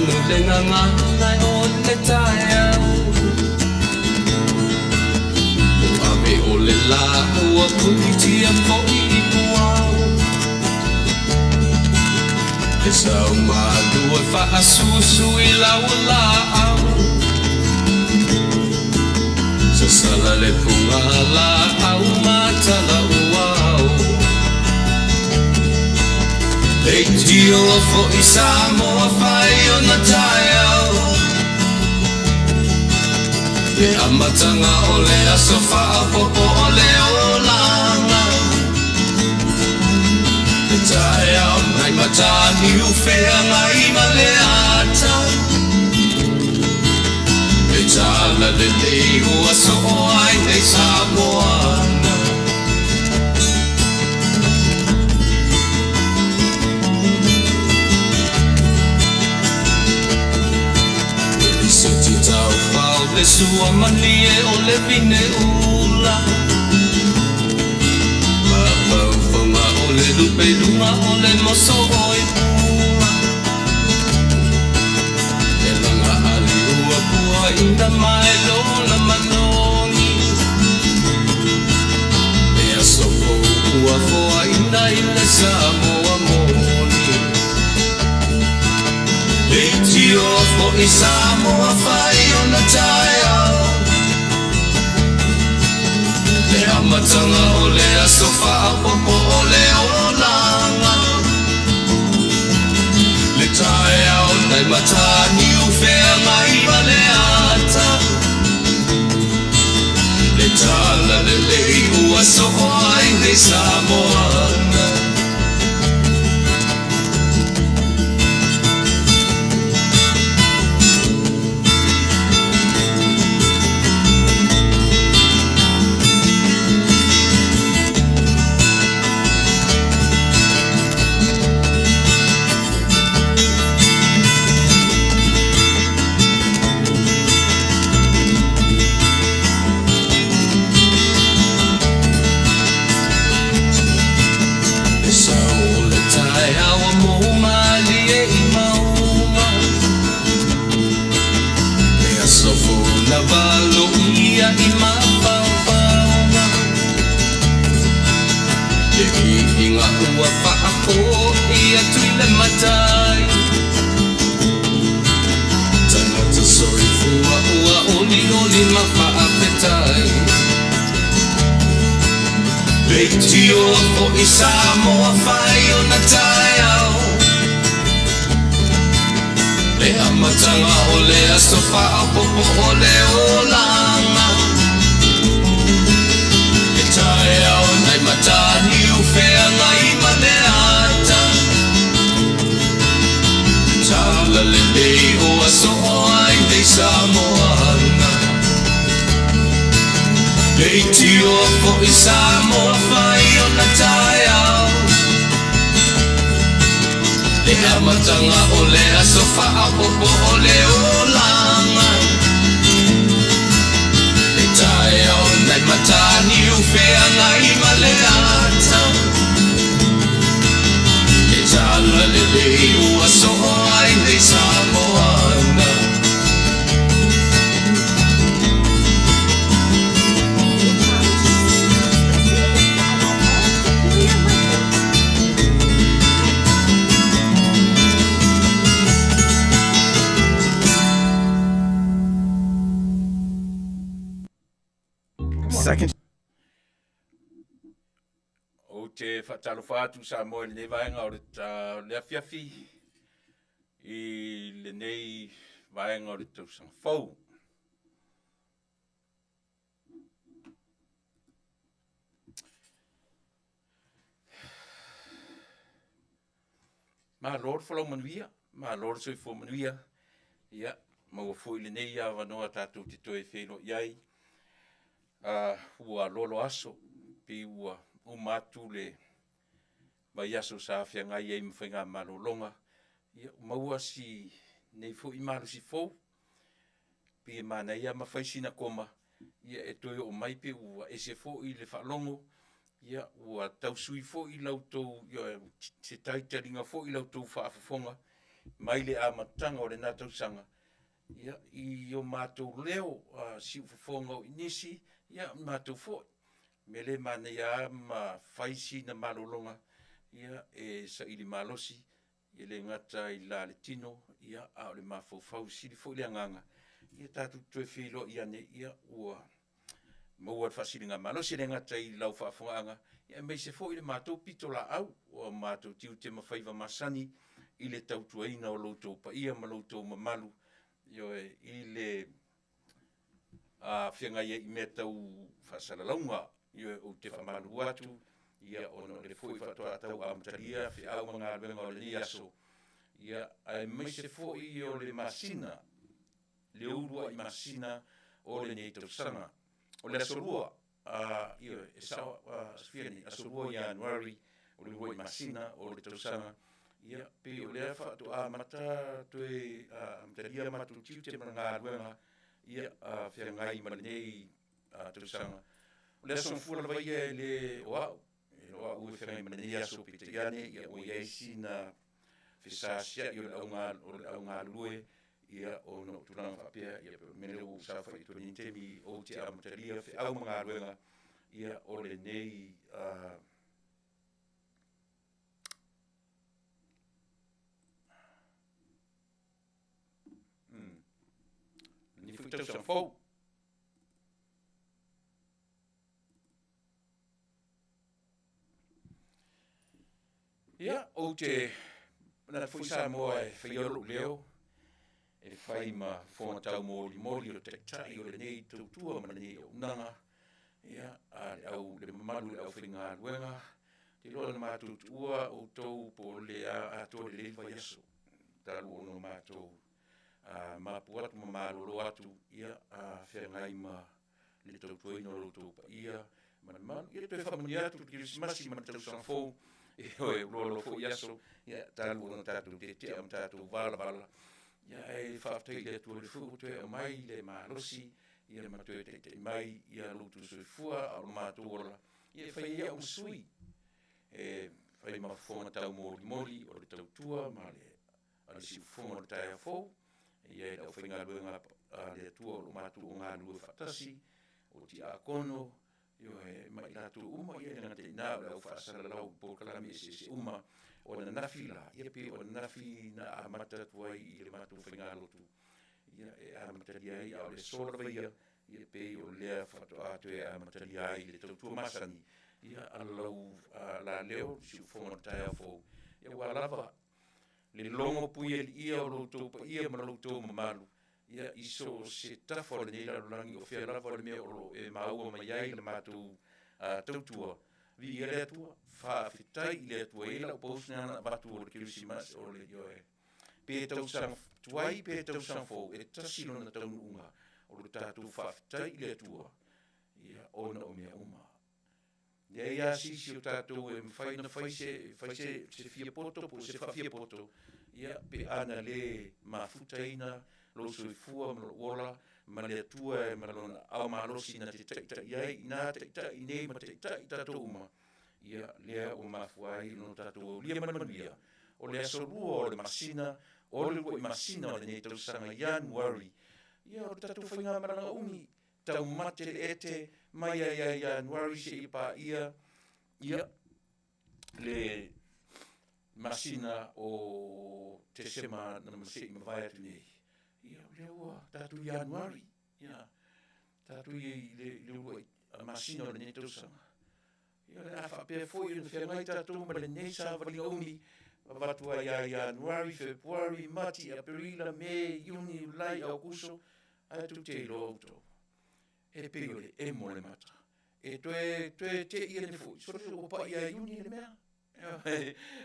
no le nganga nai o le tae ame o le la ua puitia ko I puau e sau malua whaasusu I lau la au sa sala le punga la au matala uau e tio fo I Samoa whai o na tae au e amatanga o le aso whaapopo o le olanga e tae au nai matani uwhea ngai ma le ata e tala le lei ua so o ai nei Samoana le sua manie o le vine ula Mapauponga o le lupe lunga o le moso o I pua E langa ali ua pua ina mai lona manoni E asofo ua foa ina I le Samoa moni E tio fo I Samoa whai o na tae au Le amatanga o le aso whaapopo o le olanga Le tae au nai matani uwhea ngai ma le ata Le tala le lei ua so o ai nei Samoana Tio fo I Samoa whai o na tae au Le amatanga o le aso whaapopo o le olanga E tae au nai matani uwhea ngai ma le ata Tala le lei o aso o ai nei Samoana E tio fo I Samoa whai o na tae au Le amatanga o le aso whaapopo o le olanga E tae au nai matani uwhea ngai ma le ata E tala le lei ua so o ai nei Samoana Second. O te whatalo whātu sa moe le vaenga o le afiafi I le nei vaenga o le tausanga whau. Ma lor whalau manuia, ma lor soi fo manuia. Ia, maua fui le nei a wanoa tātou te toi whelo iai. Ua lolo aso, pi ua umatu le vai aso sa awhia ngai ei mwhenga malolonga. Ia, maua si nei fo I maru si fo. Pi e mana ia mawhaisina koma. Ia e toi o mai pe ua ese fo I le whalongo. Ia ua tausui fo I lautou, ia se taitaringa fo I lautou whaafafonga. mai le amatanga o le nā tausanga. Ia, i o mātou leo, si ufafonga o inisi, ia, mātou fo. Me le mana ia ma faisi na malolonga, ia, e sa ili malosi, ia le ngata i la le tino, ia, a o le mafau sili fo le anganga. Ia tātou tue whilo ia ne, ia, ua, maua fasili ngā malosi le ngata i lau whaafonga, ia, mei se fo i le mātou pito la au, o mātou tiu te mawhaiva masani, i le tautuaina o loutou pa ia ma loutou mamalu, io i le whianga ia i mea tau whaasalaunga, io o te whamalu atu, ia ono le fwoi whatoa tau amataria, whi au mga luenga o le ni aso, ia ai mai se fwoi o le masina, le urua i masina o le nei tausanga, o le asolua, io e sawa sfiani, asolua i Januari, o le urua i masina o le tausanga, ia pe o le whatu mata tue amataria matu tiu te mga luenga, ia whiangai ma le nei tausanga. O le aso mfua lawa ia le oau, ue whiangai ma le nei aso pita iane, ia o ia isi na whisasia i o le au ngā lue, ia o no turanga whapea, ia mene u sawha i tuni temi o te amataria, whi au mga luenga, ia o le nei ni fu tau sang fau. Ia, o te na fu sa moa e whaioro leo, e whai ma whonga tau mōli o te tai o le nei tautua ma le nei o unanga, ia, au le mamalu le au whinga luenga, te loa na mātou tua o tau po le a tō le lewa yaso, talu ono mātou, mapu atu ma mālolo atu, ia, whengai ma le tautua ino lo tau pa ia, man, ia toi whamani atu, kirismasi man tau sang fau, e hoe lolo fo yaso, ia, talu ono tātou te am tātou vala, ia, e whaaftei le tua le fu, tue o mai le malosi, ia le matue te mai, ia lutu sui fua, au mātou ora, ia whai ia o sui, e whai ma whonga tau mori, o le tautua, ma le si whonga le tai a fau, ia e au whainga luenga le tua o mātou o ngā lua whatasi, o ti a kono, io e mai lātou uma, ia e ngate nā, o au whaasara lau, po kalami e se uma, o na nafi la, ia pe o na nafi na amata tuai i le mātou whainga lotu, ia e amataria i au le sora ia pe o lea whato atu e amataria i le tautua masani, ia alau la leo, si ufonga tai a fau, ia walawa, le longo pui e ia o loutou pa ia ma loutou mamalu, ia iso se tafo le nei lalulangi o whia lava le mea o e maua mai ai le mātou tautua, vi ia lea tua, whaafitai i lea tua e lau pausina na batu o le kirisimas o le ioe. Pe tau sang tuai, pe tau sang fau, e tasilo na taunu unga, o le tātou whaafitai i lea tua, ia ona o mea uma. Ia ia sisi o tātou e mwhai na whai se fia poto, po se whafia poto, ia pe ana le mawhutaina, lo sui fua, ma lo ola, ma le atua e ma lona au malosi na te taita iai, ina taita i nei ma taita i tātou uma. Ia lea o mafuai no tātou o lia manuia, o le asolua o le masina, o le ua i masina o le nei tausanga Januari. Ia o tātou whainga maranga umi, tau mate le ete, mai ai Januari se i pa ia, le masina o te sema na mase i mawai atu nei. Ia lewa, tātou Januari, ia, tātou i le ua i masina o le nei tausanga. Ia le awha pēr fwoi na whengai tātou ma le nei sa wali umi, watua ia Januari, Februari, Mati, Aprila, Mei, Juni, Ulai, Augusto, atu te ilo auto. E peo le e mo le mata. E toe te ia ne fwoi, sore o pa ia Juni le mea.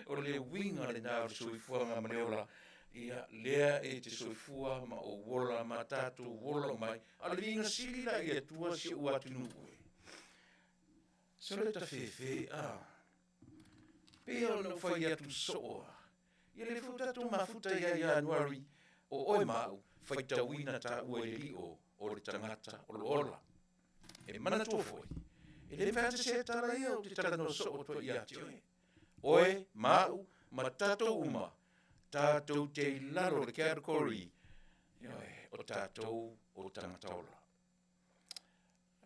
O le winga le nā o soifuanga ma leola, ia lea e te soifua ma o wola ma tātou wola o mai, ala vinga sili la ia tua si ua tunu ue. Sole ta fefe, pea no whai atu soa. Ia le futatu mafuta ia Januari, o oi mau, whai tawina ta ua le rio o le tangata o lo ola. E mana tua foi. E le mea te se tala ia o te tala no soa tua ia te oe. Oe, mau, ma tatou uma, tātou te laro le category o tātou o tangataola.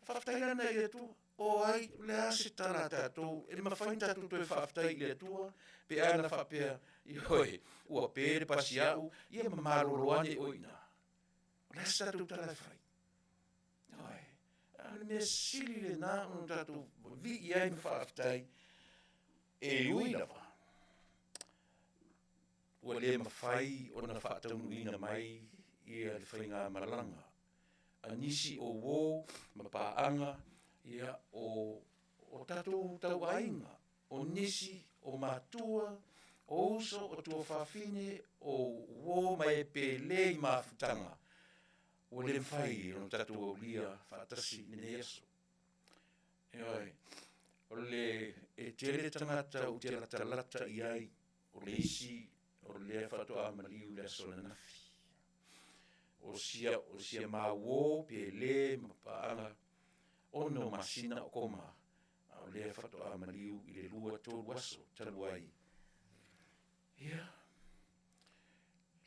Whaftai ana i atua, o ai le ase tala tātou, e mawhain tātou toi whaftai i atua, pe ana whapea, ua pere pasi au, ia mamaroroane oina. Le ase tātou tala whai. Ane mea sili le nā, ono tātou vi i ai me whaftai, e ui lawa. Ua le mawhai o na whaataunuina mai ia le whainga malanga. Anisi o wō, mapaanga, ia o tātou tau ainga. O nisi, o mātua, o uso, o tua whawhine, o wō mai e pēle i mawhutanga. O le mwhai o tātou o lia whaatasi nene yaso. O le e tele tangata o te lata i ai, o le isi, o le whatoa maliu le asona nafi. O sia māwō, pēle, mapaanga, ono masina o koma, o le whatoa maliu i le lua tōru aso, taluai. Ia,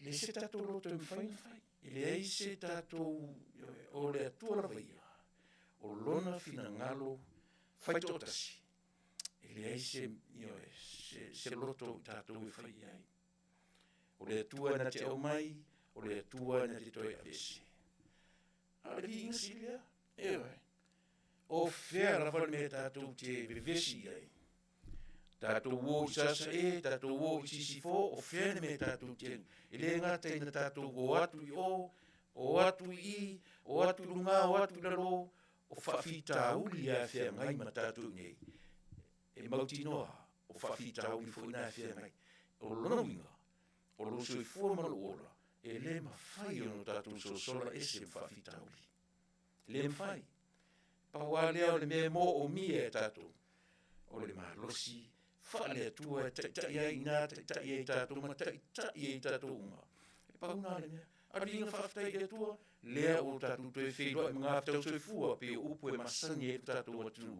le se tātou roto mwhainwhai, i le eise tātou o le atua lawaia, o lona fina ngalo, whaitotasi, i le eise se loto i tātou e whai ai. O le atua na te au mai, o le atua na te toi avese. A le vi insilia, o whea rawa me tātou te vevesi ai. Tātou wō i sasa tātou wō i sisifo, o whea me tātou te. I le ngata ina tātou o atu i o atu i, o atu runga, o atu lalo, o whawhita uli a whea ngai ma tātou nei. E mauti noa, o whawhita uli fo ina a whea ngai. O lona winga, o loso i fōmalo ora, e le mawhai o no tātou so sola ese whawhita uli. Le mawhai. Pawalea o le mea mō o mia e tātou. O le mahalosi, whaale atua e tai ai nā, tai ai tātou, ma tai ai tātou unga. E pauna le mea. Ari inga whaftai e atua, lea o tātou toi wheirua e mga aftau soi fua, pe upu e masani e tātou atu.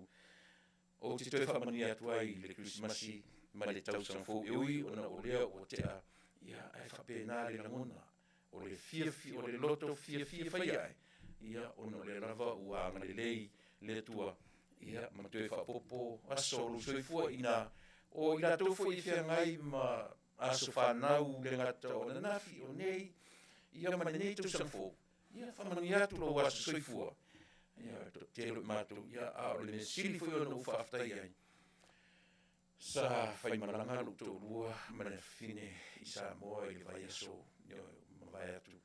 O te toi whamani atua i le Christmasi, ma le tau sanfou e ui, o na o lea o te a, ia ai whape nā le langona. O le o le loto fia whai ai. Ia o na le lava ua anga le lei, le tua. Ia ma toi whapopo, aso lu soi fua ina. O ina tau fo i whia ngai ma aso whanau le ngata o na nafi o nei. Ia ma nei tau sanfou. Ia whamani atu lo aso soi fua. Ia te elu mātou. Ia a o le me sili fo i ona ufa aftai ai. Sa whai maranga lu tō rua, mana whine i sa moa i le vai aso. Ma vai atu.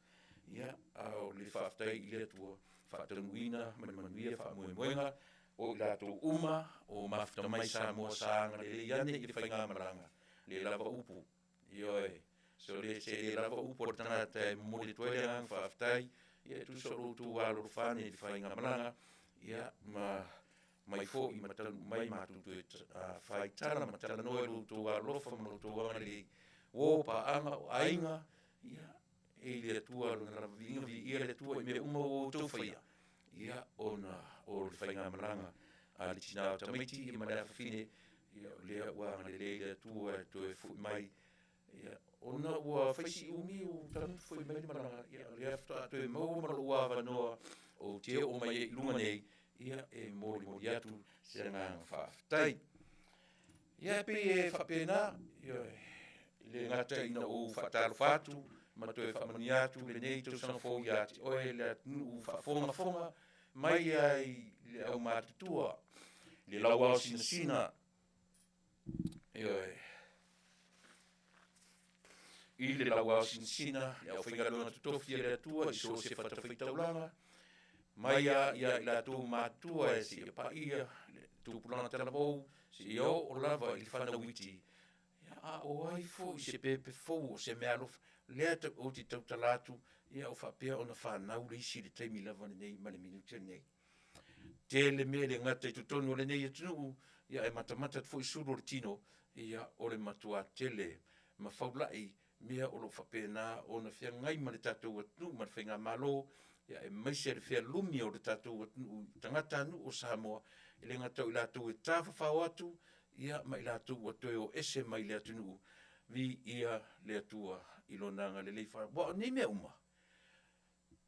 Ia a o le whaftai i le atua. Whatanuina, manuia, whamuemuenga. O i lātou uma, o mafta mai sa moa saanga le iane i le whainga maranga. Le lava upu. Ioi. So le se le lava upu o tangata e mole toereang, whaftai. Ia tu soro tu walo whane i le whainga maranga. Ia mai fo i matala mai mātu tu whai tala, matala noe lu tu walofa, mano tu wanga le wopa anga o ainga. Ia e le atua luna lava vinga vi ia le atua i me uma o tau whaia. Ia ona o le whainga maranga a le tina o tamaiti i mana whine ia o lea ua ngale le tua to e fui mai ia ona ua whaisi umi o tanu fui mai le maranga ia o lea fta to e mau mara ua wanoa o te o mai e lunga nei ia e mori mori atu se ngā whaftai. Ia pe e whapena ia le ngata ina o whataro whatu ma to e whamani atu le nei tau sana fōu ia te oe le atu whafonga mai ai le au mātutua, le lau au sina. I le lau au sina, le au whaingalona tutofia le atua, i so se whatawhaitaulanga. Mai ia i la tō mātua e si pa ia, tūpulana tala pou, si i o lava i whana witi. A o ai fo i se pepe fo o se mea lofa, lea o te tautalatu, ia o whapea o na whanau le isi le taimi lava nei, ma le minutia nei. Te le mea le ngata i tutonu o le nei atunu, ia e matamata fo i suru o le tino, ia o le matua tele, ma whaulai, mea o lo whapena o na whia ngai ma le tātou atunu, ma le whainga malo, ia e maise le whia lumi o le tātou atunu, tangata anu o Samoa, le ngata o i lātou e tāwhawhau atu, ia ma i lātou atoe o ese mai le atunu, vi ia le atua i lonanga le leifa. Wa ni me uma.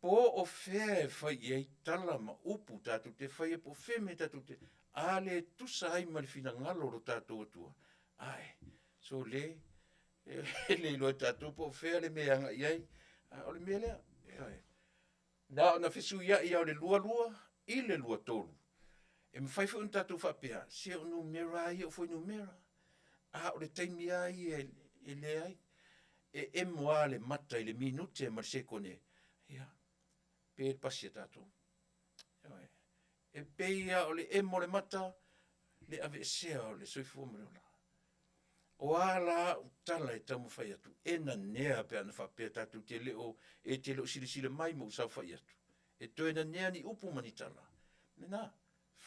Po o fea fai e tala ma upu tatu te fai e po fea me tatu te ale tusa ai ma le fina ngalo ro tatu atua. Ai, so le, le ilo tatu po fea le meanga iai, o le mea lea. Na ona fisu ia ia o le lua lua, i le lua tolu. E mwhai fu un tatu whapea, se o numera ai o foi numera. O le taimi ai e le ai. E moa le mata i le minute e marsekone. Ia. Pe pasi e tātou. E peia o le emo le mata, le ave sea o le soifua mreola. O ala o tala e tamu whai atu. E na nea pe ana whapea tātou te leo, e te leo sirisile mai mo usau whai atu. E toi na nea ni upu mani tala. Nena,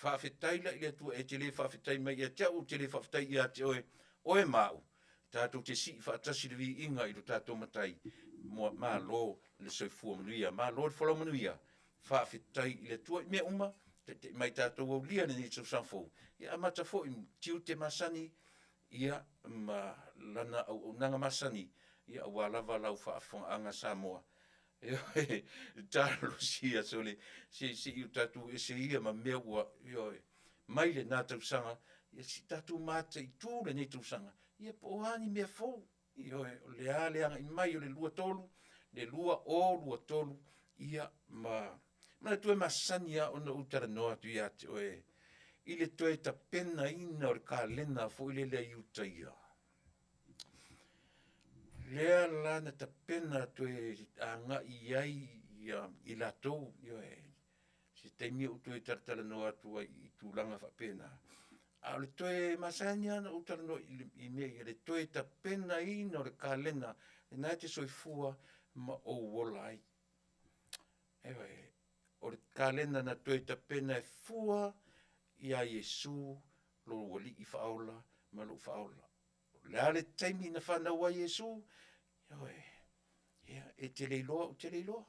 whawhetai la i le atua, e te le whawhetai mai i a tiau, te le whawhetai i a te oe mau. Tātou te si whaatasi le vi inga i lo tātou matai. Mā lo le soifua manuia, mā lo le whala manuia. Whawhetai i le tua, mea uma, mai tātou au lia ni tau sanfou. Ia amata fo i tiu te masani, ia ma lana au nanga masani, ia walawa lau whaafonga anga Samoa. Talo sia sole, si i tātou e se ia ma mea ua, mai le nā tau sanga, ia si tātou mata i tū le nei tau sanga. Ia po ani mea fou. Ia le aleanga i mai o le lua tolu, le lua o lua tolu, ia ma tue masani a ona utara noa tu ia te oe. I le toe ta pena ina o le kalena fo i le lea iuta ia. Lea lana ta pena toe anga i ai i latou, si teimi o toe taratala noa tua i tūlanga fa pena. A le toe masani ana utara noa i mea, le toe ta pena ina o le kalena, e nai te soifua ma o wola ai. O le kalena na toe ta pena e fua i a Yesu lo wali i whaola ma lo whaola. Le ale taimi na whanau a Yesu, e te leiloa o te leiloa.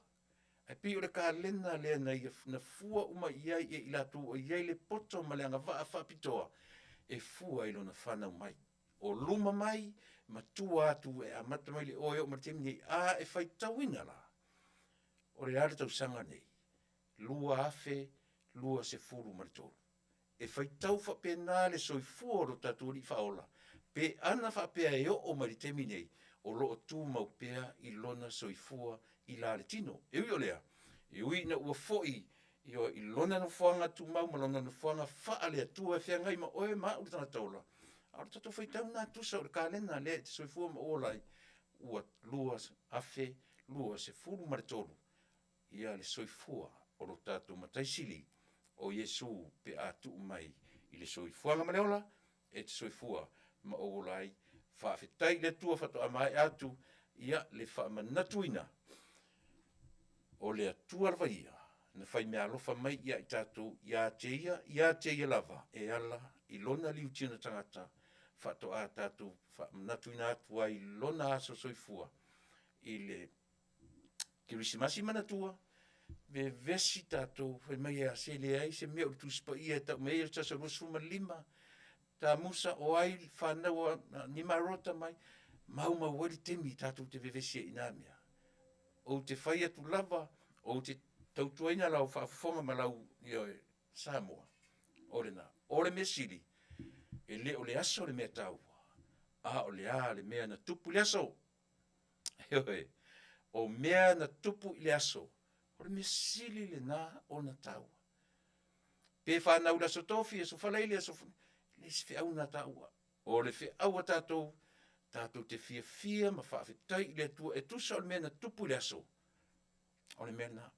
E pi o le kalena lea na fua uma i ai e ilatu o i ai le poto ma le anga waa whapitoa. E fua ilo na whanau mai. O luma mai, ma tua atu e amata mai le oe o martemi nei, e whai tauina la. O le ale tau sanga nei. Lua afe, lua se furu maritoro. E whai tau whapena le soifua ro tatu li whaola. Pe ana whapea e o maritemi nei, o loo tū maupea i lona soifua i la le tino. E ui o lea. E ui na ua foi, i lona no whanga tu mau, ma lona no whanga wha lea tua e whiangai ma oe ma uri tana taula. Aura tatu whai tau nā tusa o le kalena lea te soifua ma olai. Ua lua afe, lua se furu maritoro. Ia le soifua o lo tātou mataisili o Yesu pe atu mai i le soifuanga maleola e te soifua ma olai. Whawhetai le tua whato amai atu ia le whaamanatuina o le atua rwaia na whai mea alofa mai ia i tātou ia te ia lava e ala i lona liutina tangata whato a tātou whaamanatuina atu ai lona aso soifua i le kirisimasi manatua ve vesi tātou whai mai a se le ai se mea o tuspa ia tau mea tasa rosuma lima ta musa o ai whanau ni marota mai, mau wari temi tātou te vevesi e inamia. O te whai atu lava, o te tautuaina lau whaafonga ma lau Samoa. Orena, ore me siri, e le o le aso le mea tau. O le mea na tupu le aso. O mea na tupu le aso. Ore me siri le na o na tau. Pe whanau la sotofi, e so whalaile, e so le se fe au na taua. O le fe au a tātou te fia ma whawhetai le tua e tusa o le mena tupu le aso. O le mena.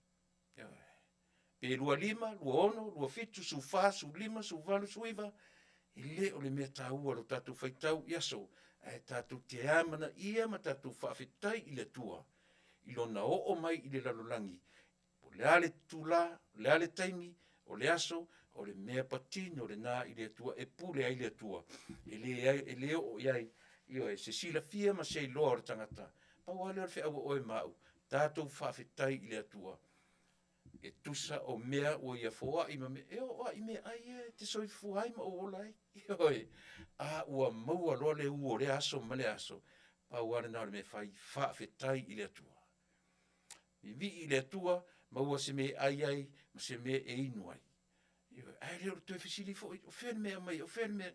Pe lua lima, lua ono, lua fitu, su wha, su lima, su walu, su iwa. E le o le mea tāua lo tātou whaitau i aso. E tātou te amana ia ma tātou whawhetai i le tua. I lona o mai i le lalolangi. O le ale tula, le ale taimi, o le aso, o le mea patino le nā i le atua, e pule ai le atua. E le o iai, se sila fia ma sei loa o le tangata. Pau ale o le whi au oe mau, tātou whawhetai i le atua. E tusa o mea o ia fōa i ma me, o i me ai te soifua ai ma o olai. Ua maua loa le uo le aso ma le aso. pauare na me fai whaafetai i le atua. I vi i le atua, maua se me ai, ma se me e inu ai. Ai leo tu e fisili fo, o fen mea mai, o fen mea,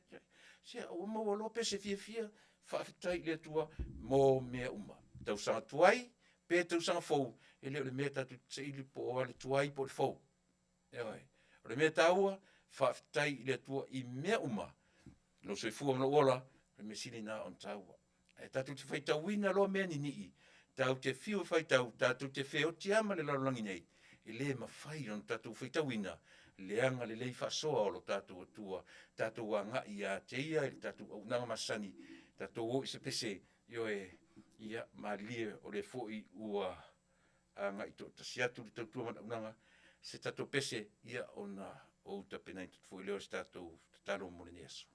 se o maua loa pese fia, whaafetai i le atua, mō mea uma. Tau sanga tuai, pe tau sanga fou, e leo le mea tatu se ili po o ale tuai po le fou. Eoi, o le mea taua, whaafetai i le atua i mea uma, no se fua mna ola, le me sili na on taua. E tatu te whai tau wina loa mea ni nii, tau te whiu whai tatu te wheo te ama le lalangi nei, e le ma whai on tatu whai tau wina, le anga le lei whasoa o lo tatu atua, tatu wa ngai a te ia, e tatu au nanga masani, tatu o i se pese, yo e, ia ma lia o le foi ua a ngai to tasiatu le tautua mana unanga, se tatu pese ia ona o tapena i tatu foi leo se tatu talo mo le nesu.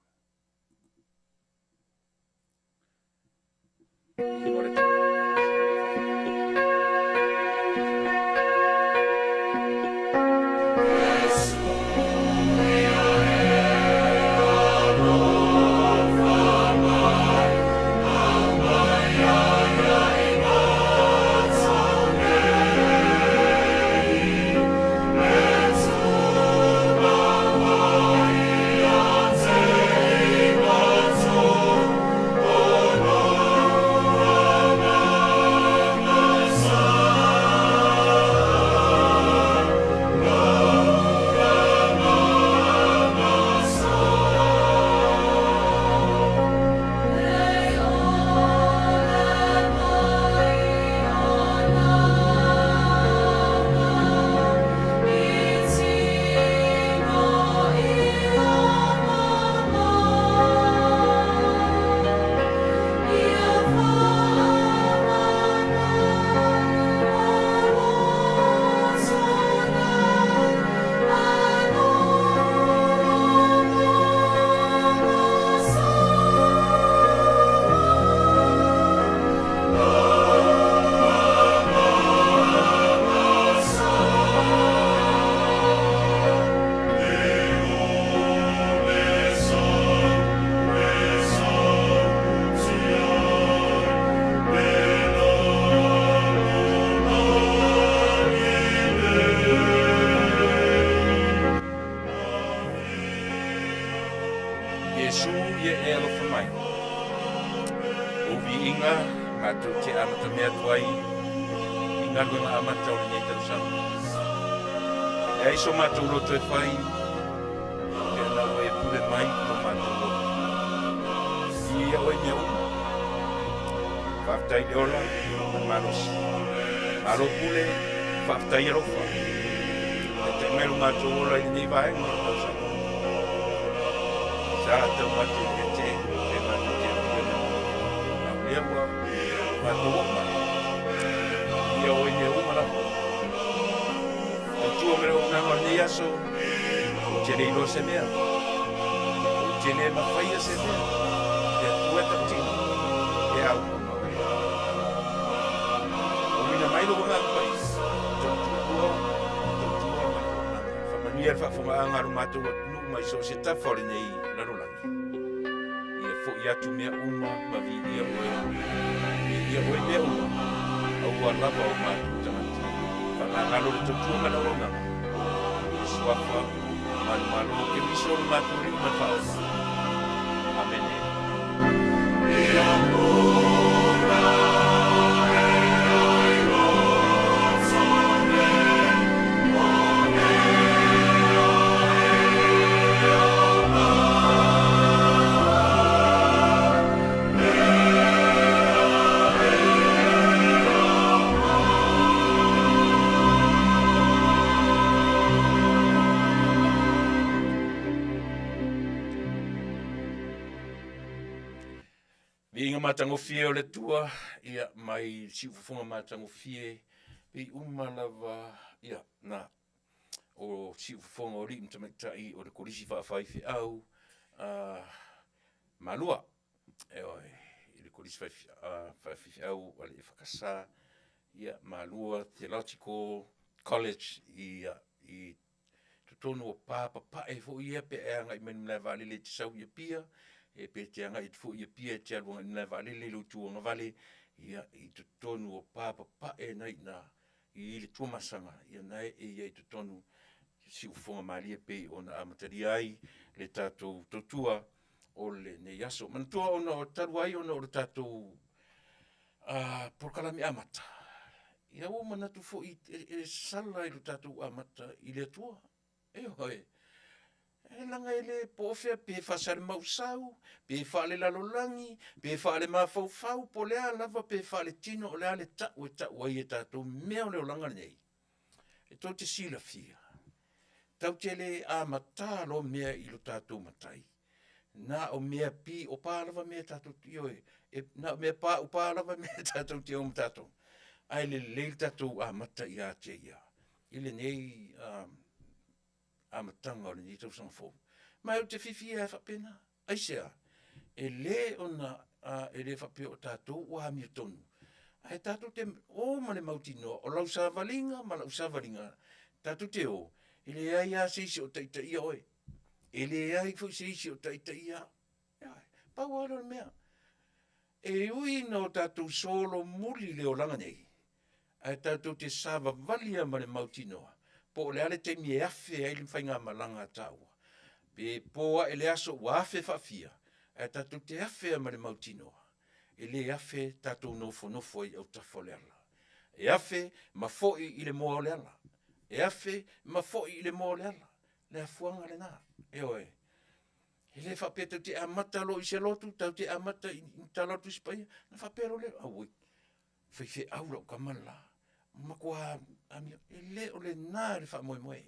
Yesu ye e alofa mai. Uvi inga, matu te amata mea tuai, inga lunga amata o le tau sama. E aiso matu roto e whai, e na oe pule mai no matu roto. Ia oe mea uma. Whaftai le ola, marosi. Maro pule, whaftai arofa. E te meru matu ola i nei vai, no tau sama. Satu mati kece, mati kece, dia buat mati rumah. Dia orang rumah lah. Tujuh mereka orang dia so, jadi lo semua, jadi mafia semua. Dia tua tercih, dia awam. Orang mai lo orang apa? Tujuh, família fa angar matu mai so se ta fora nei la rolangi ia fo ia tu mea uma ma vi ia oe mea uma au a lava o matu tamati fa ngalo le tutu ma la ronga swafa malu ke miso matu ri ma fa amen Vinga matangofie o le tua, ia mai si ufunga matangofie, i umalava, ia na, o si ufunga o li mtamatai o le korisi whaafaifi au, malua, eoi, i le korisi whaafaifi au, wale i whakasa, ia malua Theological College, i tutonu o pāpa pae fo ia pe e anga i menu mle vale le tisau ia pia, e pe te anga i fu i pia te alunga na vale le lu tuanga vale ia i te tonu o papa e nei na i le tua masanga ia nei e ia i te tonu si ufonga mali e pe ona amatari ai le tatou totua o le ne yaso mantua ona o taru ai ona o le tatou por kalami amata ia o manatu fo i sala i le tatou amata i le tua e hoi e langa ele po fea pe fa sale mausau pe fa le lalolangi pe fa le mafaufau po le lava pe fa le tino o le ale ta o ia tatou mea o le olanga nei e tau te sila fia tau te le amata lo mea i lo tatou matai na o mea pi o pālava mea tatou tioe e na mea pa o pālava mea tatou tio o tatou ai le tatou amata ia te ia ile nei amatanga o le ni tau sang fo mai o te fifia e whapena ai sea e le ona e le whape o tatou o hami tonu ai tatou te o mane mautino o lau sa valinga ma lau sa valinga tatou te o ile ai a seisi o taita ia oe ele ai fu seisi o taita ia pa wala mea e ui no tatou solo muli le o langa nei ai tatou te sava valia mane mautinoa po le ale te mi afe ai le whainga malanga taua pe poa ele aso wa afe fafia ai tatou te afe a mane mautinoa ele afe tatou nofo i au tafolela e afe ma foi i le moa leala e afe ma foi i le moa leala le afuanga le na e oe ele whapeta te amata lo i se lotu tau te amata i talotu spai na whapero le awui whaife aura o kamala makua amia ele o le nā le wha moe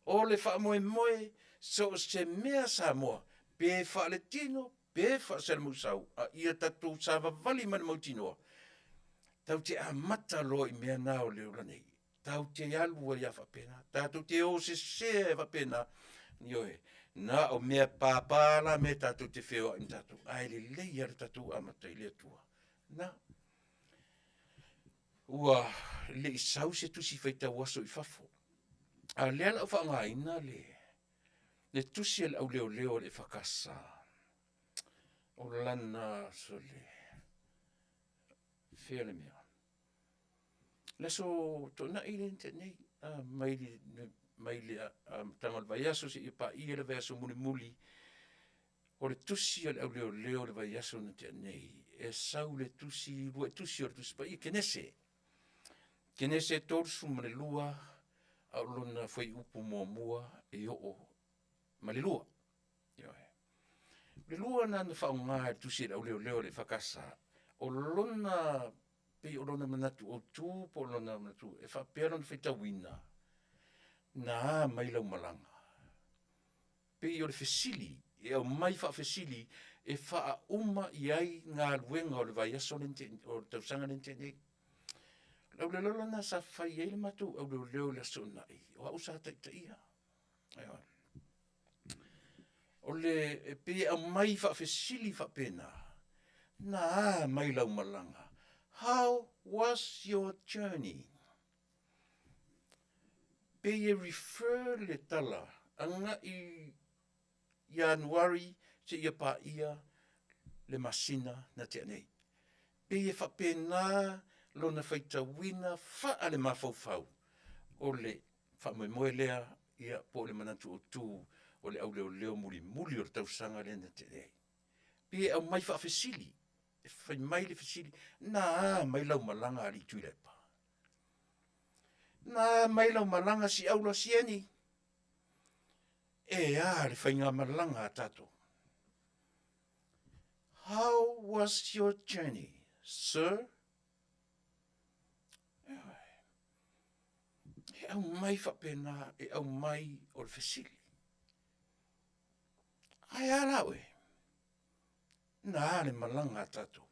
o le wha moe so se mea sa moa pe wha le tino pe wha se le musau a ia tatu sa vavali man mo tinoa tau te amata lo i mea nā o le ula nei tau te alu wa ia whapena tatu te o se whapena ni oe na o mea pāpāla me tatu te wheo im tatu ai le leia le tatu amata i le atua na ua le isau se tusi whaita waso i whafo. A lea lau whaangaina le tusi al au leo le whakasa. O lana so le whea le mea. Le so tōna i le nei mai le tangal vai aso si i pa i le vai aso muli o le tusi al au leo le vai aso na te nei. E sau le tusi, lua tusi o le tusi pa i kenese. Kene se torsu ma le lua au lona foi upu mua e o ma le lua. Le lua na na whaunga tu se au leo le whakasa. O lona pe o lona manatu o tū po lona manatu e whapea lona whaita wina. Na mai lau malanga. Pe o le fesili e au mai wha fesili e wha uma i ai ngā luenga o le vai aso o le tausanga lente nei. Lau le lola na sa whai eile matu au leo le aso nai. O au sa taita ia. O le pe au mai wha fesili wha pena. Na mai lau malanga. How was your journey? Pe e refer le tala. Anga i Januari se ia pa ia le masina na te anei. Pe e wha pena lona whaita wina wha ale mawhauwhau. O le wha moe lea ia po le manatu o tū o le au leo muli o le tausanga le na te rei. Pia au mai wha fesili. E whai mai le fesili. Nā mai lau malanga ali tuilepa. Nā mai lau malanga si aula sieni. E le whai ngā malanga a tato. How was your journey, sir? E au mai whapena, e au mai o le fesili. Ai alawe. Nā le malanga a tatou.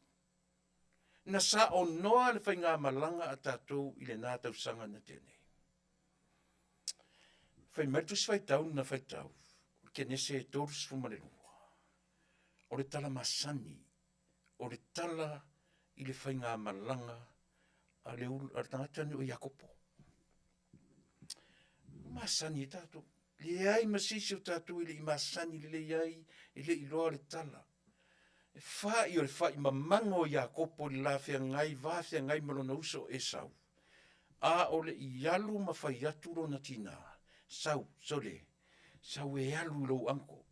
Na sa o noa le whainga malanga a tatou i le nā tausanga na tēnei. Whai maitu si whaitau na whaitau. Ke nese e tōrus fumarelua. O le tala masani. O le tala i le whainga malanga a le tangatani o Iakopo. Masani e tatou. Le ai masisi o tatou i le masani le ai i le iloa le tala. Fai o le fai mamango ia kopo le lafia ngai vafia ngai malona uso e sau. A ole i alu ma fai atu lona tina. Sau, sole. Sau e alu lo anko.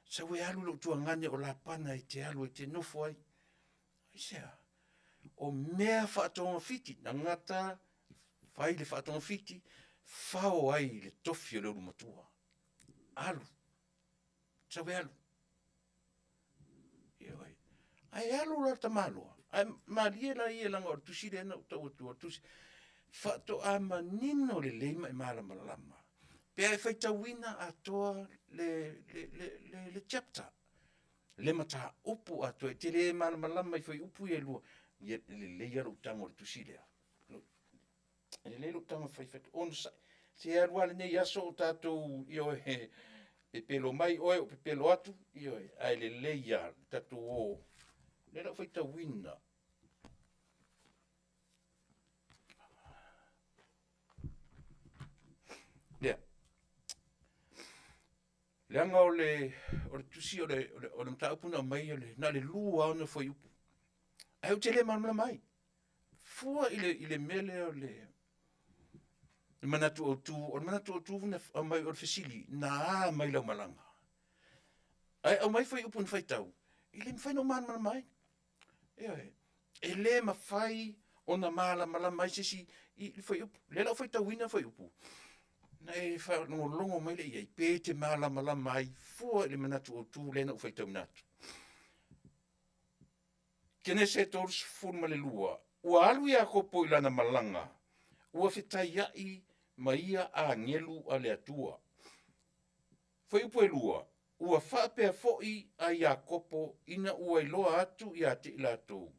Sau e alu lo tuangane o la pana e te alu e te nofo ai. Isea. O mea whaatonga fiti. Na ngata, fai le whaatonga fiti. Whao ai le tofi o le urumatua. Alu. Sau e alu. Ioi. Ai alu la tamaloa. Ai malie la ia langa o tusire na o tusi. Whaato a manino le leima e malama lama. Pea e whaitawina a toa le chapter. Le mata upu a toa. Te le malama lama i whai upu e lua. Le leia lo tango le tusire. Le leia lo tango whai whai. On sa. Se alua le nei aso o tātou io e pelo mai oe o pelo atu. Io ai le leia tātou o. Le la whaitawina. Lea. Leanga o le tusi o le mtaupuna mai o le na le lua ona foi upu. Ai o tele mamla mai. Fua ile mele o le manatu o tu na mai o fesili na mai la malanga. Ai o mai foi upu fai tau. Ile me fai no man mai. E le ma fai ona mala mai sisi i foi upu. Le la foi tau wina foi upu. Nei fa no longo mai le ia pe te mala mai fua le manatu o tu le na fai tau natu. Kene se tors forma le lua. Ua alu ia kopo i lana malanga. Ua fetai ai maia a ngelu a le atua. Fai upo e lua. Ua whapea foi a ia kopo ina ua iloa atu i a te ilatou.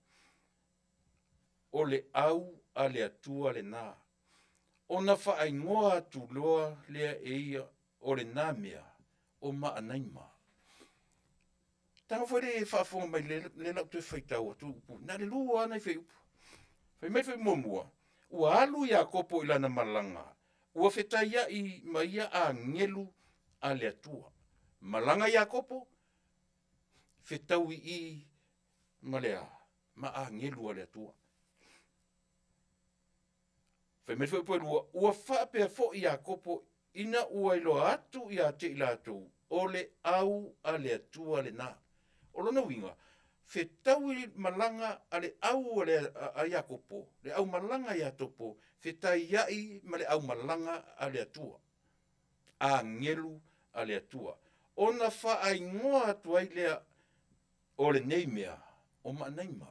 O le au a le atua le nā. Ona whaingoa atu loa lea e ia o le nā mea o maanaima. Tanga whare e whaafonga mai le lau te whaitau atu upu. Nā le lua ana i whai upu. Whai mai whai muamua. Ua alu ia kopo i lana malanga. Ua whetai i maia a ngelu a le atua. Malanga ia kopo. Whetau i malea. Ma a ngelu a le atua. Whai mai whai upu ua whapea fo i a kopo ina ua ilo atu i a te ilatou. O le au a le atua le nā. O lona winga, whetau i malanga a le au a ia kopo, le au malanga ia topo, whetai iai ma le au malanga a le atua. A ngelu a le atua. Ona wha ingoa atu ai lea o le neimea, o maanaima.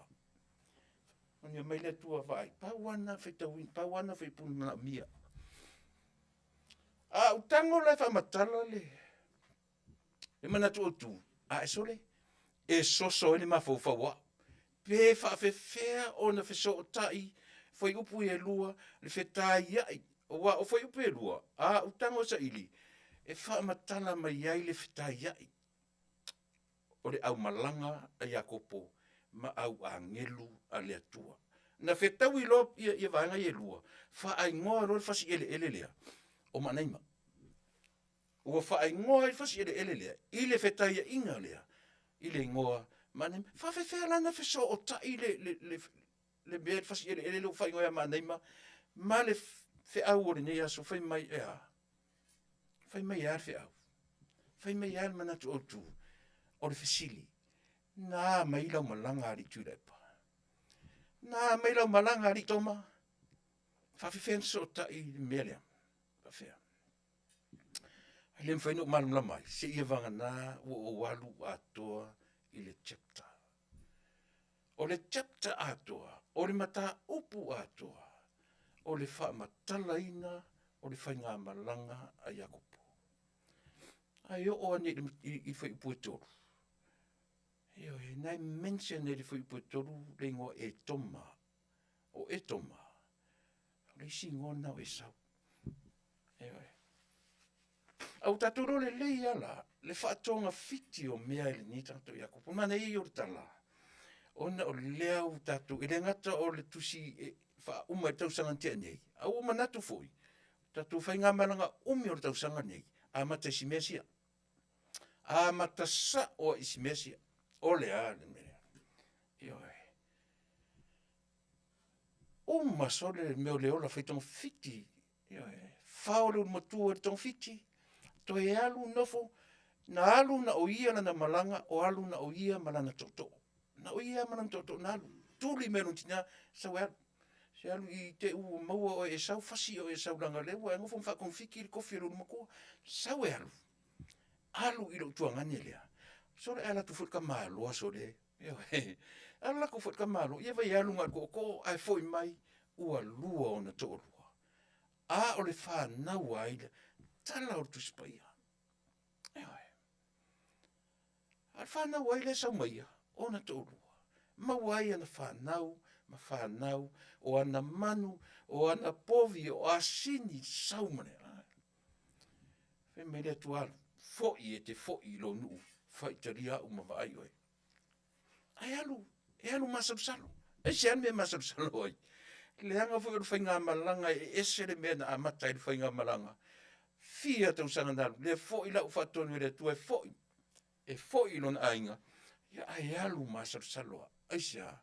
Ona mai le atua vai, pauana whetau, pauana whepuna mia. A utango lai whamatala le. E manatu o tu, a esole. E soso ele mafaufaua. Pe whaafewhea o na wheso o tai, whai upu e lua, le whetai iai, o whai upu e lua, a utango sa ili, e whaamatala mai iai le whetai iai. O le au malanga a Iakopo, ma au a ngelu a le atua. Na whetau i lo i vanga i e lua, wha ingoa lo le whasi ele lea, o manaima. Ua wha ingoa i whasi ele lea, i le whetai ia inga lea, i le ingoa, manem, whawhewhea lana wheso o tai le mea whasi ele lo wha ingoa maneima, ma le wheau o le nei aso, whai mai ea. Whai mai ea wheau. Whai mai ea manatu o tu, o le whesili. Nā mai lau malanga ari tūreipa. Nā mai lau malanga ari toma. Whawhewhea so o tai le mea lea. Whawhewhea. Lem whainu malam lamai, se ia vanga nā o walu atoa i le chapter. O le chapter atoa, o le mata upu atoa, o le wha matalaina, o le whainga malanga a Iakopo. Ai o ane i whai upu e toru. Eo e nai mention e le whai upu e toru, le ingo e toma, o e toma. O le isi ngona o e sau. Eo e. Au tatoro le lei ala, le whaatonga fiti o mea ele ni tato Iakopo. Mana i o le tala. Ona o le lea u tato, ele ngata o le tusi wha uma e tausanga tia nei. Au uma natu foi. Tato whai ngā malanga umi o le tausanga nei. A mata isi mesia. A mata sa o isi mesia. O le a le mea. masole meo leo la fai tong fiti. Whao leo matua tong fiti. To e alu nofo, na alu na o ia na malanga, o alu na o ia malana toto. Na o ia malana toto, na alu. Tuli melu tina, sa wea. Se alu I te u maua o e sau fasi o e sau langa lewa, e ngofo mwha konfiki I kofi alu makua. Sa wea alu. Alu I lo tuangani lea. So le ala tu fut ka malo so le. Ala ko fut ka malo. Ia vai alu ngat ko ai foi mai ua lua ona to lua. A o le fa na waile. Tala o tu spaia. Al fa na waile sa mai ona to lua. Ma wai ana fa nau, ma fa nau o ana manu, o ana povi o asini saumane. Fe me le tu alu. Foi e te foi lo nu. Fai taria uma vai oi. Ai alu, e alu masabsalo. E se ane me masabsalo oi. Le anga foi o whainga malanga e ese le mea na amata I le whainga malanga. Fia tau sanga nalu. Le foi la ufatonu le tu e foi. E foi lon ainga. Ia ai alu masabsalo. Ai sea.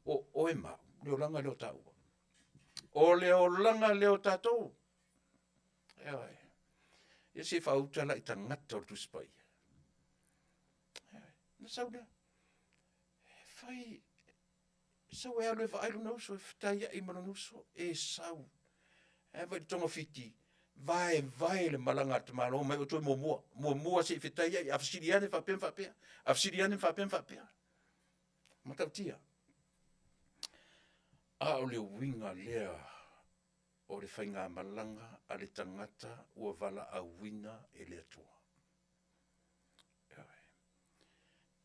O e mau. Leo langa leo tau. O leo langa leo tatou. E ai. Ia se whautala I tangata o tu spai. Na sauda. Fai sau e alu e whailu nauso e whtaia I mana nauso e sau. E vai tonga fiti. Vai le malanga te malo mai o tu mua. Mua se whtaia I afsiriane whapea. Afsiriane whapea. Matautia. A o le winga lea o le whainga malanga a le tangata ua wala a wina e le atua.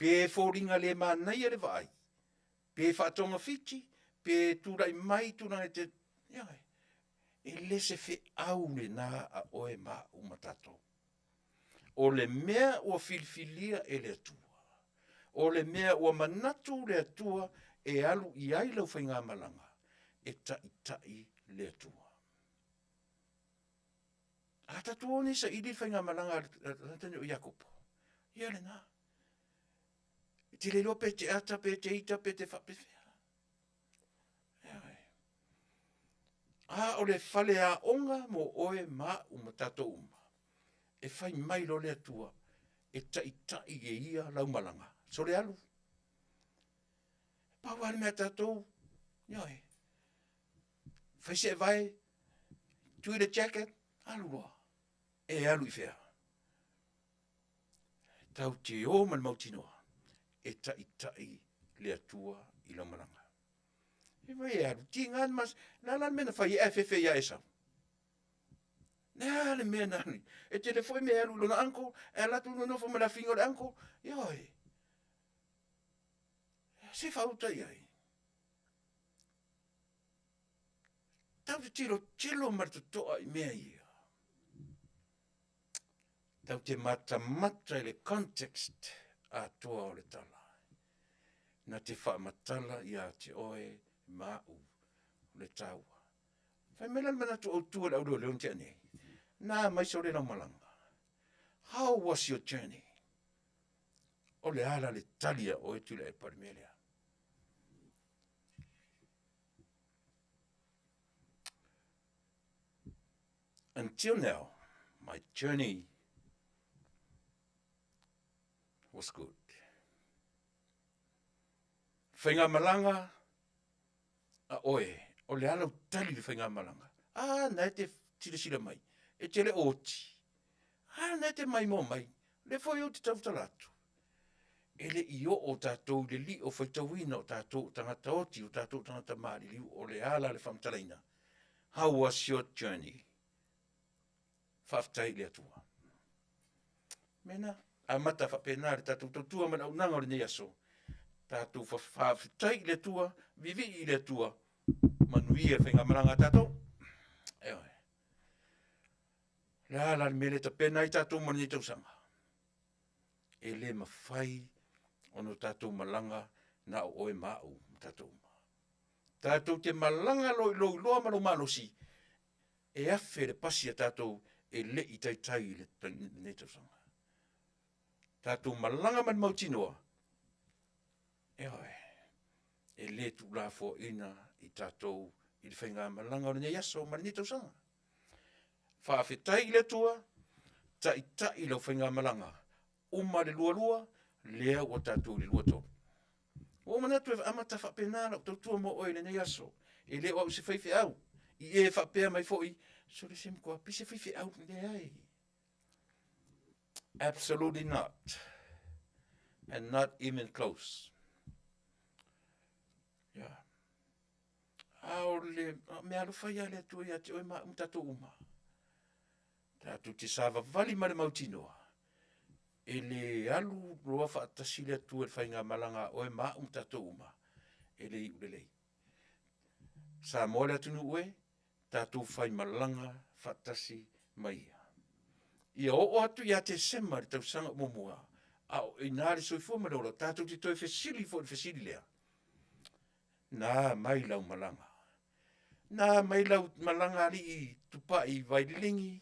Pe fōringa le mānei le vai. Pe whātonga fiti, pe tūrai mai tūna te... E lese fe au le nā a oe mā umatato. O le mea ua filfilia e le atua. O le mea ua manatu le atua e alu I ai lau whainga malanga. E tai le atua. A tatu o nisa I li whainga malanga tani o Iakopo. Ia le nā. Te le lope te ata pe te ita pe te whapewhea. A o le whale a onga mo oe mā umatato uma. E whai mai lo le atua. E tai e ia lau malanga. So le alu. Pawale mea tatou. Ioi. Whai se vai. Tui le jacket. Alu loa. E alu I whea. Tau te o man mautinoa. E tai le atua I lau malanga. E vai e alu. Tingan mas. Nala mena whai e whewhe ia e sau. Nala mena ni. E te le foi me alu lona anko. E latu no nofo me la fingo le anko. Ioi. Se whauta iai. Tau te tilo maratotoa I mea ia. Tau te mata I le context a toa o le tala. Na te whaamatala ia te oe mau le taua. Whai melan mana tu o tua le au leon te ane. Nā mai so le lau malanga. How was your journey? O le ala le talia o e tula e parimelea. Until now, my journey was good. Whainga malanga a oe, o le ala tali le whainga malanga. Nai te sila mai, e te le oti. Nai te mai mo mai, le foi o te tautalatu. E le io o tātou le li o whaitawina o tātou tangata oti, o tātou tangata maari liu, o le ala le whamtalaina. How was your journey? Whaftai le atua. Mena, a mata whapena le tātou totua mana unanga o le nei aso. Tātou whaftai le atua, vivi le atua, manuia le whainga malanga tātou. Eoi. Le ala le mele ta pena I tātou mani tausanga. E le mawhai ono tātou malanga na oe mau tātou. Tātou te malanga loi loa mano mano si. E afe le pasi a tātou e le I tai le tausanga. Tātou malanga man mautinoa. E le tu la fo ina I tātou i le whainga malanga o le nei aso ma le ni tausanga. Whaafetai le tua, tai lo whainga malanga. Uma le lua lea o tātou le lua tō. O manatu e amata whapenana o tautua mo oi le nei aso. E le o se whaife au. I e whapea mai fōi. So le sem kua pise whaife au le ai. Absolutely not. And not even close. Yeah. Ao le, me alu whaia le atu ia te oi ma umtato uma. Tātou te sāwa vali ma le mautinoa. E le alu roa whaatasi le atu e whainga malanga oi ma umtato uma. E le i ulelei. Sa mo le atunu ue, tātou whai malanga whaatasi mai ia. Ia o atu ia te sema le tausanga momua. Au i nāre soifua malora, tātou te toi whesili fo le whesili lea. Nā mai lau malanga. Nā mai lau malanga ali i tupa i vailingi,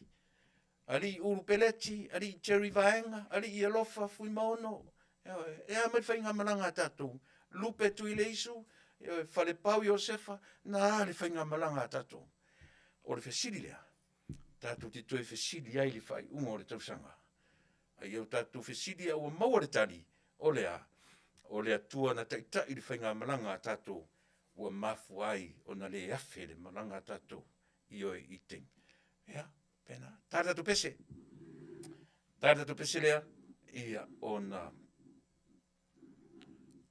ali i uru peleti, ali i cherry vaenga, ali i alofa fui maono. Ea mai whainga malanga tātou. Lupe tu i le isu, whale pau Iosefa, nā le whainga malanga tātou. O le whesili lea. Tātou te toi whesili ai li whai ungo le tausanga. Ai au tātou whesili au maua le tali, o lea tua na taitai li whainga malanga tātou. Ua mafu ai o na le afe le malanga tātou i oi i ting. Ia, pena. Tātou pese. Tātou pese lea, ia o na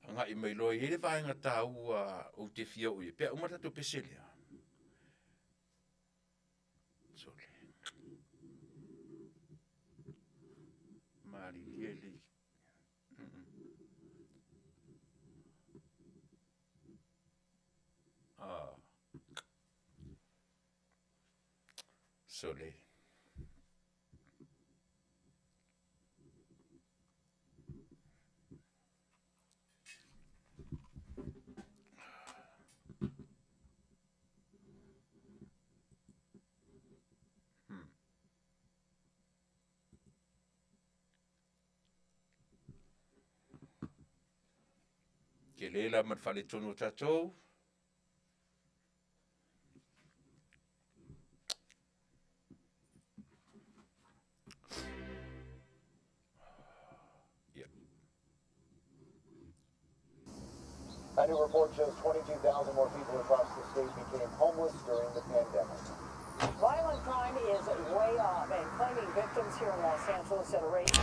anga i mai loi, ele vaenga tā ua o te fia ui. Pea umata tātou pese lea. Sole. Mari lieli. Sole. Ke lela mat whale tono tātou. A new report shows 22,000 more people across the state became homeless during the pandemic. Violent crime is way up, and claiming victims here in Los Angeles at a rate.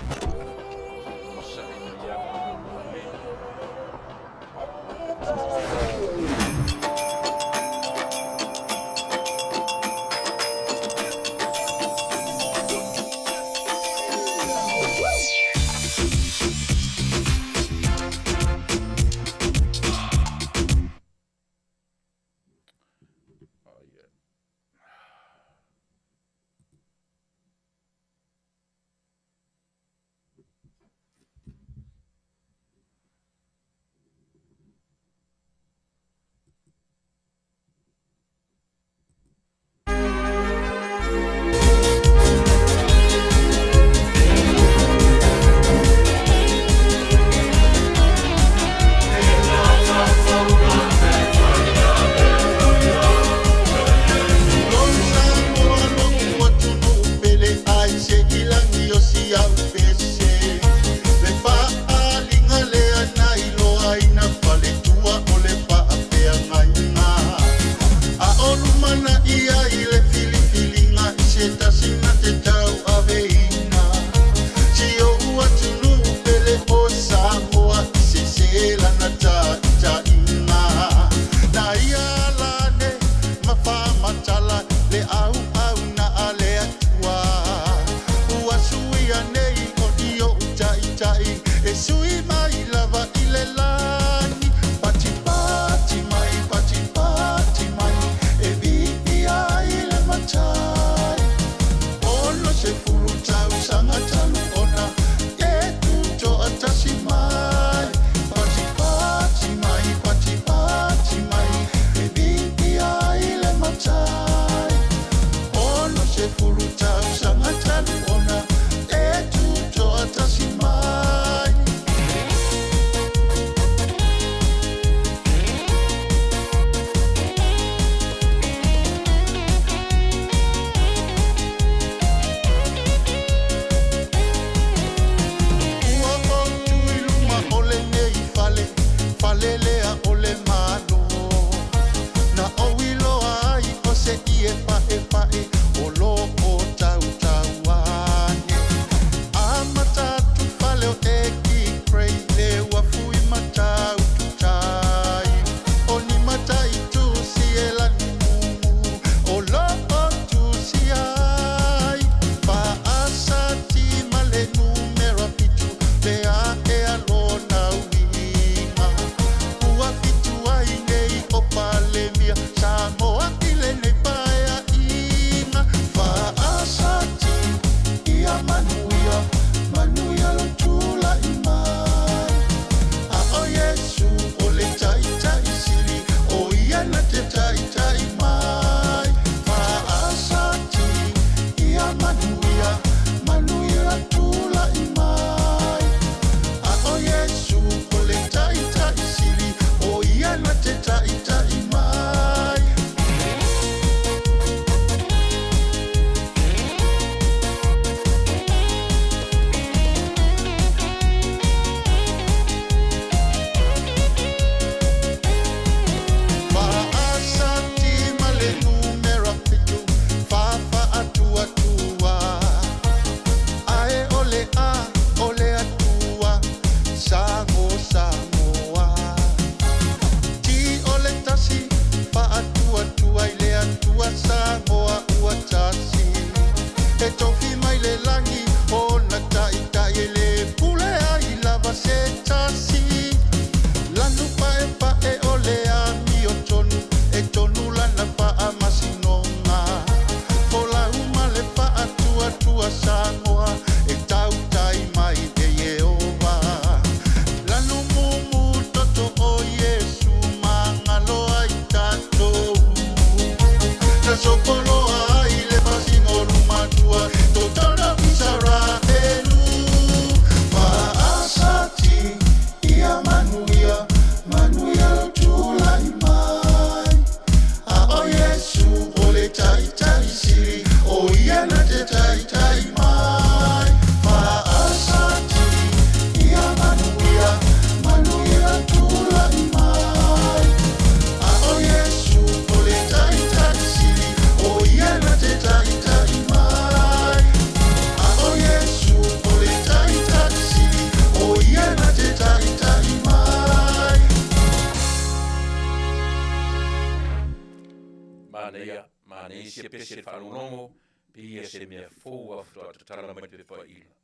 Mana isi e pese whanongongo, pia se mea fou a ftoa tatala mai te pa ila.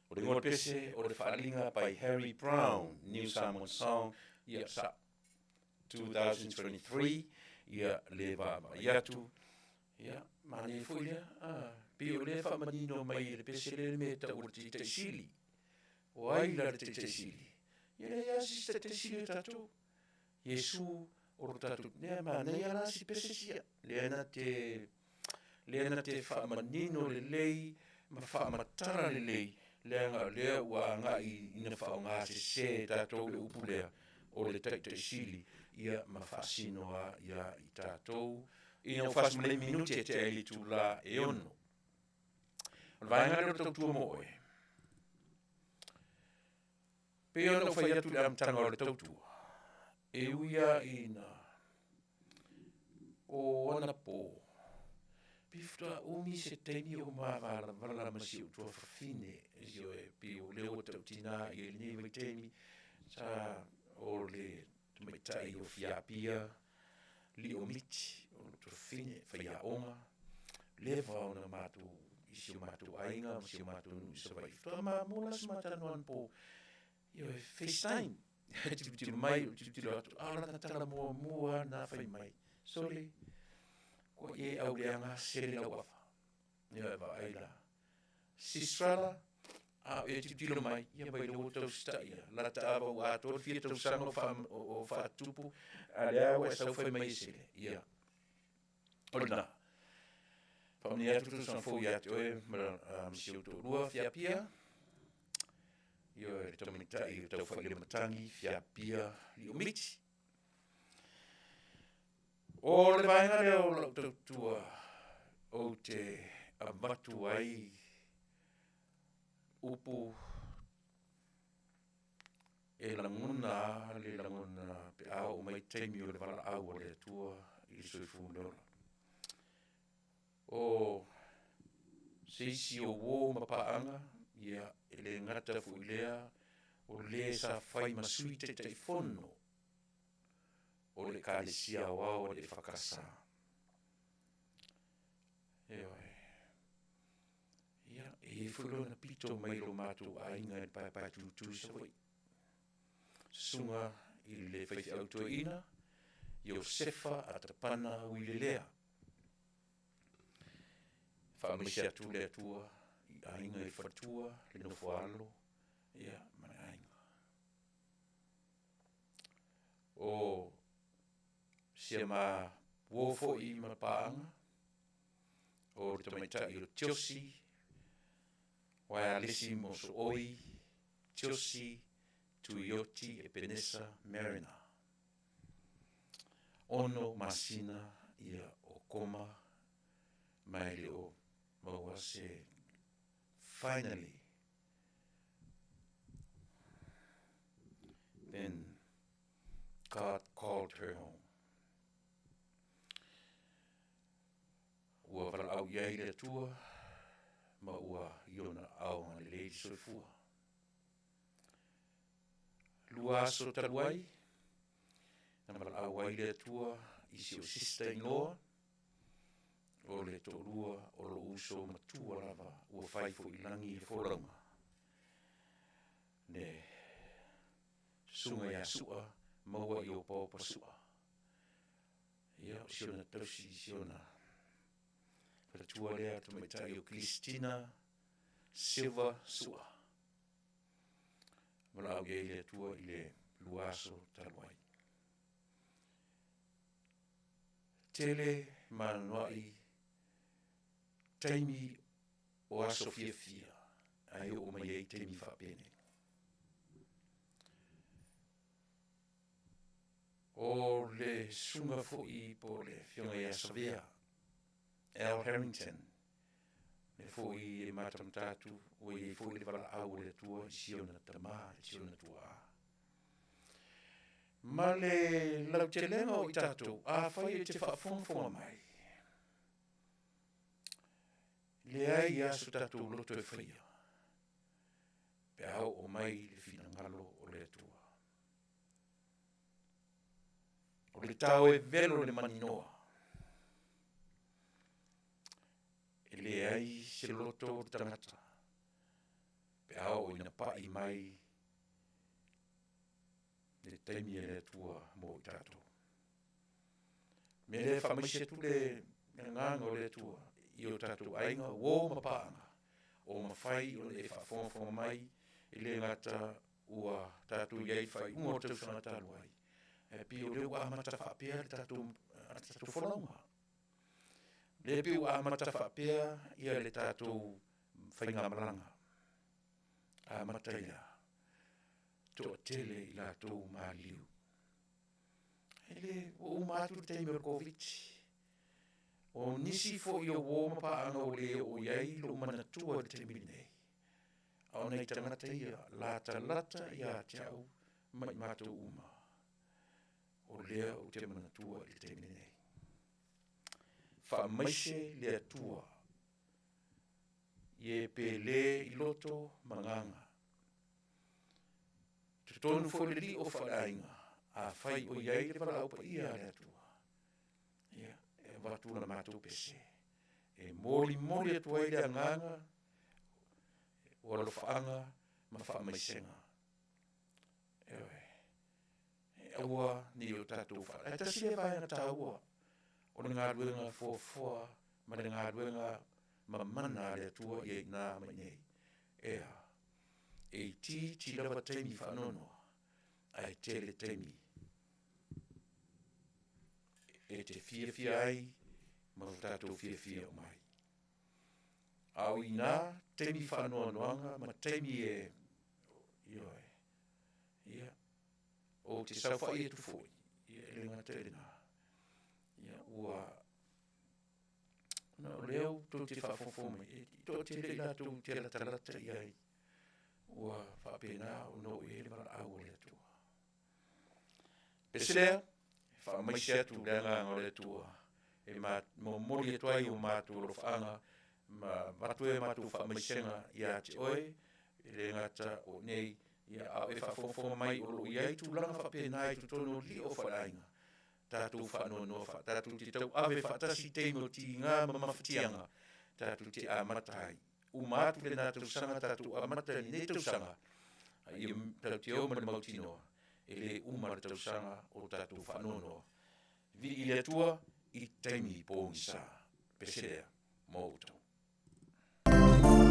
O le ngol pese, o le whaalinga by Harry Brown, New Salmon Song, ia sa 2023, ia le vama iatu, ia mane fui lea, pia o le whamanino mai le pese le me ta urti te sili, o aila le te sili, ia le asista te sili tatu, Yesu o tatu, nea ma nei ala si pese sia, le ana te whamanino le lei, ma whamatara le lei, lea ua ngai ina whaonga se tātou le upu lea o le taita sili ia ma whaasinoa ia i tātou ina whaasmale minuti e te aili tū la e ono. O vaenga leo tautua mo oe. Pe ono whai atu le amtanga o le tautua. E uia ina o ana po. Pifta umi se teini o mawala wala masi utua whawhine io e pi o leo tautina i e ni waitemi sa o le tumaitai o fiapia li o miti o le whawhine whaia onga lewa o na matu isi o matu ainga masi o matu nusa wai fta ma mola sa matanuan po io e FaceTime tibitilo mai tibitilo atu ala na tala mua na whai mai sole ko e au leanga sere la wafa. Ia eva aila. Sistrala, a e titilo mai, ia bai le tau staia. La taava o ato, fia tau sanga o wha tupu, a lea wa sau whai mai sere. Ia. Olna. Pamni atu tu sana fo ia oe, msi uto rua, fia pia. Ia e tamanita i tau whai le matangi, fia pia, li o miti. O le vaenga leo lau tautua o te amatu ai upu e languna le languna pe au o mai teimi o le wala au o le atua i soifu leora. O seisi o wō mapaanga ia e le ngata fuilea o le sa whai masui te teifono o le kālesia wao o le whakasa. Ia, e whulo na pito mai lo mātou a inga e pai tūtū sa wai. Sunga i le whaithi autua ina, Iosefa a tapana uile lea. Whaamisi atu le atua, i a inga e whatua, le no whaalo, ia, mana a inga. O sia ma wofo i ma paanga o le tamaitai o tiosi wai alesi mo so oi tiosi tuioti e penesa marina ono masina ia o koma mai le o maua se finally then God called her home. Ua wala au iai le tua, ma ua iona au ngani leidi soifua. Lua aso taluai, na wala au ai le tua, isi o sista ingoa, o le to lua o lo uso matua lava, ua faifo ilangi e foranga. Ne sunga ia sua, maua i o pōpa sua. Ia o siona tausi, siona Para tua lea tu mai tai o Kristina Silva Sua. Mala au gei lea tua i le luaso taluai. Tele manuai taimi o aso fia fia. Ai o mai ei taimi whapene. O le sunga foi po le fionga ia savea. Al Harrington, le foi e matam tatu, o e foi le vala au le tua, siona tama, siona tua. Ma le lau te lenga o i tatu, a whai e te whaafonga mai. Le ai aso tatu loto e whaia. Pe au o mai le fina ngalo o le tua. O le tau e velo le maninoa. le ai se loto o tangata. Pe ao ina pa I mai le taimi e le tua mo I tato. Me le whamaise tu le nganga o le tua I o tato ainga wō mapaanga o mawhai o le whawhonga mai I le ngata ua tato iei whai ungo tau sanga talu ai. E pi o le ua amata whapea le tato whanonga. Le pi ua amata whapea ia le tato whainga malanga. Amata ia. Tō tele I lātou māliu. Ele o mātu te teime o COVID. O nisi fo I o wōma paanga o le o iei lo manatua o te teime nei. Au nei tangata ia lata ia te au mai mātou uma. O lea o te manatua o te teime nei. Whamaise lea tua. Ie pe le I loto manganga. Te tonu wholeli o wharainga. A whai o iei le wala upa ia lea tua. Ia, e watu na mātou pese. E mori atua I lea nganga. O alo whaanga ma whaamaisenga. Ewe. E aua ni o tātou whara. E tasi e vai ana tā ua. O ngā ruenga fua, ma ngā ruenga ma mana lea tua I nā mai nei. Ea. E ti lawa teimi whanono. Ai tele teimi. E te fia ai, ma tātou fia o mai. Au I nā teimi whanoanoanga, ma teimi e ioe. Ia. O te sauwha I e tu fwoi. Ia e ngā te nā. Ia ua. No leo tō te whawhawhome. Tō te le lātou te latarata I ai. Ua whapena o no e le mara au le atua. Peselea, whamaise atu renga o le atua. E mo mori atua I o mātou lo whaanga. Ma matu e mātou whamaisenga I a te oe. E le ngata o nei. Ia au e whawhawhonga mai o lo iai tūlanga whapena I tu tono li o wharainga. Tātou whanono wha. Tātou te tau awe whatasi teimo ti ngā mamawhatianga. Tātou te amatai. Umatu le nātou sanga tātou amata ni nei tau sanga. I tau te o mana mautinoa. E le umara tau sanga o tātou whanono. Vi I le tua I teimi pōngisa. Peselea, mōtau. Oh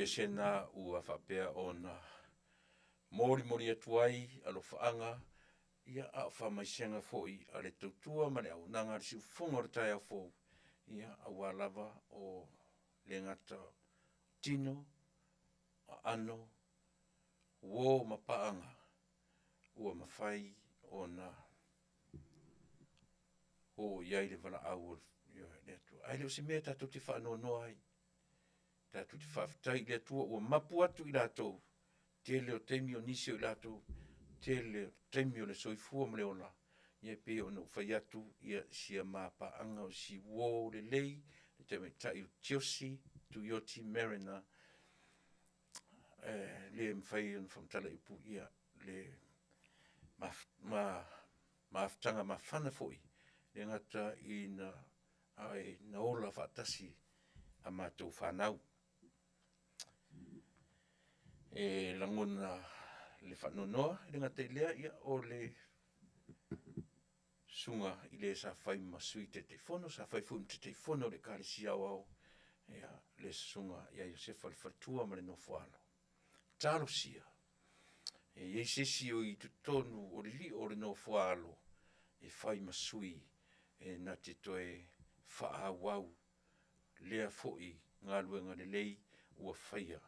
sena ua whapea o na mori atu ai alo whaanga ia a whamaisenga foi a le tautua ma le au nanga si ufonga o tai a fōu ia a walawa o le ngata tino a ano wo mapaanga ua mawhai o na o iai le wala au le atua. Ai leo si mea tātou te whaano noa ai. Tātou te whaafitai le atua ua mapu atu i lātou. Te leo teimi o nisi o i lātou. Te leo teimi o le soifua ma le ola. Ia pe o na ufai atu ia sia mapaanga o si wo le lei. Te me tai o tiosi tu ioti merina. Le mwhai o na whamtala ipu ia le maaftanga mawhana foi. Le ngata i na ai na ola whaatasi a mātou whanau. E langona le whanonoa, le ngata i lea ia o le sunga i le sa whai masui te teifono, sa whai fum te teifono le kālisi au au. Ia le sunga ia Iosefa le whatua ma le nofoalo. Tālo sia. E iesesi o i tutonu o le li o le nofoalo. E whai masui e na te toe whaawau lea foi ngā luenga le lei ua whaia.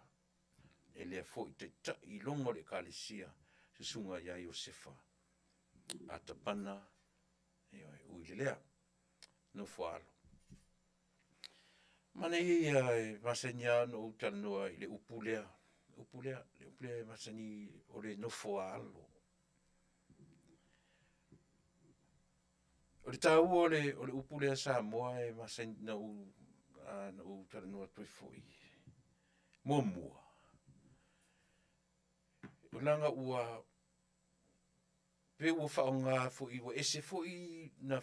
E lea foi te ta i longo le kālesia susunga ia Iosefa. A tapana ui le lea no whaalo. Mana ia e masania no utanua i le upulea. Le upulea masani o le no whaalo. O le tau o le upulea Samoa e masani na u taranua toi foi. Mua. O langa ua pe ua whaonga foi, ua ese foi na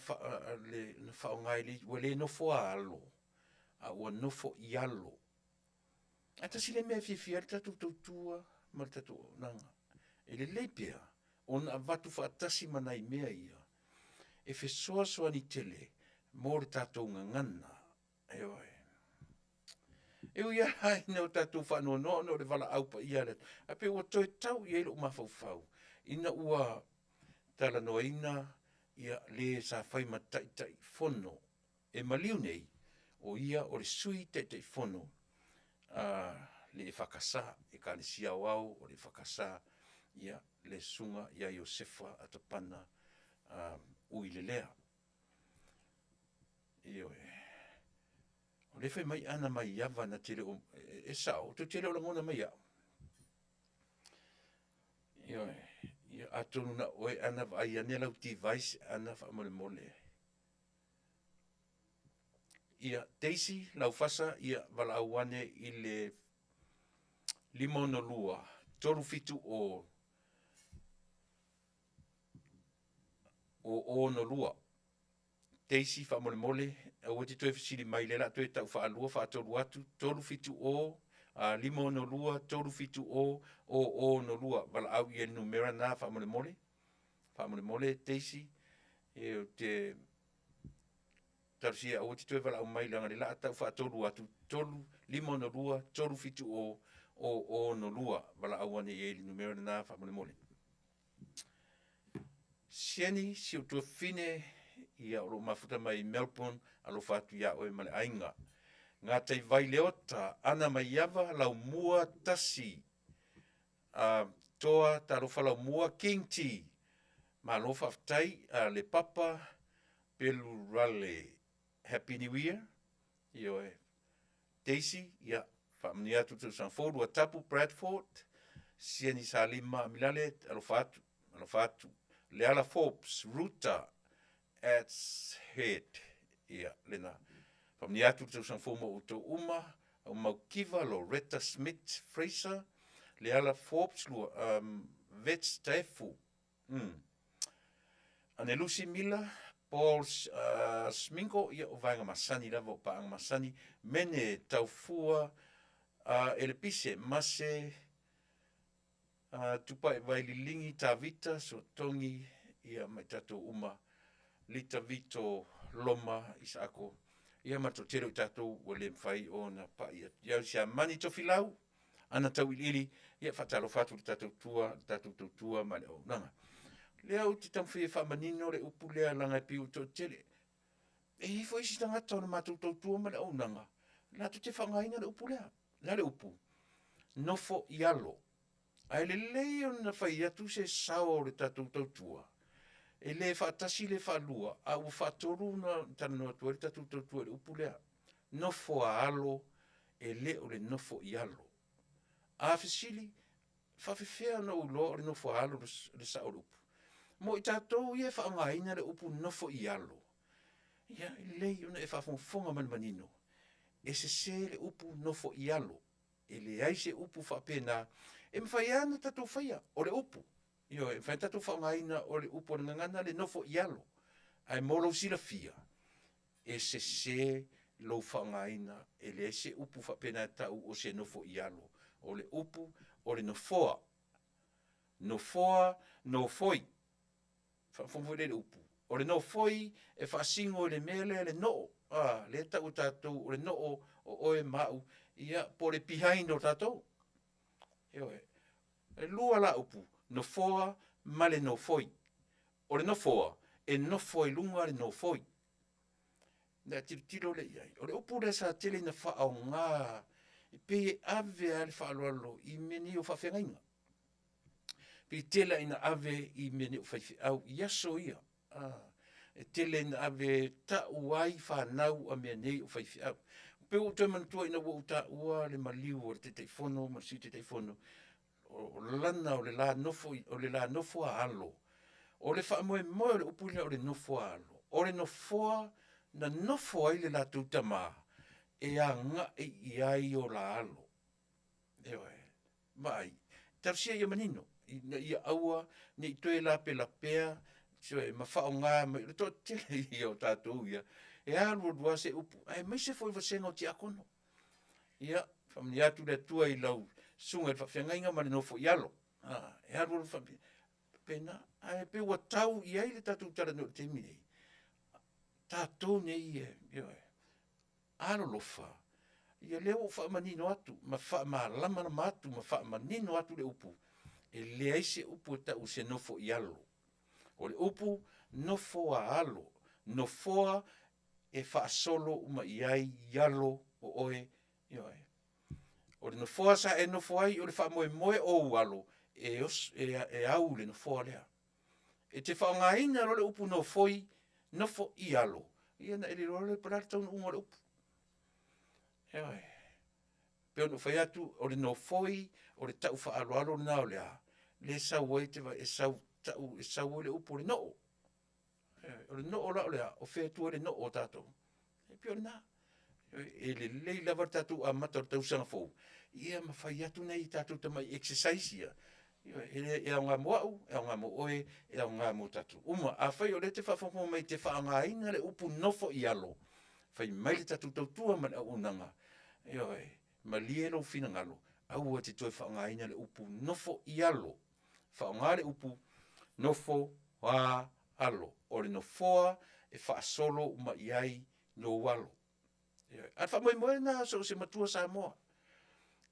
whaonga ili, ua le nofo alo. A ua nofo i alo. Ata sile mea fia le tatu tautua, ma le tatu nanga. E le leipea, o na vatu whaatasi manai mea ia. E fe soa ni tele, mo le tātou ngangana, e oi. E ui ai na o tātou whanau no le wala aupa ia le. A pe ua toi tau i eilo mawhau. Ina ua tala noa ina, ia le sa whai matai fono. E maliu nei, o ia o le sui tai fono. Le whakasa, e ka le sia wau, o le whakasa, ia le sunga, ia Iosefa atapana, ui le lea. Io o le fai mai ana mai iava na tele o e sao, tu tele o langona mai iau. Io atonu na oe ana vai ane lau ti vais ana wha mole. Ia teisi lau fasa ia wala awane i le limono lua, toru fitu o no lua. Teisi wha mole, o te toi fisiri mai lela, toi tau wha alua, wha toru atu, toru fitu o, limo no lua, toru fitu o no lua, wala au i numera na wha mole, teisi, e o te tarusia, o te toi wala au mai langa lela, tau wha toru atu, toru, limo no lua, toru fitu o no lua, wala au ane i numera na wha mole. Sieni, si o tua fine, ia o mafuta mai Melbourne, alo fatu ia oe male ainga. Ngā tei vai leota, ana mai iava, lau mua tasi. Toa, taro whalau mua King Tea. Ma lo whaftai, le papa, pelu rale. Happy New Year. Ioe. Daisy, ia, whamni atu tu sanforu a tapu Bradford. Sieni sa lima milale, alo fatu. Leala Forbes, Ruta, at head, ia, lena. Whamni atu tu sanforu uto uma, au Maukiva, Loretta Smith, Fraser, Leala Forbes, Vets Taifu. Ane Lucy Miller, Paul Smingo, ia o vaenga masani lava o paanga masani, mene taufua, elepise, mase, tupai vai lilingi ta vita, so tongi, ia mai tato uma, lita vito loma isako, ia mato tero tato wale mwhai o na pa ia. Iau sia mani tofi lau, ana tau ili ia fatalo fatu tatu tua ma le nanga lea o te tamwhia whamanino le upu lea langa piu to tele e foi si tanga tau ma tu tua ma le nanga la tu te whangaina le upu lea la le upu nofo ialo ai le leo na whai atu se sao le tatu tua e le whaatasi le whalua a u whaatoru na tana noa tua le tatu tua le upu lea nofo a alo e le o le nofo ialo a fisili whawhiwhea na ulo o le nofo a alo le sao le upu mo i tātou ia whaangaina le upu nofo ialo ia i leo na e whawhonga manmanino e se le upu nofo ialo e le ai se upu whapena e mwhai ana tatu whaia o le upu io e whai tatu whaangaina o le upu o le ngangana le nofo ialo ai molo sila fia e se lo whaangaina e le ai se upu whapena tau o se nofo ialo o le upu o le nofoa no foi whawhonga le upu o le no foi e whaasingo le mele le no le tau tātou o le no o oe mau ia po le pihaino tātou e lua la upu no foa ma le no foi o le no foa e no foi lunga le no foi na tiro le iai o le upu le sa tele na whaao ngā e pe ave ale whaaloalo i meni o whawhengainga pe tela ina ave i meni o whaiwhiau i aso ia e tele ina ave ta uai whanau a mea nei o whaiwhiau pe o te mantua ina wo ta ua le maliu o le te teifono ma si te teifono o lana o le la nofo a alo o le whaamoe moe o le upulia o le nofo a alo o le nofoa na nofo ai le la tutama e a nga e iai o la alo mai tarsia ia manino ia aua ni toe la pea so ma fa nga ma to te ia o tātou ia e alu dua se upu ai mai se foi vasenga o te akono ia famili atu le tua i lau sunga fa fengainga ma no fo ialo e alu fa pena ai pe wa tau ia ile tatu tara no te mi tātou nei ia alo lofa ia leo fa manino atu ma fa ma lama na matu ma fa manino atu le upu e le ai se upu ta u se no fo ialo o le upu no fo a alo no foa e fa solo uma iai ialo o oe ioe o le no foa sa e no foa i o le fa moe o ualo e au le no foa lea e te fa ngaina lo le upu no foi no fo ialo ia na ele lo le parata un o upu ioe pe no fai atu o le no foi o le tau fa alo na o lea le sa wei te va e sa le upu le no o le no o la o lea o fe tu le no o tato e pio na e le lava tatu a mata tau sanga fo ia ma fai atu nei tatu ta mai exercise ia e nga mo e nga mo oe e nga mo tatu uma a fai o le te fa fo mai te fa nga ina le upu nofo ialo fai mai le tatu tau tua ma unanga ma lielo fina ngalo au te toi fa nga ina le upu nofo ialo fa nga le upu nofo wa alo o le nofoa e fa solo ma iai no walo a fa moi na so se matua sa mo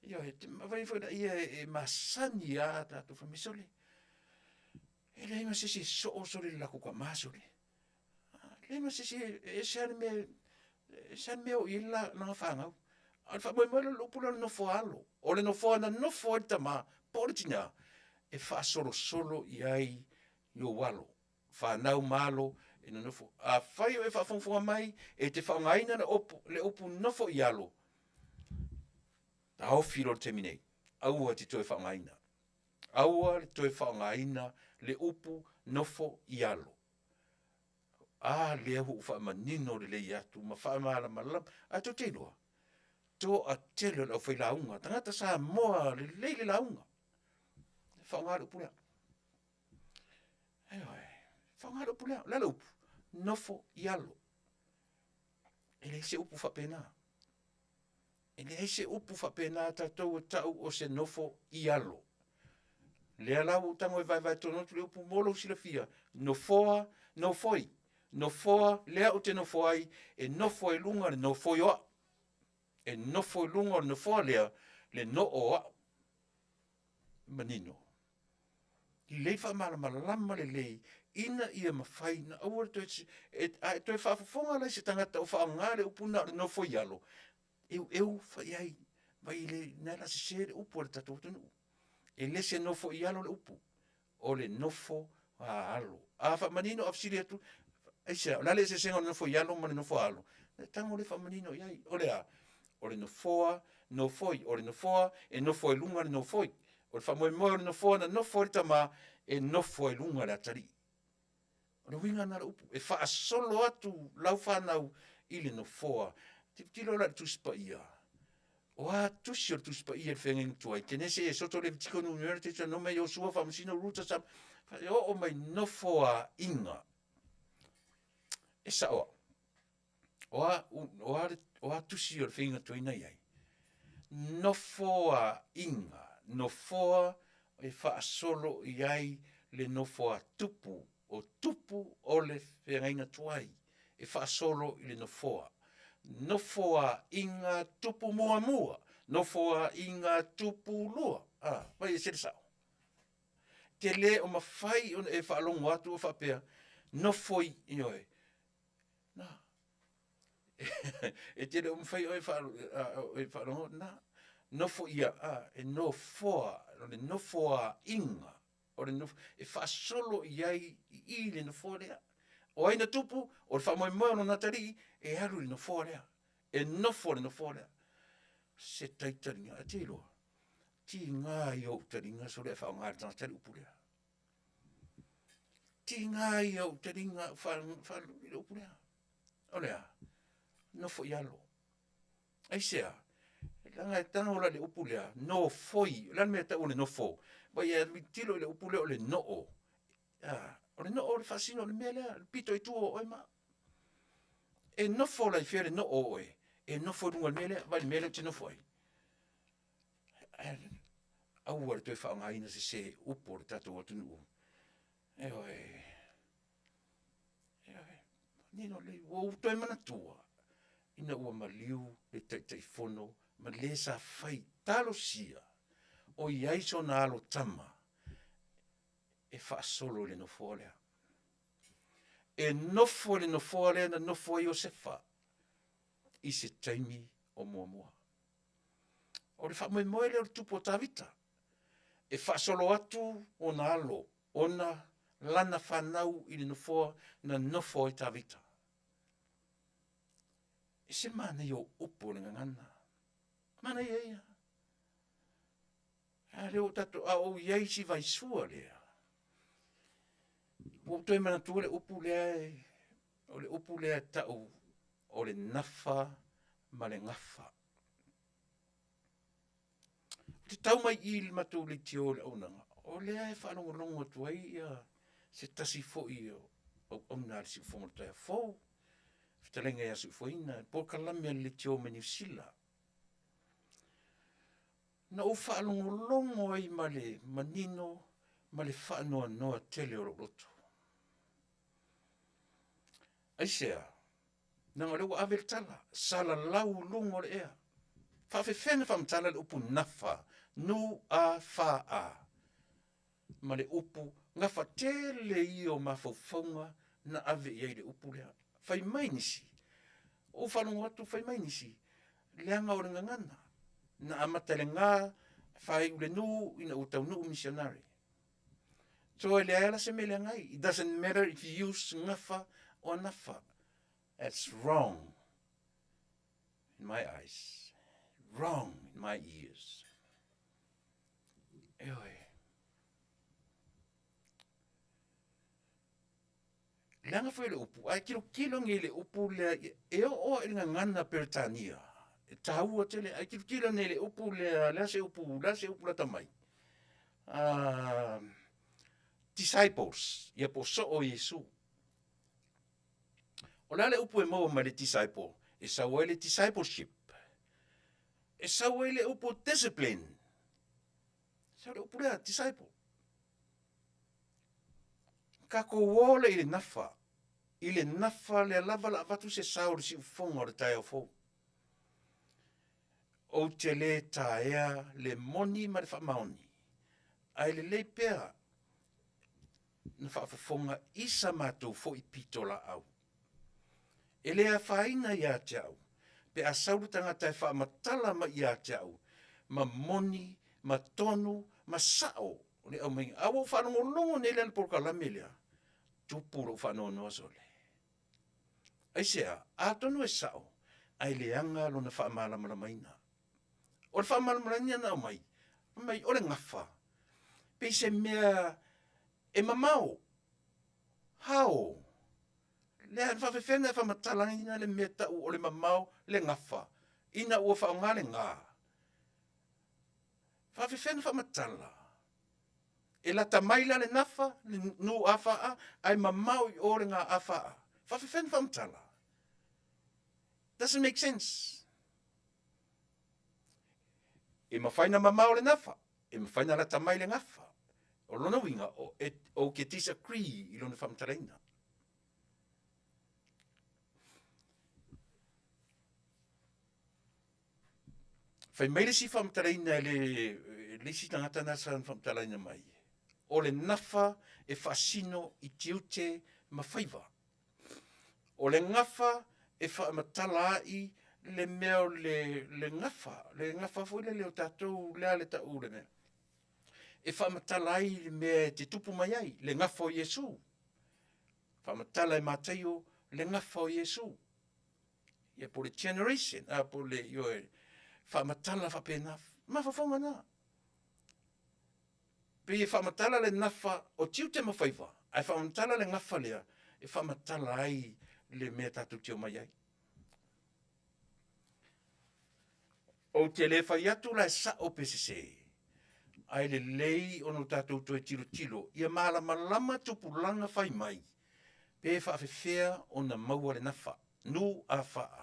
te vai foi da e masani a ta to fa misole e le ma se so le la ko ma sole le ma se e san me o illa na fa nga a fa moi lo pulo no fo alo o le nofoa na no fo tama portina e fa solo iai yo walo fa nau malo e no fo a fai e fa fonfonga mai e te fa ngaina le opu nofo ialo au filo terminate au te toi fa ngaina au te toi fa ngaina le opu nofo ialo le hu fa manino le yatu ma fa mala malam a to telo to a telo o foi launga tangata sa mo le launga fa ngalo pula whangaro pulea, lala upu, nofo ialo. Ele se upu whapena. Ele se upu whapena tatou tau o se nofo ialo. Lea lau tango e vai tono tu le upu molo sila fia. Nofoa, nofoi. Nofoa, lea o te nofoai, e nofo e lunga le nofo ioa. E nofo e lunga le nofoa lea, le no oa. manino. I lei whamalama le lei, ina ia mawhai na aua toi whaafafonga lai se tangata o whaangare upuna le nofo i alo. Eu whai ai, vai le nela se sere upu le tatu tunu. E le se nofo i alo le upu, o le nofo a alo. A wha manino afsiri atu, eisa, lale se senga o le nofo i alo, ma le nofo alo. Tango le wha manino iai, o le a, o le nofoa, nofoi, o le nofoa, e nofo e lunga le nofoi. O le whamoe moe o le nofoa na nofo le tama, e nofo e lunga le atari. O le winga na upu, e wha solo atu, lau whanau, i le nofoa. Tilo la tuspa ia. O a tusi o tuspa ia le whengeng tuai. Tenese e soto le vitiko nu nuere te no mei o sua whamasino ruta sam. O mai nofoa inga. E saoa. O a tusi o le whenga tuai nei ai. Nofoa inga. Nofoa e wha solo iai le nofoa tupu. O tupu o le whenga tuai. E wha solo i le nofoa. Nofoa inga tupu mua mua. Nofoa inga tupu lua. Vai e sere sao. Te le o mawhai o e whaalongo atu o whapea. Nofoi ioe. Na. E te le o mawhai o e whaalongo. Na. Nofo ia. E nofoa. O le nofoa inga. O le nofoa. E whaasolo iai i le nofoa lea. O aina tupu, o le whamoe moe no natari, e aru le nofoa lea. E nofo le nofoa lea. Se taitaringa, a te loa. Ti ngā i au taringa, so le whao ngā tana tari upu lea. Ti ngā i au taringa, whao le upu lea. O lea, nofo i alo. Aisea, langa e tano la le upu lea, no foi, lan mea ta ule nofo. Bai e tilo le upu lea o le noo. O le noo o le fasino o le mea lea, pito i tuo o ma. E nofo la i fere noo oe. E nofo runga le mea lea, vai le mea lea te nofo ai. Au wale toi whaonga ina se upo le tato o tunu. E oi. Nino le, o toi mana tua. Ina ua maliu le teitai fono, ma le sa fai talo sia. O iai so na alo tama. E wha solo le nofo lea. E nofo le nofo lea na nofo i o se wha. I se taimi o mua mua. O le wha moe moe leo le tupo tawita. E wha solo atu o na alo. O na lana whanau i le nofoa na nofo i tawita. E se mana i o upo le ngangana. Mana i eia. A leo tato a o iei si vai sua lea. O toi mana tua le upu lea e. O le upu lea tau. O le nafa ma le ngafa. Te tau mai i le matu le tio le aunanga. O lea e whanongo tuai ia. Se tasi fo i o auna le si ufongo taia fo. Fitalenga ia si ufoina. Po kalamia le tio me New Zealand. Na o whanongo ai ma le manino ma le whanoa noa tele o roto. Aisea. Nanga leo avel tala. Sala lau lungo le ea. Whawhewhena whamtala le upu nafa. Nu a wha a. Ma le upu. Nga whatele i o mawhauwhaunga na ave iei le upu lea. Whai mai nisi. O whanongo atu whai mai nisi. Leanga o ringa ngana. Na amatale ngā whai ule nu ina utau nu missionary. So le aela se mele ngai. It doesn't matter if you use ngafa or nafa. That's wrong in my eyes. Wrong in my ears. Eoi. Langa foi le upu. Ai kilo ngi le upu le e o e ngana Peritania. E taua tele ai kilo ne le upu le la se upu la tamai. Disciples. Ia po so o Yesu. O la le upu e mo ma le disciple. E sa le discipleship. E sa le upu discipline. Sa le upu le disciple. Kako wole i le nafa. I le nafa le lava la vatu se saur si ufonga o le tae o fo. O te le taea le moni ma le whamaoni. ai le lei pea na whaafafonga isa mātou fo I pitola au. E lea whaina ia te au, pe a saurutanga tai whaamatala ma ia te au, ma moni, ma tonu, ma sao, le au mai, au whanongolongo ne lea porka lamelea, tupuro whanono asole. Aisea, a tonu e sao, ai leanga lo na whaamalamala maina. O le whaamalamala na au mai o le ngafa, pe se mea e mamao, hao, lea whawhewhena whamatalangina le mea tau o le mamao le ngafa, ina ua whaonga le ngā. Whawhewhena whamatala. E la tamaila le nafa, le nu awhaa, ai mamao I o le ngā awhaa. Whawhewhena whamatala. Doesn't make sense. E mawhaina mamao le nafa, e mawhaina la tamai le ngafa. O lona winga o ke disagree I lona whamatalaina. Whai meile si whamatalaina le si tangata nasa whamatalaina mai. O le nafa e whaasino I tiute mawhaiva. O le ngafa e whaamatala ai le meo le ngafa fwoi le leo tātou lea le tau le mea. E whaamatala ai le mea te tupu mai ai, le ngafa o Iesu. Whaamatala e mātaio le ngafa o Iesu. Ia po le generation, po le whaamatala whapena, mawhawhonga nā. Pe e whaamatala le nafa o tiu te mawhaiva, ai whaamatala le ngafa lea, e whaamatala ai le mea tātou tio mai ai. O te le whai atu lai sa o PCC, ai le lei ono tātou toe tilo, ia malama tupulanga whai mai, pe whaafewhea o na maua le nafa, nu a whaa.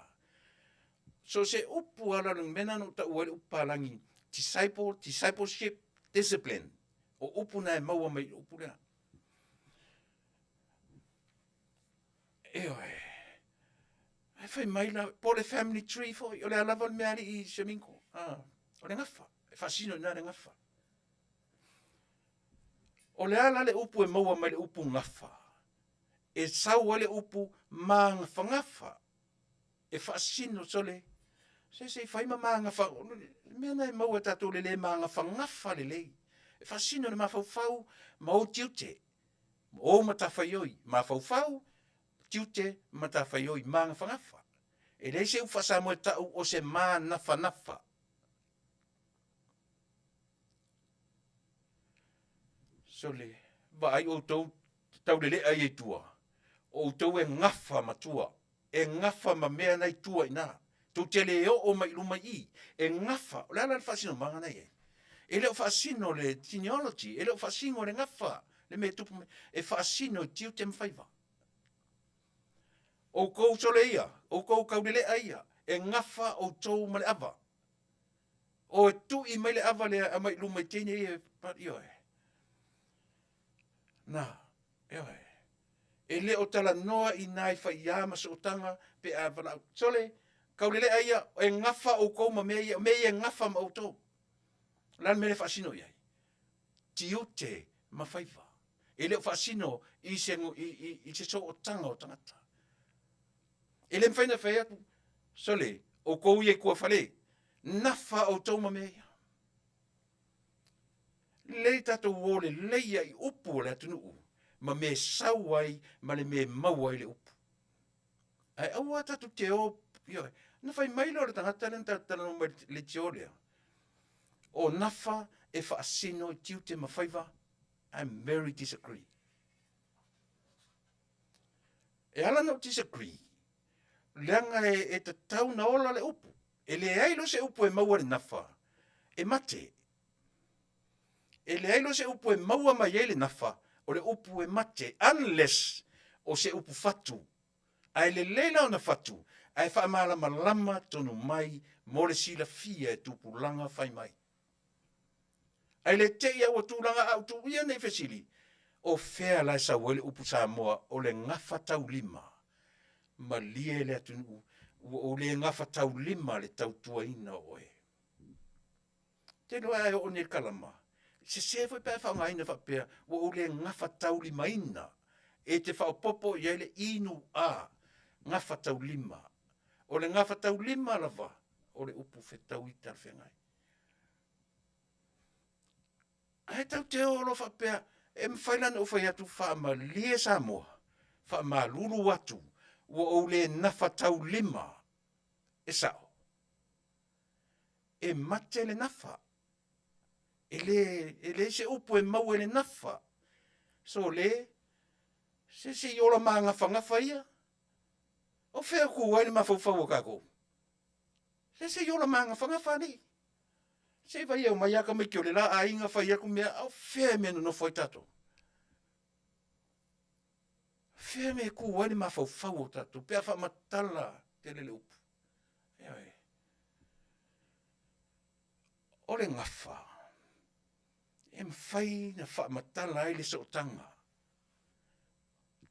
So se upu ala ng mena no ta uale upalangi, discipleship, discipline, o upu na e maua mai upu lea. Eoi, ai whai mai la, po le family tree fo, o le alawa le meari I Seminko, o le ngafa, e whasino na le ngafa. O le ala le upu e maua mai le upu ngafa, e sau ale upu maanga whangafa, e whasino sole, se whaima maanga whangafa, mea nei maua tatou le maanga whangafa le lei, e whasino le mawhauwhau, mau tiute, o matawhaioi, mawhauwhau, tiute matawhaioi, maanga whangafa. E lei se ufasa mo tau o se maa nafa. Sole, wa ai o tau lele ai e tua. O tau e ngafa matua. E ngafa ma mea nei tua ina. Tu te le o mai luma I. E ngafa. O le ala le fasino manga nei e. E leo fasino le genealogy. E leo fasino le ngafa. Le me tupu me. E fasino tiu te mwhaiva. O kou sole ia. O kou kaulele ia. E ngafa o tau ma le ava. O e tu I mai le ava le a mai luma I tene e pat ioe. Na, eoi. E le o tala noa I nai whai ia masotanga pe a wala. Sole, kaulele aia e ngafa o kou ma mea e ngafa ma o tō. Lan mele whaasino iai. Tiute ma whaiva. E le o whaasino I se so o tanga o tangata. E le mwhaina whai atu. Sole, o kou ie kua whale. Nafa o tō ma mea. Lei tatou o le leia I upu le atunu u. Ma me sau ai, ma le me mau ai le upu. Ai aua tatou te o, ioe, na whai mailo le tangata le tatana no le te o lea. O nafa e whaasino I tiu te mawhaiva, I'm very disagree. E ala no disagree. Leanga e te tau na ola le upu. E le ailo se upu e maua le nafa. E mate. E le ailo se upu e maua mai ele nafa, o le upu e mate, unless o se upu fatu. Ai le leila o na fatu, ai wha malama tonu mai, mo le sila fia e tupu langa whai mai. Ai le te ia o tūlanga au tu ia nei fesili, o fea lai sa wele upu sa moa, o le ngafa tau lima, ma lie le atunu, o le ngafa tau lima le tau tua ina oe. Te loa e o ne kalama, se foi pe fa ngai na fa pe o le ngafa tauli maina e te fa popo ia le inu a ngafa taulima o le ngafa taulima lava o le upu fetau i tal fengai ai tau te o fa pe e mfailan o fa ya tu fa ma lie sa mo fa ma lulu watu o le nafa taulima e sao e mate le nafa ele se upu e mau ele nafa so le se yola manga fanga faia o fe ku ai ma fo fo ka ko se yola manga fanga fani se vai eu mai ka me ke la a inga faia ku me o fe me no foi tato fe me ku ai ma fo fo tato pe fa matala tele le upu o le ngafa e mwhai na wha matala ai le sotanga.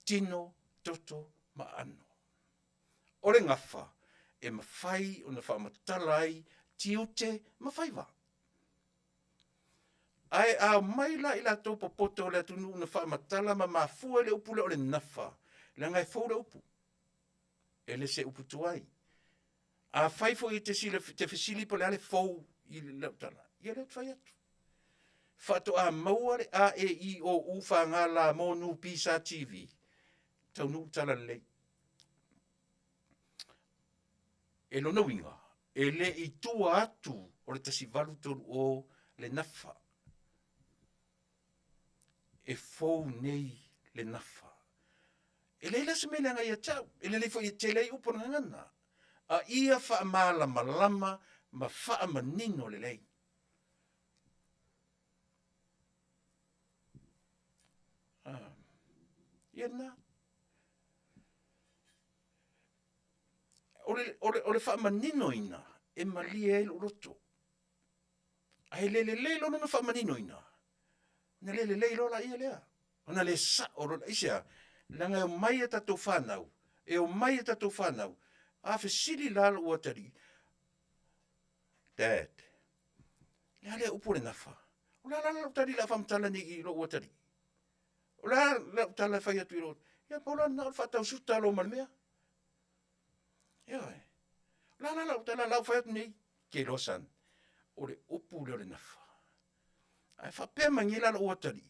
Tino, toto, maano. O le ngawha, e mwhai o na wha matala ai tiute mawhaiwa. Ai a maila i la tō popoto le atunu na wha matala ma mafua le upu le o le nawha. Le ngai fau le upu. E le se upu tuai. A whaifo i te fesili po le ale fau i le lautala. Ia le whai atu. Fato a mauare a e i o ufa ngā la monu pisa TV. Tau nu tala lei. E lona winga. E le i tua atu o le tasi valu toru o le nafa. E fau nei le nafa. E le la semele ngai a tau. E le fo i te lei upo ngana. A ia wha malama lama ma wha manino le lei. Iena. Ole wha manino ina, e malia e roto. Ai lele leilo no wha manino ina. Na lele leilo la ia lea. Ona le sa oro isia. Langa e mai e tatou whanau. E o mai e tatou whanau. A fesili lalo ua tari. Dad. Lea lea upore nafa. O la la tari la whamtala ni i lo ua tari. O la tala whai atu i ro. Ia paula na whatau suta lo malmea. Ia e. La tala lau whai atu nei. Ke losan. O le upu leo le nafa. Ai whapea mangila lo ua tari.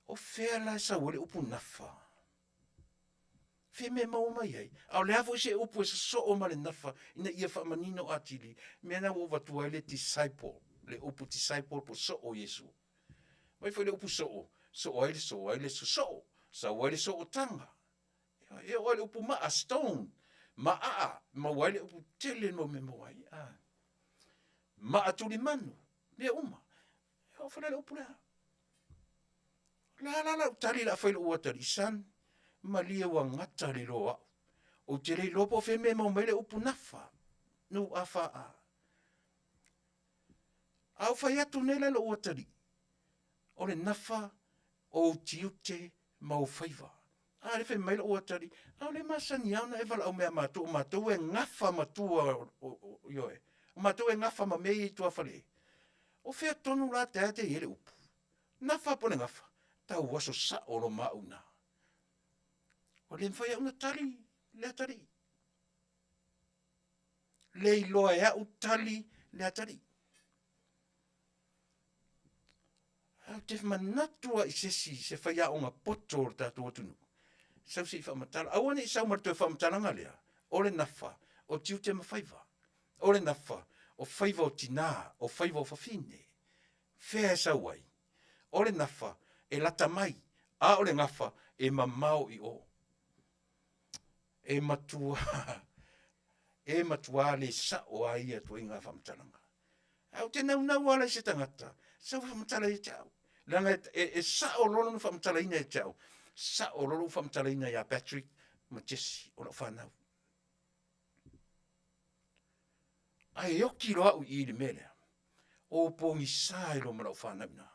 O whea la sa o le upu nafa. Whe me mau mai ai. Au le hafo se upu e sa so o ma le nafa. Ina ia wha manino atili. Mea na o watua le disciple. Le upu disciple po so o Yesu. Mai whai le upu so o. So o aile so. Sa o aile so o tanga. E o aile upu ma a stone. Ma a. Ma o aile upu tele mo me mo ai. Ma a tuli manu. Mea uma. E o whai le upu lea. La, tali la whai le ua tari san. Ma lia wa ngata li loa. O te rei lopo whi me mau meile upu nafa. Nu a wha a. Au whai atu nela lo ua tari. O le nafa o tiute mau whaiva. A le whi meile ua tari. Au le masani au na e wala au mea mātou. Mātou e ngafa matua yoe. Mātou e ngafa ma mei i tua whale. O whea tonu la te ate i ele upu. Nafa pone ngafa. Tau waso sa oro mauna. O le mwhai au na tali, le tali. Le iloa e au tali, le tali. Au te whmanatua i sesi se whai au ngā poto o tātou atunu. Sau si i whamatala. Au ane i sau maratu e whamatalanga lea. O le nafa, o tiu te mawhaiva. O le nafa, o whaiva o tina, o whaiva o whawhine. Whea e sau ai. O le nafa, e lata mai. A o le ngafa, e mamau i o. E matua le sa o ai atu i ngā whamtalanga. Au te nau ala i se tangata. Sa whamtala i tau. Langa e sa o lolo nu whamtala ina i tau. Sa o lolo whamtala ina ia Patrick ma Jesse o la whanau. Ai oki roa u i le mele. O pongi sa i lo ma la whanau na.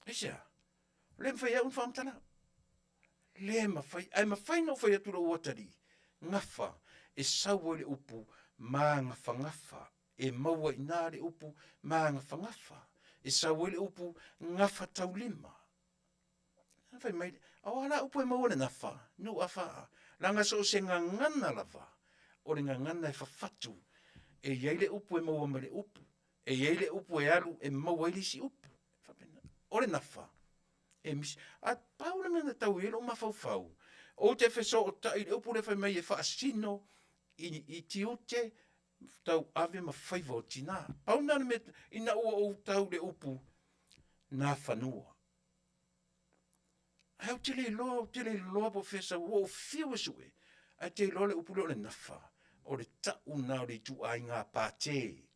Esia, le mwhai au whamtala. Le mawhai, ai mawhai no whai atura uatari. Ngafa, e sau le upu, ma ngafa e maua ina le upu magafaгаfa e saua le upu gafa taulima fai mai o ala upu e maua le nafa nu afa langa so se ngangana lava o le ngangana e fafatu e iai le upu e maua ma le upu e iai le upu e alu e maua i lisi upu o le nafa e mis a paula mena tau e lo mafaufau o te feso o tai le upu le fai mai e faasino i tiute tau ave ma faiva o tina pauna me ina o tau le upu na fanua au te le lo po fesa o fiu sue a te lo le upu le nafa o le tau na o le tu ai ngā pate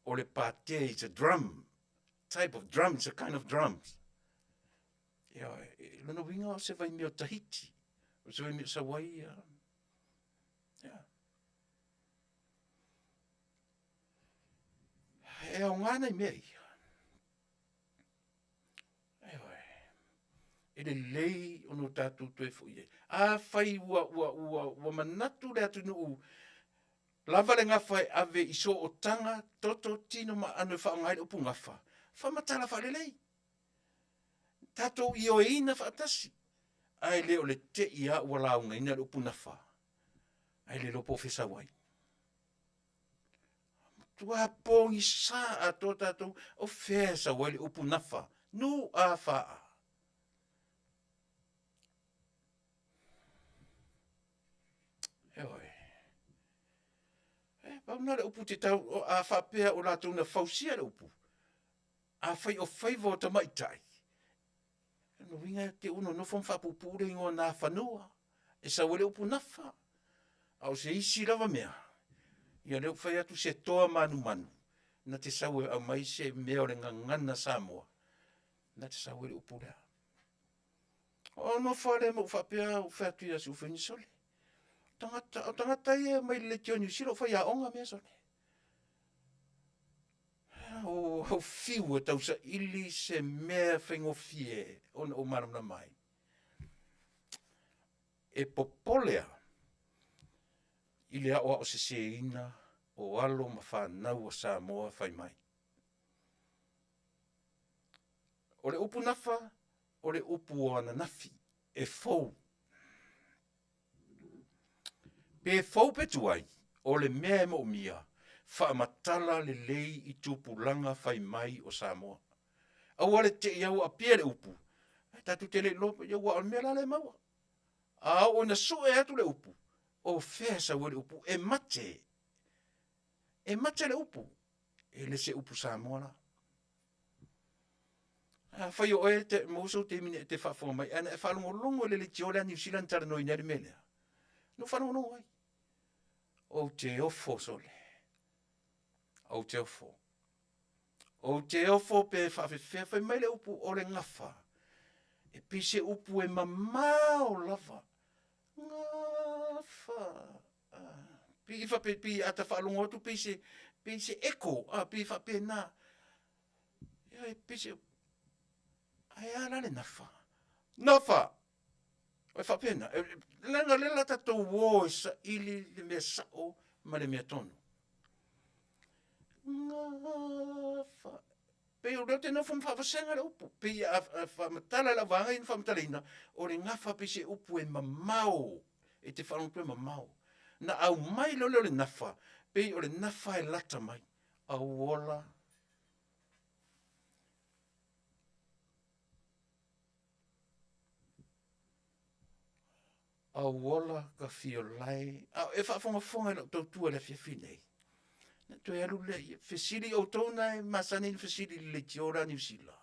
o le pate it's a drum type of drum it's a kind of drums ya no winga o se vai mi o Tahiti o se vai mi o Hawaii ya e o ngana i mei e le lei o no tatu tu e fuie a fai ua manatu le atu nuu lava le ngafa e ave iso o tanga toto tino ma anu fa ngai le upu ngafa fa matala fa le lei tato i o ina fa atasi ai le o le te ia ua launga ina le upu nafa ai le lopo fesa wai tua pongi sa a to tato o fesa wai le upu nafa nu a fa pauna le upu te tau a whapea o lātou na whausia le upu. A whai o whaiva o tamaitai. No winga te uno no wham whapupure ingo nā whanua. E sa wale upu nafa. Au se isi lava mea. Ia leo whai atu se toa manu manu. Na te sawe au mai se mea o le ngangana Samoa. Na te sawe le upu lea. O no whare mo whapea o whatu ia su wheni sole. Tangata ia mai le tio New Zealand whai a onga mea sone. O hau fiu e tau sa ili se mea whengo fie o maramna mai. E popolea i le aoa o se se ina o alo ma whanau o Samoa whai mai. O le upu nafa, o le upu o ana nafi, e fau. Pe fau petuai, o le mea mo mia, whaamatala le lei i tupulanga whai mai o Samoa. Au ale te iau a pia le upu, tatu te le lopo iau a mea la le maua. A o na so e atu le upu, o fesa o le upu, e mate le upu, e le se upu Samoa la. Whai o e te mouso te mine te whaafonga mai, ana e whalongolongo le tiole a New Zealand tara noi nere melea. No whanongo ai. O te ofo sole. O te ofo. O te ofo pe whawhewhia whai mai le upu o le ngafa. E pise upu e mamao lava. Ngafa. Pi iwa pi ata whalongo atu pise eko. Pi iwa pe na. Ia e pise. Ai ala le nafa. Nafa. Oi whapena. Langa lela tatou wō sa ili le mea sao ma le mea tonu. Ngafa. Pe o leo tena whawhasenga le upu. Pe a whamatala la wanga in whamatalina. O le ngafa pe se upu e mamao. E te whanontu e mamao. Na au mai lolo le nafa. Pe o le nafa e lata mai. Au ola. Au wola ka fio lai. E whaafonga na tau tua le whiawhinei. Na tu e alu le whesiri o tōna e masani whesiri le tiora New Zealand.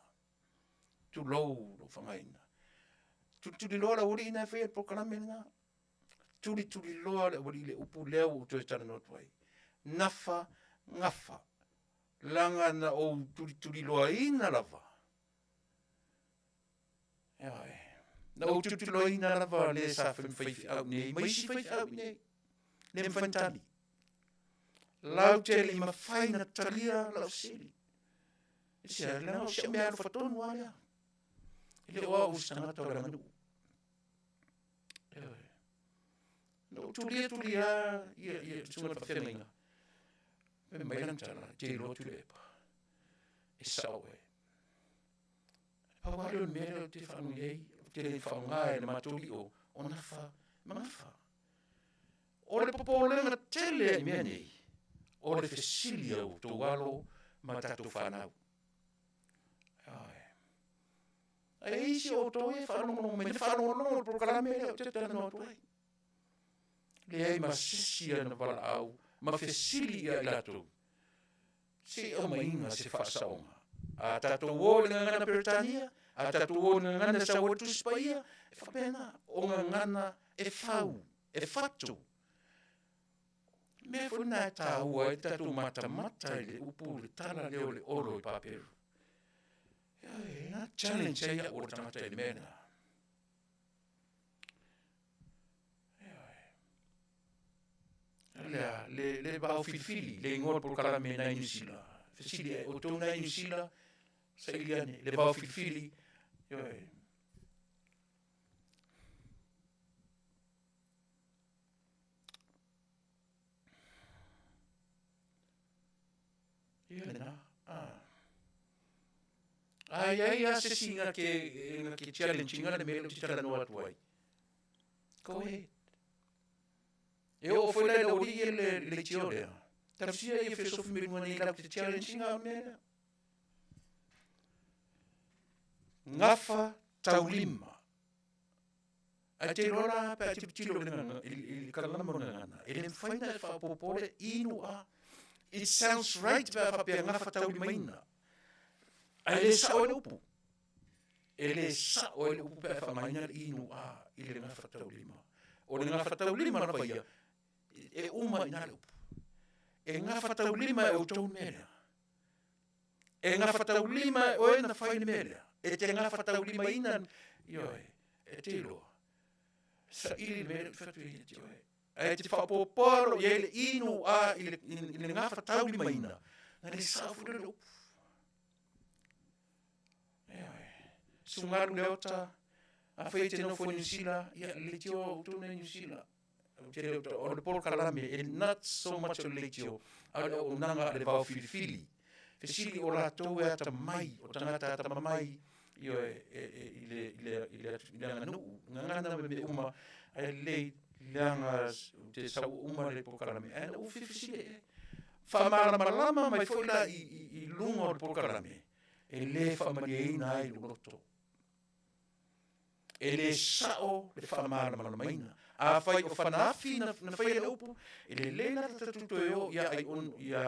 Tu lou lo whangaina. Tuli loa la uri ina e whea pokalame nga. Tuli loa la uri le upu leo o tō e tana no tuai. Nafa, ngafa. Langa na o tuli loa ina lava. Ea e. Na o tutuloi na lava le sa whai au nei, mai si whai au nei, le mwhantani. Lau te le ima whai na talia lau siri. E sia, le nao sia mea whatonu alea. E le oa usitanga tau la manu. No tulia, ia tunga whawhenga. pe mai lan tala te lo tu le pa e sao e pa wa lo me lo te fa ngai te le fa ngai le matuli o na fa mangafa o le popo le na tele me nei o le fesilia o to walo ma tatu whanau. Ai isi o to e whanongo me ne whanongo o proklame o te tana no tuai. Le ai ma sisia na wala au, ma fesilia i lato. Si o mainga se whaasaonga. A tatu o le ngana Peritania, a tatu o le ngana sa watu spaia, e whapena o ngana e whau, e whatu. Me funa e tā ua e tatu mata i le upu le tala leo le olo i paperu. E nga challenge ia o le tangata i le mena. Le bau filifili, le ingoa por kalame na inisila. Fesili e o tau na inisila, sa iliane, le bau filifili. Ai, se singa ke challenge nga le mele ti tala no atuai. Go ahead. E o foi la ori le tiore. Tapsia e feso fumi ngani la te challenge nga mele. Ngafa taulima. A te rola pa te tilo nga il kalana mo nga. Ele faina fa popole inu a. It sounds right pa pa ngafa taulima ina. Ele sa o le upu. Ele sa o le upu pa maina inu a ile nga fatau lima. O le nga fatau lima na paia. E uma ina le upu. E nga fatau lima e o tau mele. E nga fatau lima o e na faini mele. E te nga fatau lima ina yoi. E te loa. Sa ili mele fatu i te yoi. E te whapoporo i ele inu a ile nga fatau lima ina. Na le sa fu le upu. Sungaru leota, a feite no foi New Zealand, ia letio tu na New Zealand. O le por kalame, not so much o letio, o nanga le bau filifili. Fesili o ratou e ata mai, o tangata ata mamai, io ile ngana me uma, le langa te sa uma le por kalame. E o fesili, whamara malama mai foi la i lunga o le por kalame. E le whamariaina ai luroto. E le sao le whamara malamaina. A whai o whanafi na whai e upu, e le lena tatuto e o ia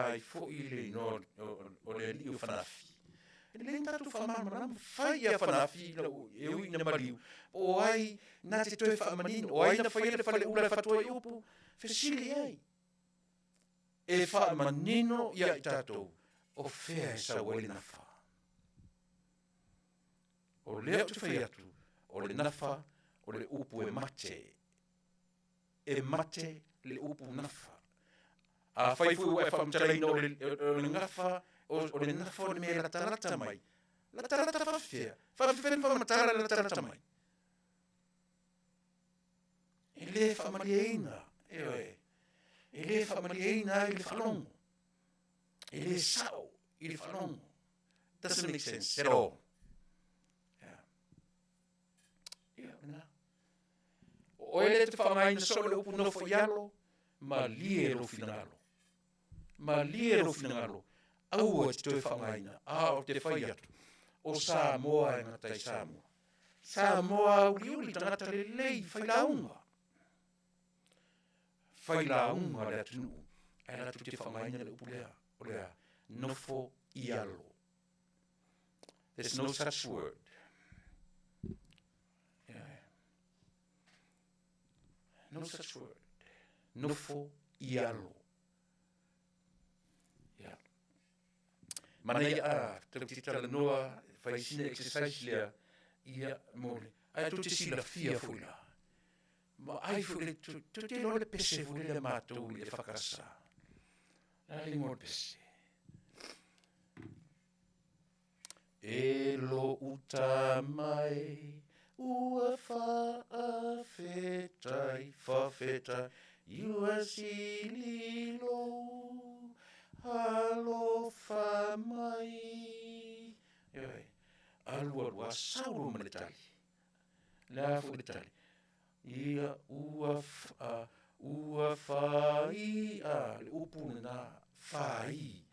ai fo i le no o le li o whanafi. E le lena tatu whamara malama, whai ia whanafi e ui na mariu. O ai na te toe whamanin, o ai na whai le whale ula whatua i upu, whesili ai. E whamanino ia i tatou, o whea e sa wale na wha. O lea tu whai atu, o le nafa, o le upu e mate. E mate le upu nafa. A whai fu e whamtaraina o le ngafa, o le nafa o le mea la tarata mai. La tarata whawhia. Whawhia whamatara la tarata mai. E le whamariaina, e le whamariaina i le whalongo. E le sao i le whalongo. Doesn't make sense at all. O ele te whangai na sole upu nofo ialo, ma lie ro finangalo. Ma lie ro finangalo. Aua te toi whangai na, o te whai atu. O Samoa e ngatai Samoa. Samoa uli tangata le lei, whai launga. Whai launga le atu nuu. E la tu te whangai na le upu lea. O lea, nofo ialo. There's no such word. No such word. Nofo ialo. Yeah. Mana ia te titala noa, fai sine exercise lea, ia mole. Ai tu te sila fia fuila. Ma ai fuile, tu te lo le pese fuile le mātou le whakasa. Ai ngor pese. E lo uta mai, ua whaafetai, ua sililo, sauro ma le tali. La fu le tali. Ia ua fai le upu na fai.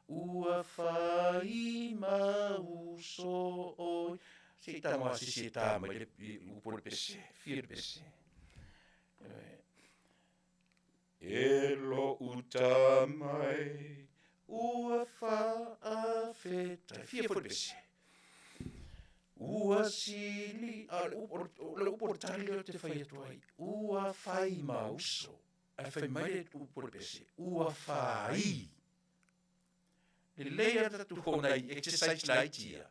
Ua fai mauso oi. Si tama si tama le upu le pese, fia le pese. Elo utamai, ua faafetai, fia fo le pese. Ua sili, le upo le tali leo te fai atu ai. Ua fai mauso, ai fai mai le upo le pese. Ua fai. Le leia tatu honai, exercise lai tia.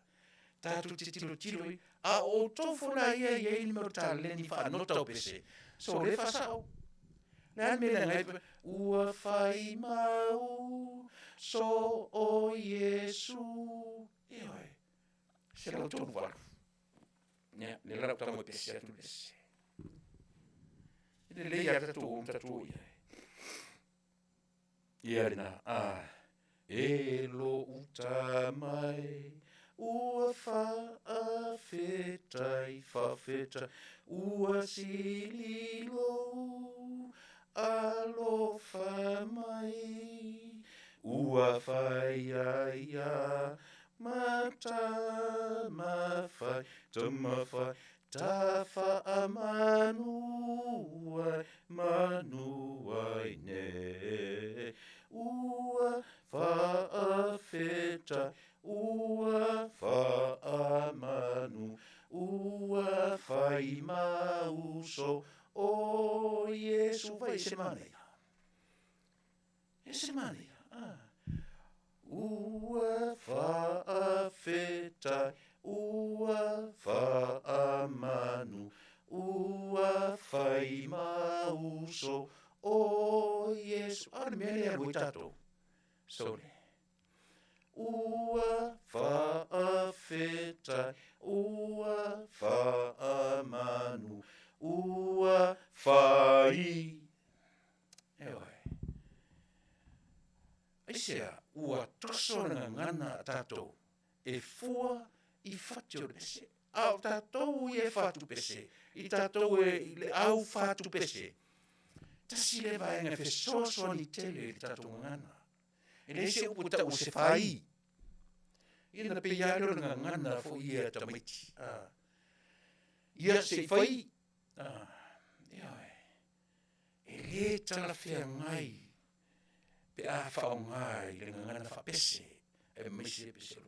Tatu te tilo i, a o tofo na ia ia ili mero tali le ni wha anota o pese. So le fa sao. Nā me la ngai, ua fai mau, so o Yesu. Ioi, se lau tonu waru. Nea, le lau tamo e pese atu lese. Le leia tatu ia. Ia le na, elo utamai, ua faafetai, ua sililo, alofa mai, ua fai aia, mata mafai, tamafai, tafa manuai ne, ua faafeta, ua faamanu, ua fai mauso, o Yesu vai semana ia. E semana ia. Ua faafetai, ua faamanu, ua fai mauso, o Yesu. Le mea lea rui tatou. Sore. Ua faafetai, ua faamanu, ua fai. Eoi. Aisea, ua toso na ngana tatou. E fua i fatio pese. Au tatou i e fatu pese. I tatou e le au fatu pese. Tasi le vaenga fe soso ni tele i tatou ngana. E le se upu tau se fai. Ina pe iaro na ngana fo ia tamaiti. Ia se fai. E le tala fea ngai. Pe a whao ngai le ngana wha pese. E meise pese.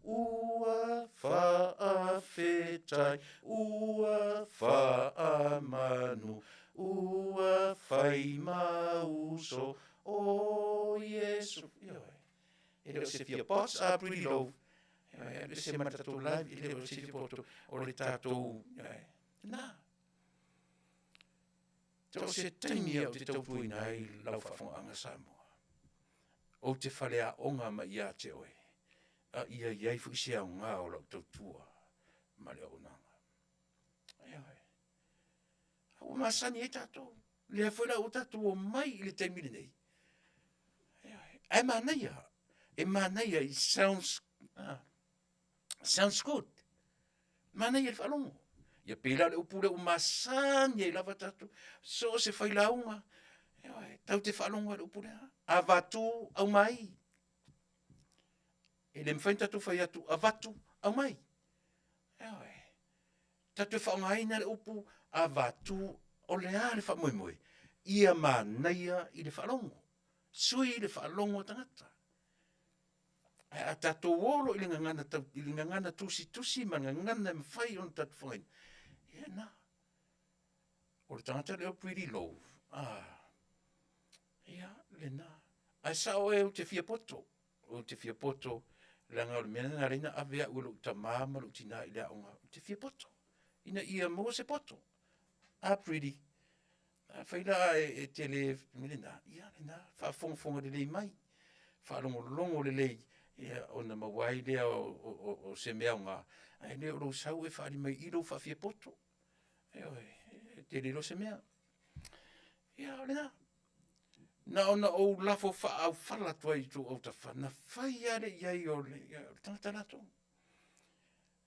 Ua faafetai, ua faamanu, ua fai mauso, o Yesu. E leo se fia pots a pretty low. E leo se matatu live, e leo se fia poto o le tatou. Nā. Tau se taimi au te tau pui nai lau whafonga Samoa. O te whalea onga ma ia te oe. A ia iai fu isi au ngā o lau tau tua. Ma le au nanga. Au masani e tatou. Le whaila o tatou o mai i le taimile nei. E manaia. E manaia, it sounds good. Manaia le whalongo. Ia pēla le upule o masani e lava tatou. So se whaila unga. Tau te whalongo le upule ha. Avatu au mai. E le mwhain tatu whai atu avatu au mai. Tatu whaongaina le upu avatu o le a le wha moe. Ia manaia i le whalongo. Sui i le whalongo tangata. A tatu wolo i le ngangana tusi ma ngangana mwhai on tatu whain. Ia na. O le tangata le o pretty low. Ia le na. Ai sao e o te fia poto. O te fia poto. Langa o le mena na reina avea ua luk tamama luk tina i lea onga. Te fia poto. Ina ia mo se poto. Pretty. Whaila e te le milena. Ia le na. Whaafonga le lei mai. Whaalongo le lei. Ia o na mawai lea o se mea onga. Ai lea o lo sau e whaali mai ilo whaafia poto. Te le lo se mea. Ia le na. Na ona o lafo au fala tuai tu au ta fa na fai ale iai o le tangata nato.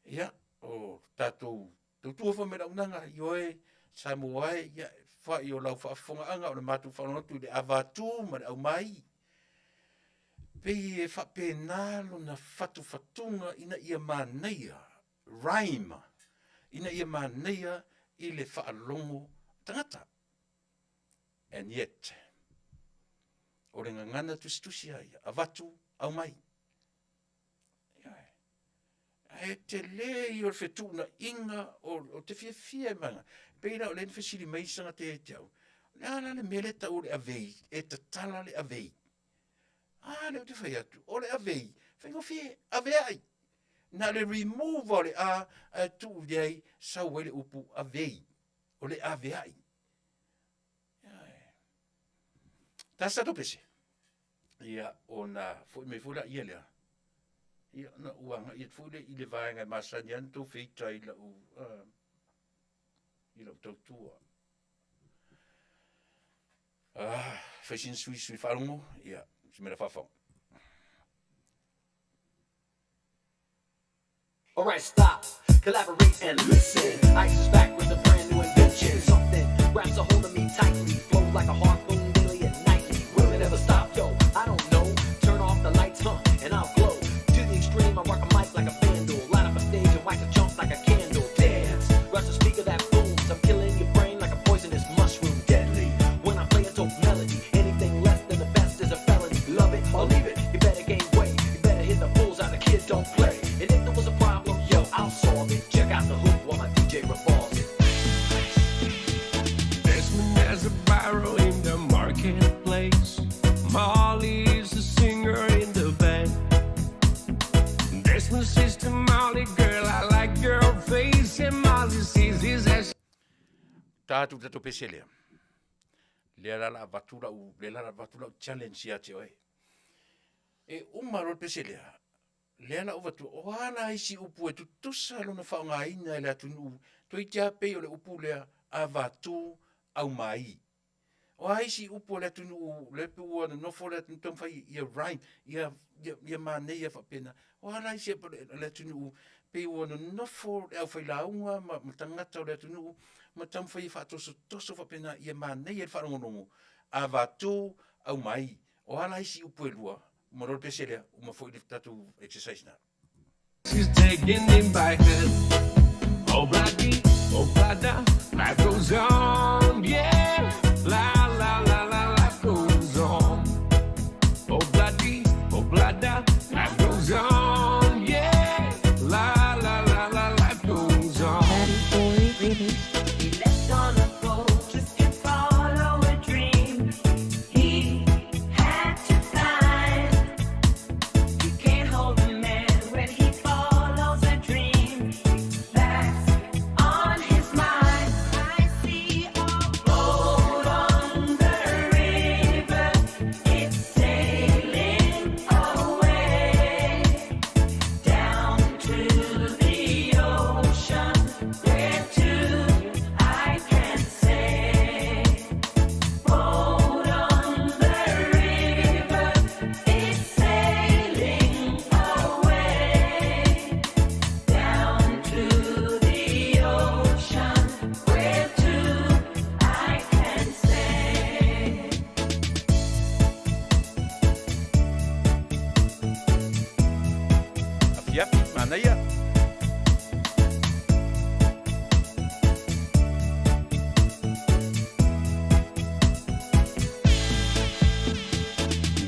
Ia, o tatou tutua fa mera unanga yoe Samoa ia fa yo lau fa fonga anga o le matu fa no tu le avatu ma au mai pe e fa penalo na fatu fatunga ina ia maneia rhyme ina ia maneia i le fa longo tangata and yet o le ngana tustusi ai avatu au mai e te le i o fetuna inga o te fia manga. Peira o le fasili mai sanga te tau. Nana le mele ta o le avei, e te tala le avei. Le te fai atu, o le avei, whengo fie avei. Na le remove o le tu dei sa wele upu avei, o le avei. Tasa to pese. Ia ona foi me fula ia lea. Ia na uanga ia fule i le vaenga masanian to feita i la u i la tautua. Fashion sui wharongo, ia, si mera whawhau. Alright, stop, collaborate and listen. Ice is back with a brand new invention. Something grabs a hold of me tightly, flow like a harpoon daily and nightly. Will it ever stop? Yo, I don't know. Turn off the lights, and I'll glow. To the extreme, I rock a mic like a vandal. Light up a stage and whack a jump like a candle. Dance, rush a speaker that booms. I'm killing your brain like a poisonous mushroom. Deadly, when I play a dope melody. Anything less than the best is a felony. Love it or leave it, you better gain weight. You better hit the bullseye, the kid don't play. And if there was a problem, yo, I'll solve it. Check out the hook while my DJ revolves it. Desmond has a barrel in the marketplace. Molly is a singer in the band. Desmond says to Molly, girl, I like your face. And Molly sees his ass. Tātu tato pese lea. Lea lala vatura u, lea lala vatura u challenge ia te oe. E umaro pese lea. Lea la uvatu, o ana isi upu e tutusa luna whaonga ina e lea tunu. Toi tia pei o le upu lea a vatu au mai. O aisi upu le tunu le pu o no fo le tunu fai ia rhyme ia mane ia fa pena. O ana isi le tunu pe o no fo au fai launga ma tangata le tunu ma tam fai fa toso fa pena ia mane ia fa ngono a vatu au mai. O ana isi upu e lua. Moro pese le uma foi le tatu exercise na. She's taking him by hand. Oh, bloody, oh, blada, life goes on, yeah. La, la, la, la, life goes on. Oh, bloody, oh, blada, life goes on, yeah. La, la, la, la, life goes on. He left on a boat just to follow a dream. He had to find. You can't hold a man when he follows a dream. That's on his mind. I see a boat on the river. It's sailing away down to the ocean. Where to? I can't say. Boat on the river. It's sailing away down to the ocean. Where to? I can't say. Afiafi mana ia.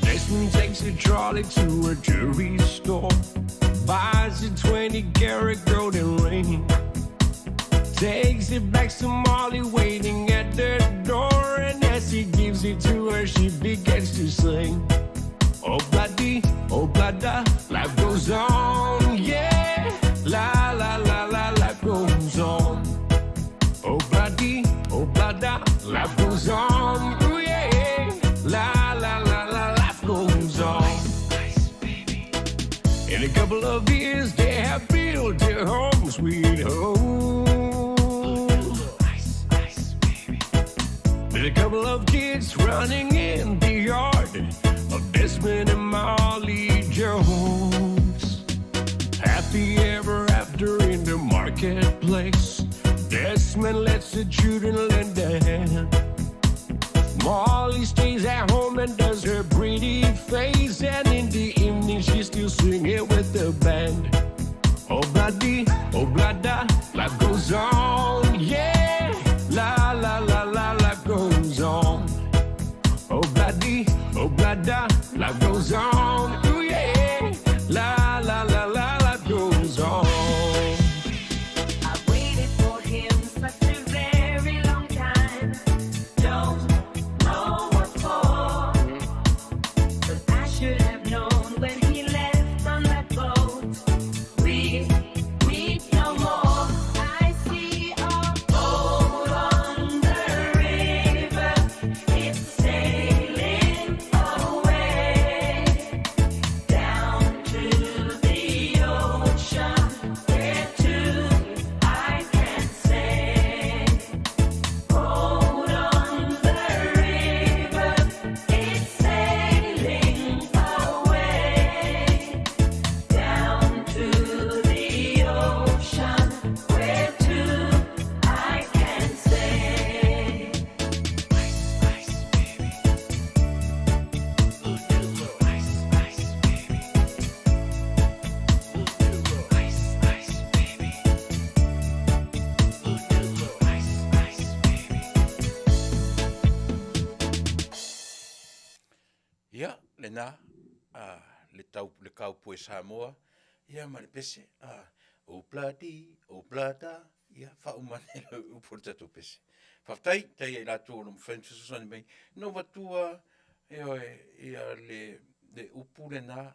Desmond takes a trolley to a jewelry store. Buys a 20-karat golden ring. Takes it back to Molly waiting at the door. And as he gives it to her, she begins to sing. Oh, bloody, oh, blada, life goes on, yeah. La, la, la, la, life goes on. Oh, bloody, oh, blada, life goes on, ooh, yeah. La, la, la, la, life goes on. In a couple of years, they have built their home, sweet home. With a couple of kids running in the yard of Desmond and Molly Jones. Happy ever after. laughter in the marketplace. Desmond lets the children lend a hand. Molly stays at home and does her pretty face, and in the evening she's still singing with the band. Oh bloody, oh blada, life goes on, yeah. La la la la, life goes on. Oh bloody, oh blada, life goes on, ooh yeah. La la la la, life goes on. I've waited for him such a very long time. Don't know what for. But I should have known when he left on that boat. We no more. I see a boat on the river. It's sailing away down to the ocean. Where to? I can't say. Boat on the river. It's sailing away down to the ocean. Where to? I can't say. Ice, baby. Who knew? Ice, baby. Who knew? Ice, baby. Who knew? Ice, baby. Ia, lena, le kau pue Samoa, ia ma le pese, o plata, ia, whaumane le upo tatu pese. Whaftai, tai e la tō no mwhentu susani mei, no watua, ia le upu lena,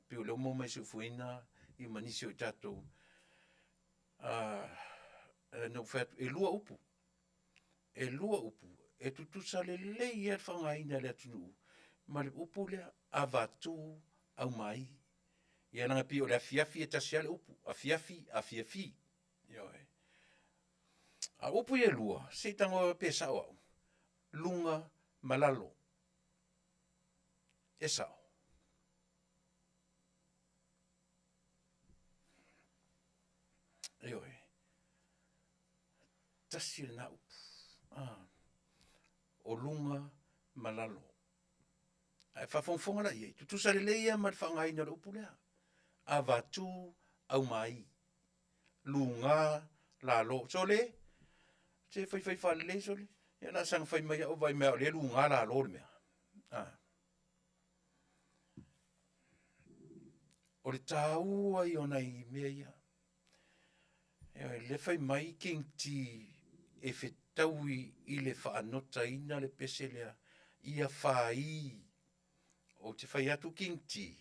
pio leo mo mai sufuina, i manisi o tatu, no whatu, e lua upu, e tutusa le ia whangaina le atunu, ma le upu lea a watu au mai. Ia nanga pi o le afiafi e tasia le upu. Afiafi. Ioe. A upu e lua, se tango pe sao au. Lunga malalo. E sao. Ioe. Tasi le na upu. O lunga malalo. Ai whafonfonga la iei. Tutusa le leia ma le whangaina le upu lea. A watu au mai. Lunga la lo. So le? Se whai whale le so le? Ia na sang whai mai au vai mea le lunga la lo le mea. O le tāua i ona i mea ia. Le whai mai king ti e whetaui i le whaanota ina le pese lea. Ia whai. O te whai atu kinti,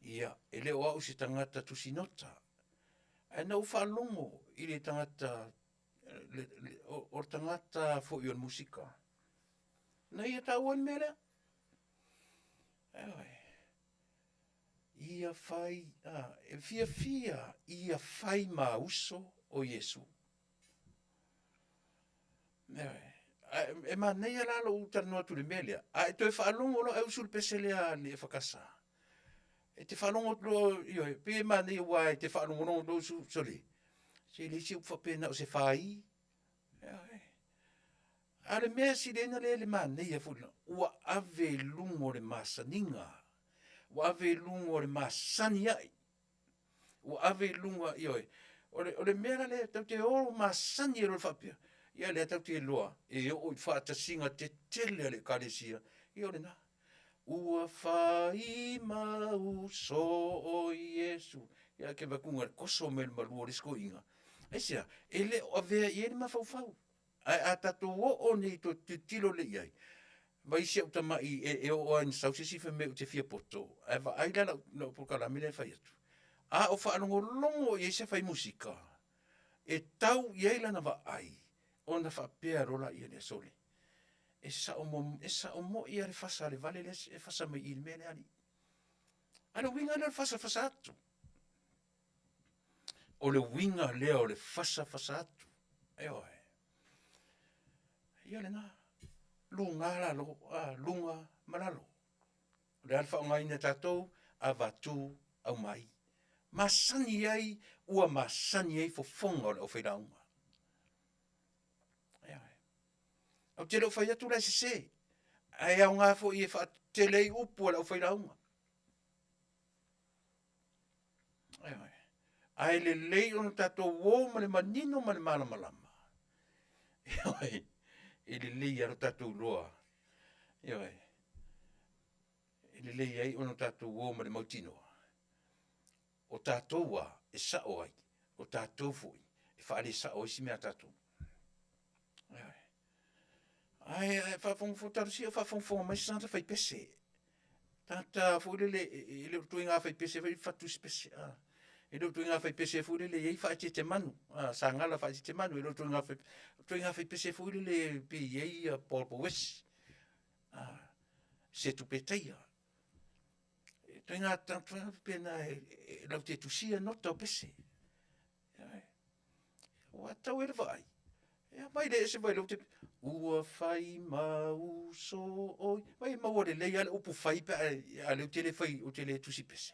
ia, e leo au se tangata tusinota. E nau whalongo i le tangata, o tangata fo i on musika. Na ia tau an mea lea? Ewe. Ia whai, e fia, ia whai ma uso o Yesu. Ewe. E ma nei ala lo utarnoa tu le melia. E toi whaalongo lo au sul pese lea le e whakasa. E te whaalongo lo, io, pe ma nei ua e te whaalongo lo su soli. Se le si upwhapena o se whai. A le mea si lena le ma nei e fula. Ua ave lungo le masaninga. Ua ave lungo le masani ai. Ua ave lungo, io, o le mea le tau te oro masani e lo whapea. Ia le tau te loa, e o i whaata singa te tele le kalesia. Ia le na. Ua whai mau so o Yesu. Ia ke wakunga koso me le malua le sko inga. Esia, e le o avea i ene mawhau. A tato o nei to te tilo le iai. Vai se uta mai e o an sau se sifa me te fia poto. E va aila na pukala mele fai atu. A o whaanongo longo i se fai musika. E tau i aila na va ai. Ona whapea rola i ane sole. E sa o mo i are whasa le vale les e whasa mai i mene ani. Ana winga le whasa atu. O le winga leo le whasa atu. E oe. Ia le na. Lunga lalo, lunga malalo. Le alfa o ngai ne tatou, a vatu au mai. Masani ai, ua masani ai fofonga o le o whairaunga. Au te reo whai atu lai se. Ai au ngā fo i e wha te lei upu o le o whairaunga. Ai le lei ono tatou wō ma le manino ma le malamalama. E le lei aro tatou loa. E le lei ai ono tatou wō ma le mautinoa. O tatou wa e sao ai. O tatou foi. E wha ale sao isi mea tatou. Ai, whawhongfo tarusi o whawhongfo mai santa whai pese. Tata fōrele e leo tui ngā whai pese whai whatu spese. E leo tui ngā whai pese fōrele e whai te manu. Sa ngala whai te manu. E leo tui ngā whai pese fōrele pe iei Paul Powes. Se tu peteia. Tui ngā tantua pena e lau te tusia nota o pese. Watau e le vai. Mai le se vai lau te... Ua whai mau so oi. Mai mau le lei ale upu whai pe ale o tele whai o tele tusi pese.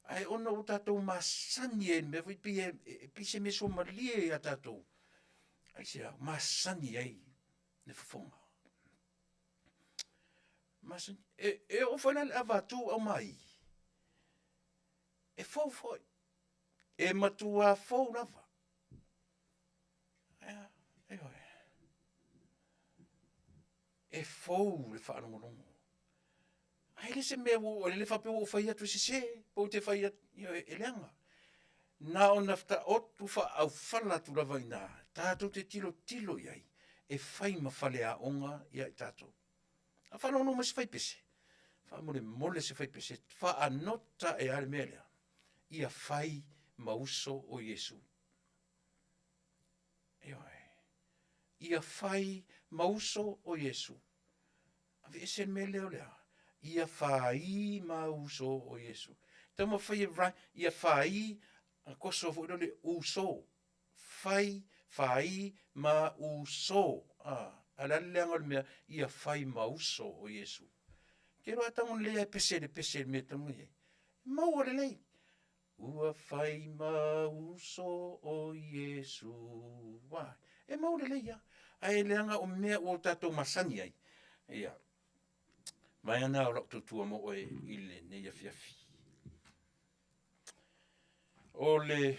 Ai ona o tātou masani e me whai pise me so malie a tātou. Ai se au, masani ei ne whawhonga. Masani, e o whana le avatu au mai. E whau whai. E matua whau rawa. E fou le whaanongonongo. Ai le se mea o le whape o whai atu se, po te whai atu e leanga. Nā o nafta otu wha au whala tu rawa ina, tātou te tilo iai, e whai ma whale a onga ia i tātou. A whanongo ma se whai pese. Wha mole se whai pese, wha anota e are mea lea. Ia whai ma uso o Yesu. Ia whai mauso o Yesu. Awe ese me leo lea. Ia whai mauso o Yesu. Tama whai rai, ia whai, koso fo le uso. Whai mauso. Alaleanga mea, ia whai mauso o Yesu. Kero atangon lea pese me tango ye. Mau ale lei. Ua whai mauso o Yesu. Wai. E mau le leia. Ai leanga o mea o tātou masani ai. Ia. Mai ana o lak tutua mo oe ile ne ia fiafi. O le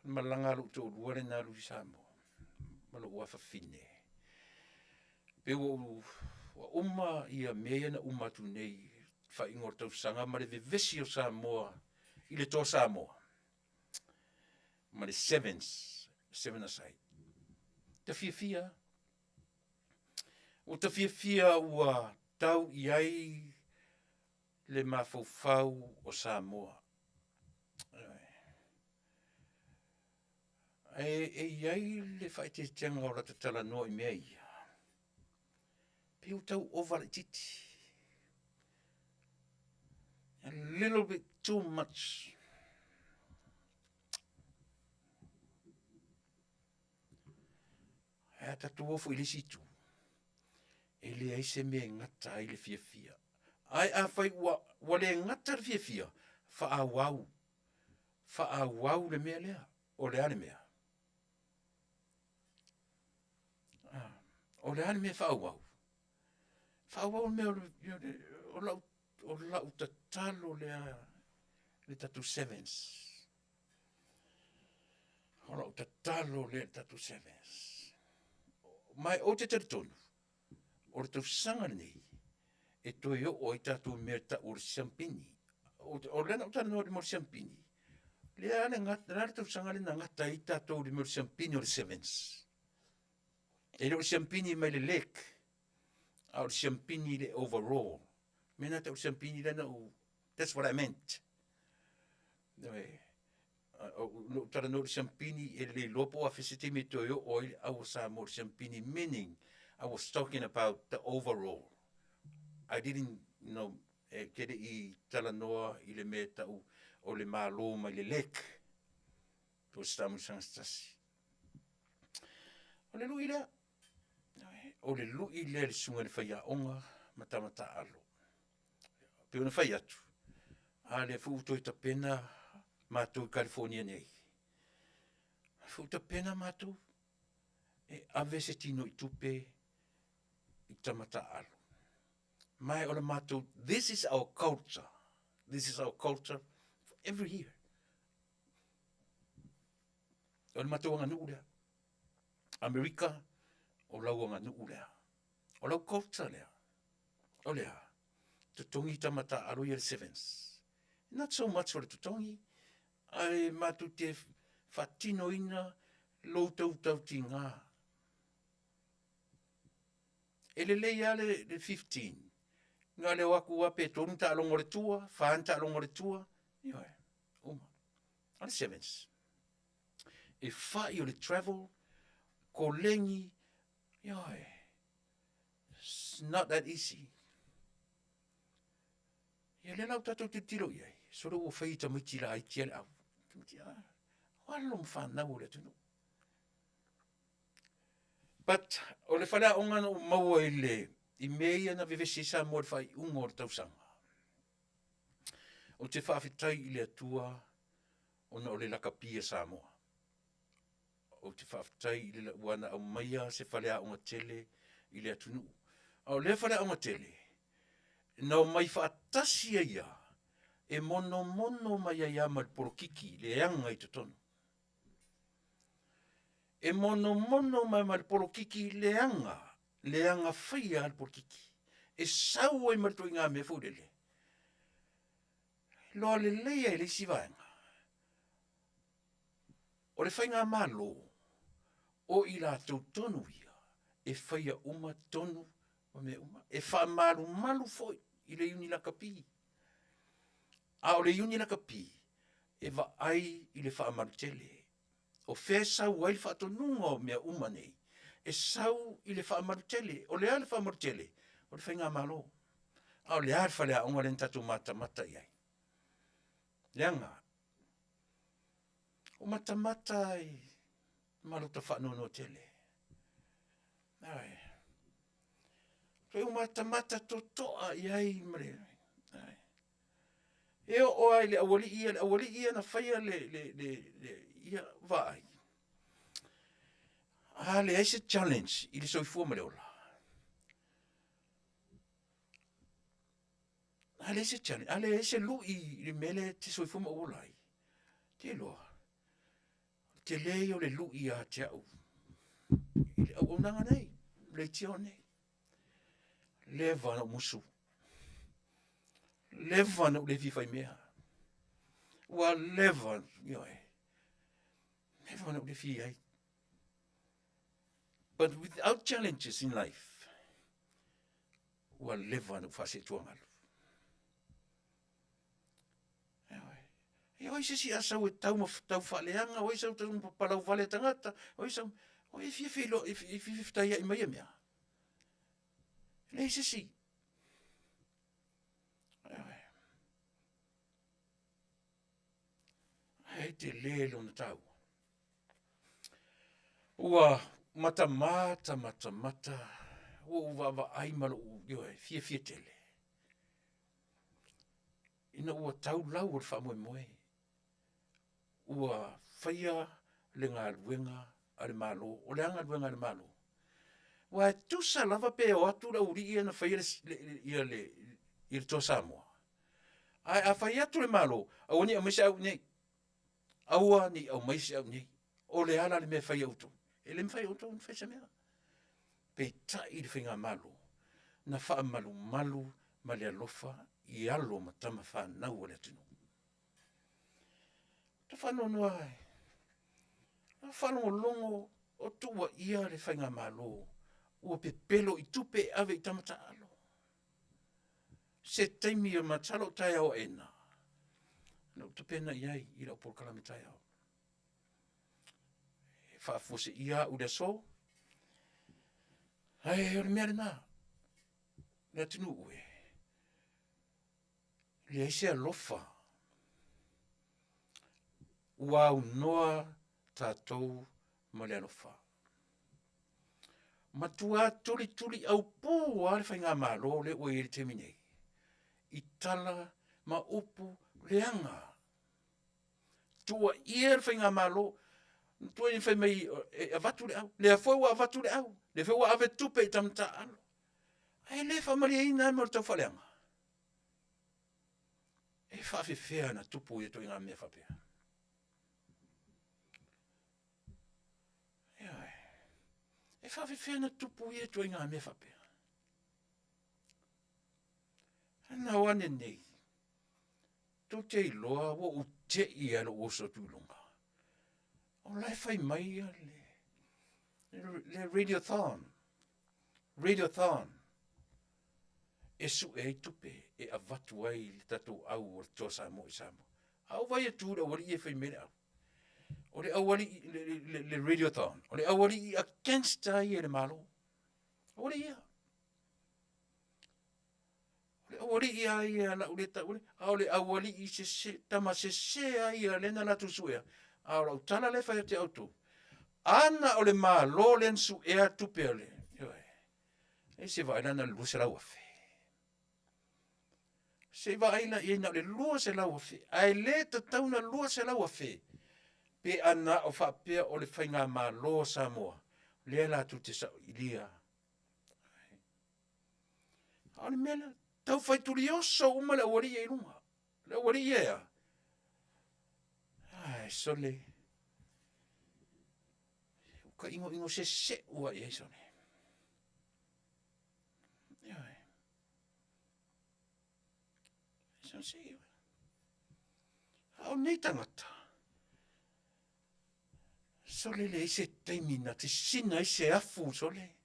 malanga lu tō luare nā lu Samoa. Malo ua whawhine. Pe wa uma ia mea na umatu nei whaingor tau sanga ma le vevesi o Samoa. Ile tō Samoa. Ma le seven aside. Te fia. O te fia ua tau iai le mawhauwhau o Samoa. E iai le whai te tianga o rata tala noa I mea ia. Pe o tau over titi. A little bit too much. Hea tatu ofu ili situ. E le aise me ngata ai le fia. Ai a whai wa le ngata le fia. Wha a wau le mea lea. O le ane mea. O le ane mea wha a wau. Wha a wau mea o lau tatalo le tatu sevens. O lau tatalo le tatu sevens. Mai o te teritonu, o le tau sanga nei, e toi o i tātou mea ta o le siampini. O lena o tāna no le mo le siampini. Le ane ngata, tau sanga le na ngata i tātou le mo le siampini o le sevens. E le o le siampini mai le lek, a o le siampini le overall. Mena tau siampini lena o, that's what I meant. No tara no champini e le lopo a fesite me to yo oil I was more champini meaning I was talking about the overall. I didn't kere I tala noa I le meta o le malo ma le lek. Po stamu sanstasi. O le lui le. O le lui le sunga le faya onga matamata alo. Pe ona fai atu. A le fu to ta pena mātou California nei. Fu ta pena mātou e ave se tino I tupe I tamata alo. Mai o le mātou, this is our culture. This is our culture for every year. O le mātou anga nuu lea. Amerika, o lau anga nuu lea. O lau culture lea. O lea. Tutongi tamata alo i le sevens. Not so much for the tutongi. Ai mātou te whatino ina lo tau tau ti ngā. E le leia le 15. Ngā le waku wape tonu ta alongo le tua, whaan ta alongo le tua. Ioi, uma. Ale sevens. E whai o le travel, ko lengi, ioi. It's not that easy. Ia le lau tatou te tiro iai. Soro o whaita miti la ai tia le au. Walo mwhanau le tunu. But, o le whana o ngana o maua I le, I mea na vevesi sa mo le whai ungo o le tausanga. O te whawhitai I le atua, o na o le lakapia sa moa. O te whawhitai I le wana au maia se whalea o tele I le atunu. O le whalea o tele, na o mai whaatasia ia, e mono mai ai ama le porokiki, le anga I totonu. E mono mai ma le porokiki le anga whaia al porokiki. E sau ai martoi ngā me furele. Loa le leia I le sivaenga. O le whainga malo, o I la tau tonu ia, e whaia uma tonu, o me uma, e wha malu foi, I le uni la kapi. A o le uni la kapi, e va ai I le wha malu tele. O whea sau ai le wha tonunga o mea uma nei. E sau I le wha malu tele, o le ale wha malu tele, o le whainga malo. A o le ale wha lea onga len tatu mata iai. Leanga. O mata I malu ta wha nono tele. Ai. Toi o mata to toa iai mre. Ai. E o ai le awali ia na whaia le ia vai. Le aise challenge I le soifua maleola. Le aise challenge, le aise lui le mele te soifua maola ai. Te loa. Te lei o le lui a te au. I le au nanga nei, le tio nei. Le vana musu. Le vana le vifai mea. Wa le vana, ioi. Everyone would feel. But without challenges in life, we'll live on the facet to amal. E oi se si asa o tau whaleanga, oi sa tau palau whale tangata, oi sa, oi filo, if tai I mai mea. Nei se si. Ai te lelo na tau. Ua mata, ua ai malo yoe, fie tele. Ina ua tau lau o wha moe. Ua whaia le ngā luenga ale malo, o le anga luenga ale malo. Ua tusa lava pe o atu la uri ia na whaia ia le toa Samoa. A whaia atu le malo, a wani au mese au nei. Aua ni au maise au nei. O le ala le mea whaia utu. E le mwhai utu un whaisa mea. Pei tai le whainga malo. Na wha malu ma le alofa I alo ma tama whanau o le tunu. Ta whanono ai. Na whanongo longo o tua ia le whainga malo. Ua pe pelo I tupe ave I tamata alo. Se taimi o matalo tai au ena. Na utapena iai I la upolkala me tai au. Whaafose ia u le so. Ai, o le mea le nā. Le atinu ue. Le aise alofa. Ua unoa tātou ma le alofa. Matua tuli au pū a le whainga malo le ue I le teminei. I tala ma upu leanga. Tua ia whainga malo, tua i whai mai avatu le au, le awhau avatu le au, le whau ave tupe i tamta alo. Ai le whamaria ina mo tau whaleanga. E whawhiwhea na tupu i to i ngā mea whapea. E whawhiwhea na tupu i to i ngā mea whapea. Ana wane nei, tō te iloa wo u te i alo oso tūlonga. O lai whai mai le radiothon. Radiothon. E su e tupe, e avatu ai li tatou au o tō Samoa i Samoa. Au vai e tūra wari e whai mele au. O le au wari le radiothon. O le au wari i against ai e le malo. O le ia. Ori ia ia la ureta uri au le awali I se tama se ai le na tu suea au la tala le fa te auto ana o le ma lo len su e tu pele e se vai na lu se la ufe se vai na e na le lu se la ufe ai le te tau na lu se la ufe pe ana o fa pe o le fainga ma lo Samoa le la tu te sa ilia au le mena tau fai turioso uma le wari e runga. Le wari e a. Ai, sole. Ka ingo se ua e sole. Ai. Son se iwa. Au nei tangata. Sole le se taimina, te sina se afu sole.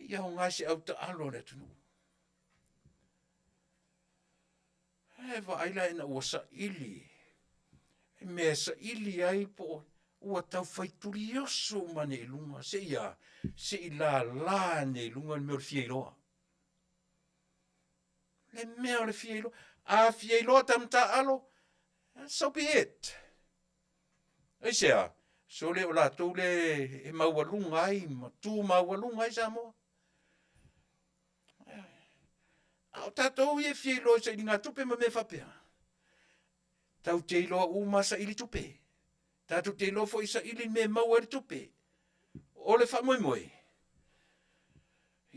Ia o ngā se au ta alo le tunu. E wa aila ina ua sa ili. E mea sa ili ai po ua tau whaituri oso mane I lunga. Se ia, se I la ne I lunga me o le fieiloa. Le mea o le fieiloa. A fieiloa tamta alo. So be it. E sea, so le o la tau le e maualunga ai, ma tu maualunga ai Samoa. Au tatou e fielo sa I ngā tupe ma me whapea. Tau te iloa uma sa ili tupe. Tatou te iloa fo I sa ili me maua li tupe. O le whamoimoe.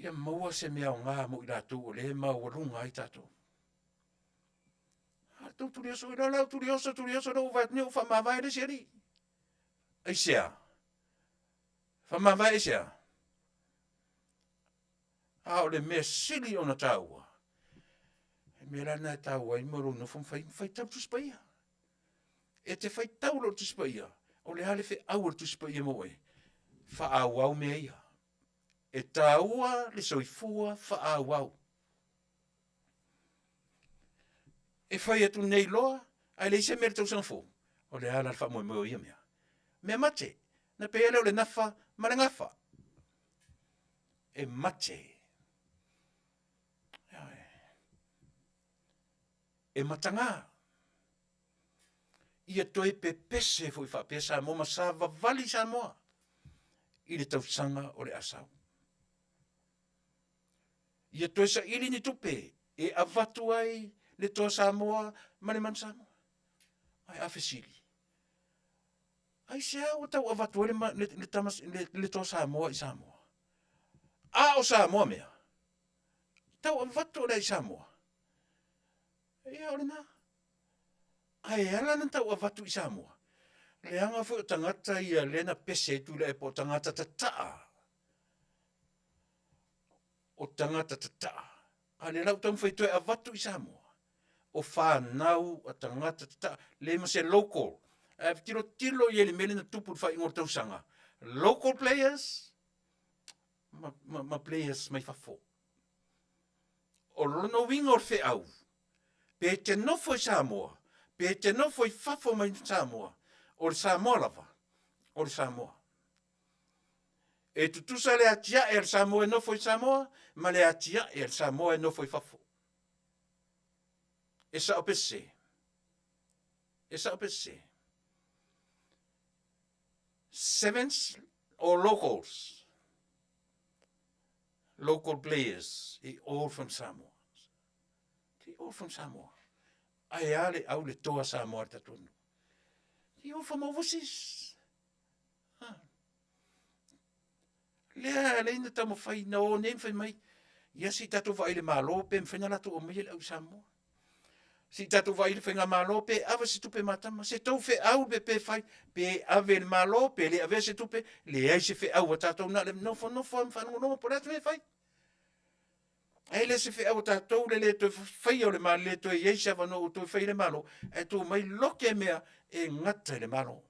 Ia maua se mea o ngā mo I rātou o le maua runga ai tatou. Tatou turioso I lau turioso no uvatne o whamawai le seri. Ai sea. Whamawai sea. Au le mea sili o na taua. Mera na tau ai moro no fai tau tu spaia. E te fai tau lo tu spaia. O le hale fe au tu spaia mo e. Fa au me ia. E taua le soifua fa au. E fai atu nei loa, ai le se mer tau sanfo. O le hale fa mo ia mea. Me mate, na pe ele o le nafa marangafa. E mate. E matanga. Ia toi pe pese foi fa pesa mo masa vali Samoa. I le tausanga o le asau. Ia toi sa ili ni tupe e avatu ai le to Samoa ma le man Samoa. Ai afesili. Ai sea o tau avatu le tamas le to Samoa I Samoa. A o Samoa mea. Tau avatu le Samoa. Ia ora na. Ai ala na tau avatu I Samoa. Le anga fu tangata ia lena pese tu le po tangata tataa. O tangata tataa. Ale lau tam fai tu avatu I Samoa. O whanau a tangata tataa. Le ma se local. Tiro ia le mele na tupu fai ngor tau sanga. Local players. Ma players mai fafo. O lono wingo fe au. Pe te nofo I Samoa. Pe te nofo I fafo mai Samoa. O le Samoa lava. O le Samoa. E tutusa le atia e le Samoa nofo I Samoa. Ma le atia e le Samoa nofo I fafo. E sa opese. E sa opese. Sevens or locals. Local players. All from Samoa. from Samoa. Ai ale au le toa Samoa tatunu. You from overseas. Lea, le ina tamo fai na o nem fai mai. Ia si tatu vai le malo pe mfenga la tu o mai le au Samoa. Si tatu vai le fenga malo pe ava se tupe matama. Se tau fe au pe fai pe ave le malo pe le ave se tupe le ai se fe au tatu na le no fo mfanu no po ratu me fai. Ai le se fe au tatu le to fai o le malo le to ye se va no to fai le malo e tu mai loke mea e ngata le malo.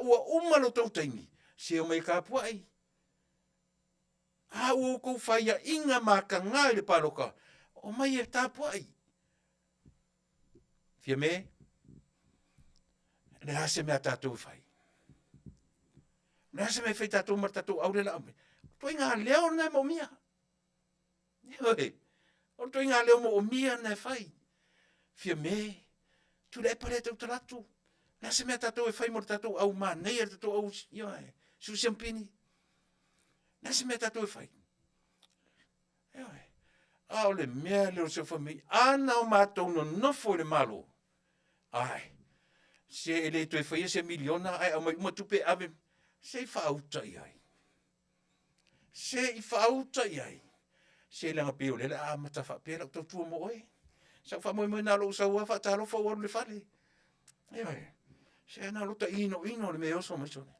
Ua umalo tau taimi, se o mai kapua ai. Ua kou whaia inga maka ngai le paroka, o mai e tāpua ai. Fia me, le hase mea tātou whai. Le hase mea whai tātou mar tātou aure la ame. Toi ngā leo nei mo mia. Hoi, o toi ngā leo mo o mia nei whai. Fia me, tu le pare tau taratu. Nā se mea tātou e whai mora tātou au mā, nei ar tātou au, ioe, susiampini. Nā se mea tātou e whai. Ioe, au le mea leo se whami, ana o mātou no nofo le malo. Ai, se e le toi whai se miliona, ai, au mai umatupe ave, se i whaauta i ai. Se i whaauta i ai. Se langa peo le la amata whapea lau tau tua mo oe. Sa wha moi nā lo usau a whatalo wha waru le whale. Ioe. Se ana lota ino le me oso mai sone.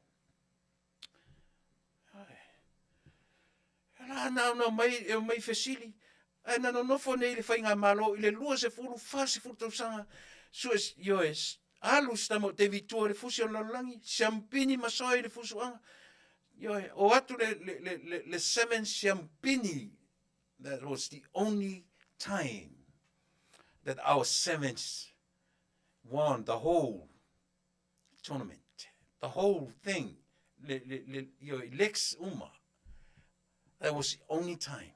Ala na mai fesili. Ana no nofo nei le whainga malo i le lua se fulu fasi fulu tau sanga. Sues yoes. Alu stamo te vitua le fusi o lalangi. Siampini masoi le fusu anga. Yoe. O atu le seven siampini. That was the only time that our sevens won the whole tournament, the whole thing, Lex Uma. That was the only time.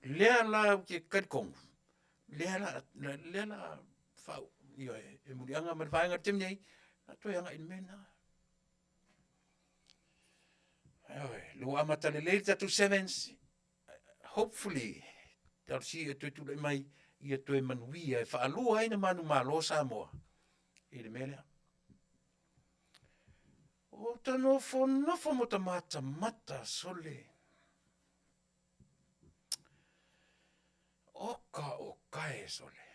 Lea la ke karikong. Lea la fau. E muri anga mar vaenga timnei. Na toi anga in mena. Lu amata le leil tatu sevens. Hopefully, tal si e tu le mai ia toi manuia e whaalua aina manu malo Samoa. I le melea. O ta nofo mo ta mata sole. Oka o kae sole.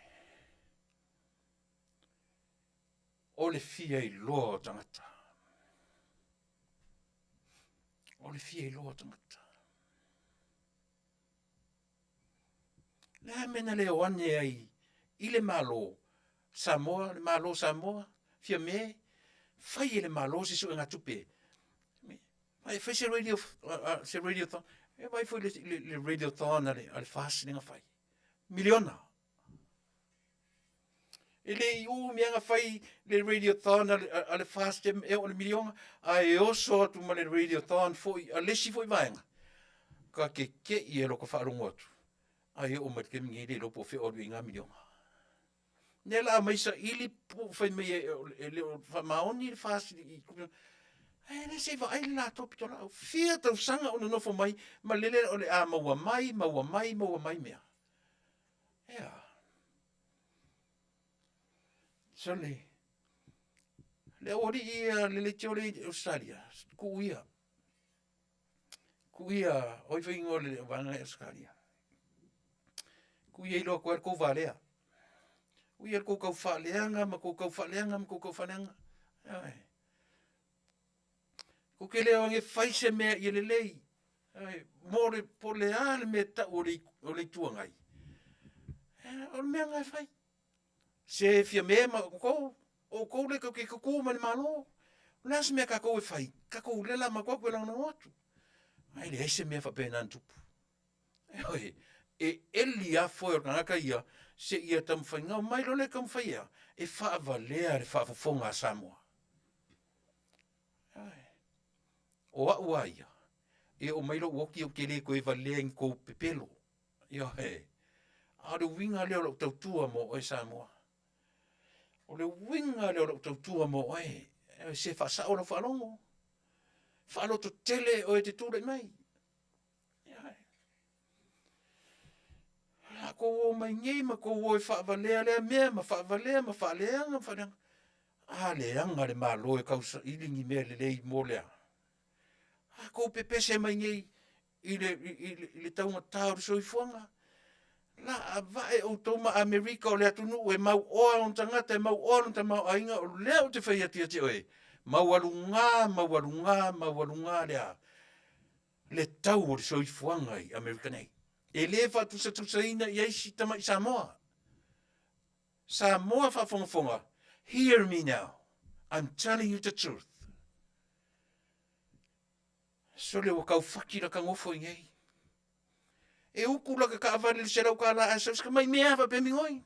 O le fia i loa tangata. O le fia i loa tangata. Le mena le oane ai i le malo Samoa, le malo Samoa, fia me, fai le malo se su ngatupe. Mai fai se radiothon, e mai foi le radiothon ale fast nga fai. Miliona. Ele u mianga fai le radiothon ale fast e o le miliona, ai oso tu ma le radiothon foi alesi foi vaenga. Ka ke i e loko whaarungotu. Ai o matke mingi le lopo fe o inga miliona. Nela mai sa ili pu fai me le fa maoni le fast i le se va ai la top to la fia tau sanga ona no fo mai ma lele o le a maua mai mea. Ja. So le ori ia le tole Australia. Kuia oi foi ngol le vanga Australia. Kuia i lo ko valea. Uia ko kau whaleanga, ma ko kau whaleanga. Ai. Ko ke leo nge whaise mea i le lei. Ai. More po le ale me ta o le tuangai. O le mea ngai whai. Se fia mea ma kou. O kou le kau ke kakou mani malo. Las mea kakou e whai. Kakou lela ma kou lang na watu. Ai le heise mea whapena antupu. Ai. E elia foi o ngaka ia. Se ia tam whainga mai lo le kam whaia, e whaavalea le whaafafonga Samoa. O a ia, e o mailo woki o kele ko e valea in kou pepelo. Ia he, a le winga leo lau tautua mo oe Samoa. O le winga leo lau tautua mo oe, se whaasao na whalongo. Whaalo to tele o e te tūre mai. Ko o mai ngai ma ko o whaavalea lea mea, ma whaavalea, ma whaaleanga, whaaleanga. Leanga le malo e kausa ilingi mea le lei mo lea. Ko pepese mai ngai i le taunga tāru soifuanga. La a vae o toma Amerika o lea tunu e mau oa on tangata e mau oa on ta mau ainga o lea o te whaiatia te oe. Mau alunga lea. Le tau o le soifuanga i Amerika nei. E le whatusa ina i eisi tama i Samoa. Samoa whafonga. Hear me now. I'm telling you the truth. So le wakau whakira ka ngofo i ngei. E uku laka ka awale le serau ka la asa. Ska mai mea wa pe mingoi.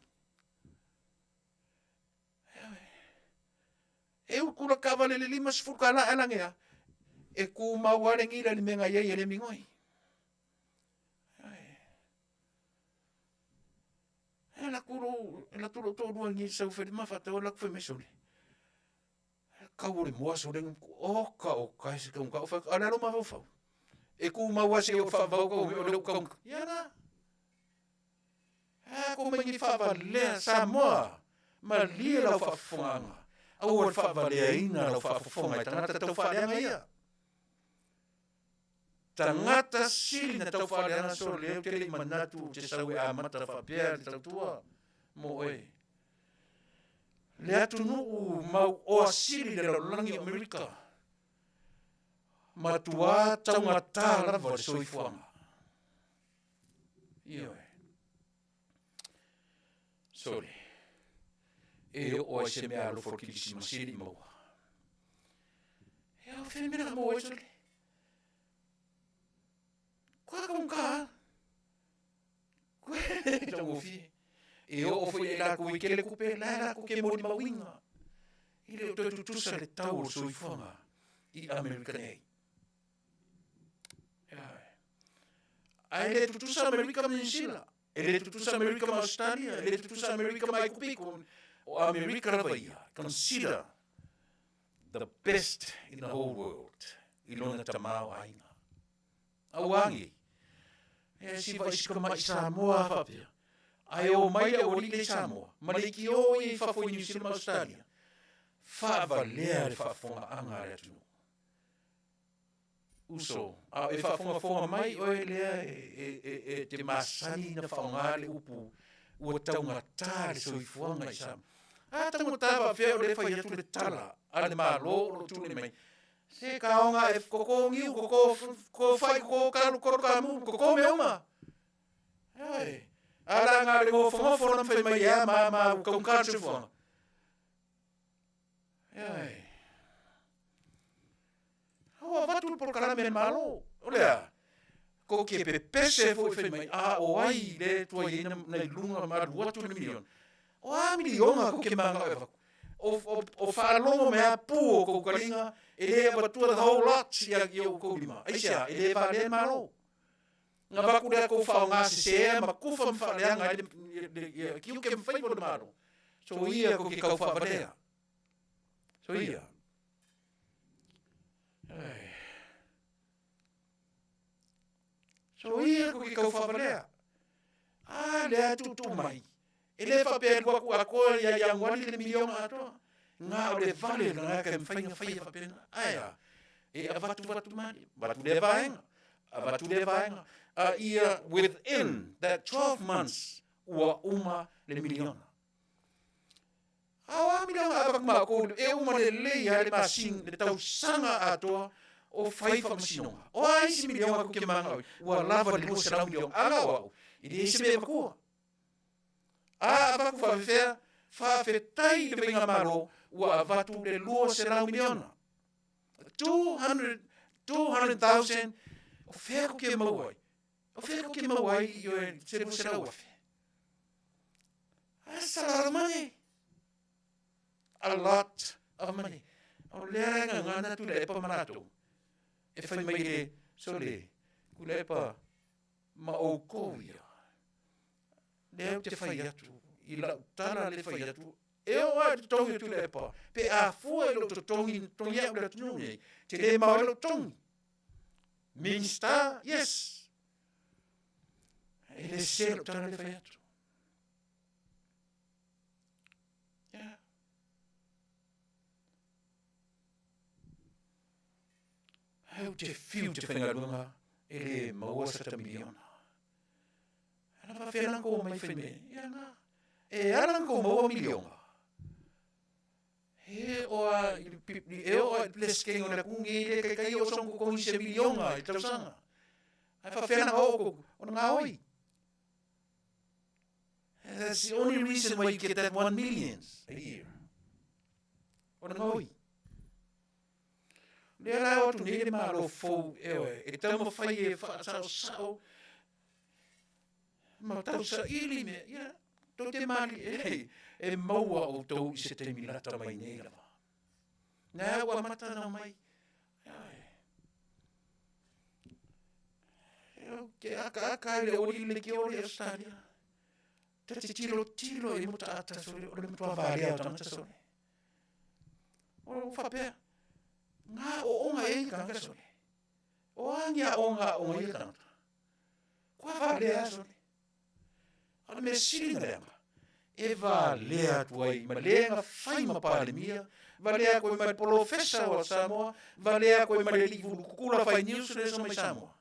E uku laka ka awale le 5 ka la alangea. E ku maware ngira le menga iei e le mingoi. E la turo tō rua ngi sau wheri mawhata o laku whemesole. Kau le moa so rengu oka e se kaunga o whaka. Alaro mawhau. E ku maua se o whawau ko o leu kaunga. Iana. Ko mai ni whawalea Samoa. Ma lia lau whawhonganga. Au o whawalea ina lau whawhonga. I tangata tau whaleanga ia. Tangata sili na tau whaleanga so leo te le manatu te sau e amata whapea le tau tua. Mo e. Le atu nuu mau oa sili le laulangi Amerika. Matua taunga tā lava le soifuanga. Io e. Sole. E o se mea alo forkilisi masiri maua. E o whenmena mo e sole. Kwa kaunga. Kwa tango fie. E o foi e la ku ikele kupe la ku ke mori mawinga. I le to tutusa le tau soifuanga i Amerika nei. Ai le tutusa Amerika mensila. E le tutusa Amerika ma Australia, e le tutusa Amerika mai kupiko. O Amerika ravaia. Consider the best in the whole world. I lona tamau ainga. Awangi. E si vai skama i Samoa whapea. Ai o mai o lile Samoa. Maliki o i whafoi New Zealand Australia. Whavalea le whafonga anga rea tunu. Uso. E whafonga mai o e lea e te masani na whaonga le upu. Ua taunga tā le soifuanga i Samoa. Taunga tā whawhea o le whai atu le tala. Ale maa lo tūne mai. Se kaonga e koko ngiu, koko whai, koko karu, koko kamu, koko meuma. Ai. Ala ngā re ngō whangofo na whai mai ea ma kaunkaru se whanga. Ai. Hoa watu por karame malo. Olea. Ko ke pepese fo whai mai. O ai le tua i nei lunga ma ruatu na milion. O a milionga ko ke manga e waku. O whaalongo mea pū o kou karinga, e lea watua the whole lot si a ki o kou lima. Aisia, e lea whaale maro. Ngā waku rea kou whao ngā sesea, ma kuwha mwhaleanga e ki o ke mwhaipo na maro. So ia ko ke kau whawarea. So ia. So ia ko ke kau whawarea. Lea tutu mai. E le whapea waku a koe ia iangwani le milionga atoa. Ngā o le vale na ngā kai mwhainga whaia whapenga. Aia, e a watu mani. Watu le vaenga. A watu le vaenga. Ia within that 12 months ua uma le miliona. Awa milionga a waku maa kou e uma le leia le masing le tau sanga atoa o whaifa masinonga. O a isi milionga kuke manga oi. Ua lava le lusa rau milionga. Ala wau. I le isi me wakua. A waku whawhea, whawhetai le whinga maro, ua watu le lua se lau miliona. 200,000, o whea ko ke mauai. O whea ko ke mauai i o e se lau awhi. A salara money. A lot of money. O lea ngana tu le epa manato. E whai mai le, so le, ku le epa ma o kouia. Leo te whai atu, i lau tana le whai atu, e o ai te tongi tu le pa, pe a fua e lo te tongi au le tunu nei, te le mau e lo tongi. Minsta, yes. E le selo tala le fai atu. Ia. Hau te fiu te whengarunga e le maua sa ta miliona. Ana pa whenang ko mai whene. Ia ngā. E alang ko maua miliona. E oa i pleskengo na kungi e kai o songo kongi se miliona i tausanga. Ai fa whenang o o ngā oi. And that's the only reason why you get that 1 million a year. O ngā oi. Lea la o tu nere malo fou e tamo whai e whaatau sao. Ma tau sa ili me, ia, tau te mali e maua o tau i se te milata mai nei lava. Nā ua matana mai. Ke aka ele ori le ke ori Australia. Te tilo e muta ata sore, o le mutua vare au tangata sore. O whapea. Ngā o onga e kanga sore. O angia onga e kanga. Kua vare sore. Ana me siringa leanga. E va lea tuai, ma leanga whai ma palemia, va lea koe ma profesa o Samoa, va lea koe ma le livu kukula whai news le so mai Samoa.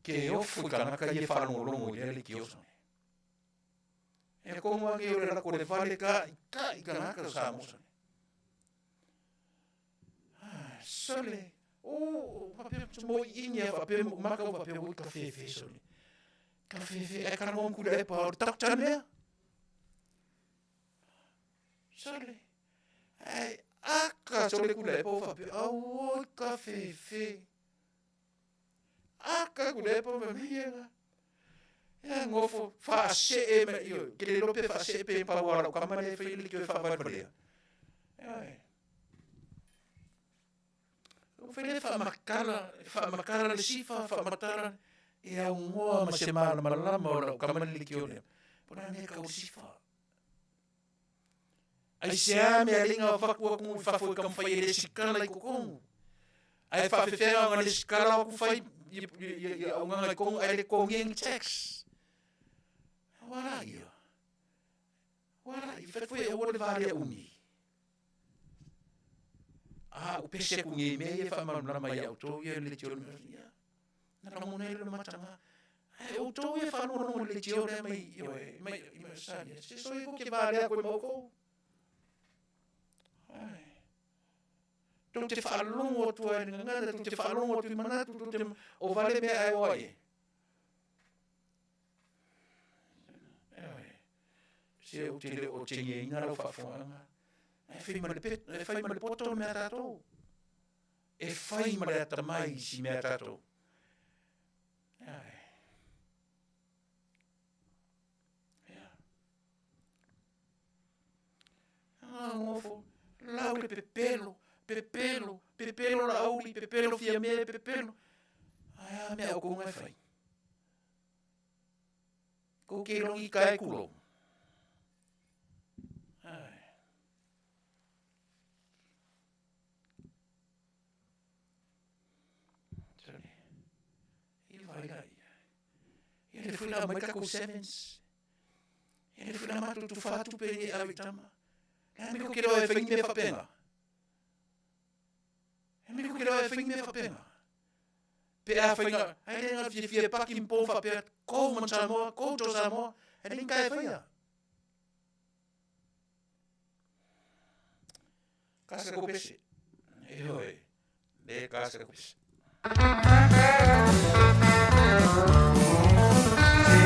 Ke ofu kanaka i e whanongolongo i le ki osone. E konga ke ore rako le whale ka i kanaka o Samoa sone. Sole, o pape mo inye pape maka pape o kafefe sole. Kafefe e kana mo kule e pa o taktan mea. Sole. Ai aka sole kule e pa o pape au o kafefe. Aka kule e pa me mienga. E ngofo fa se e me io, ke le lope fa se e pe pa wala ka mane fe ili ke fa va valea. Ai. Whele whamakara le sifa, whamatara e au ngoa ma se mala malama o rau kamani li ki o lea. Pona ne ka o sifa. Ai se a mea linga o whakua kungu i whafua kam whai e le sikala i kukongu. Ai whawhewhea ngā le sikala o ku whai au nganga i kongu ai le kongieng tax. Wara ia. Wara i whawhua e ore vare umi. O pese ku ngi me e fa mamla mai auto ye le tio ia na no ne le matanga e auto e fa no le tio le mai mai sa se so iko ke vale ko mo ko ai tu te fa lungo tu e ngana tu te fa lungo tu mana tu te o vale me ai oi se o te o te ngi na ro fa fo e fai ma le poto mea tātou. E fai ma le ata mai si mea tātou. Ngofo, lau le pepelo la auli, pepelo fia mea, pepelo. Ai, mea o konga e fai. Ko ke rongi kai kulo. E le funa mai kako sevens. E le funa matu tu fatu pe e awitama. E me ko kero e whengi me whapenga. E me ko kero e whengi me whapenga. Pe a whenga, ai le ngā fie paki mpo whapea, kou man Samoa, kou to Samoa, e le nkai e whaia. Kasa ko pese. E hoi, le kasa ko pese.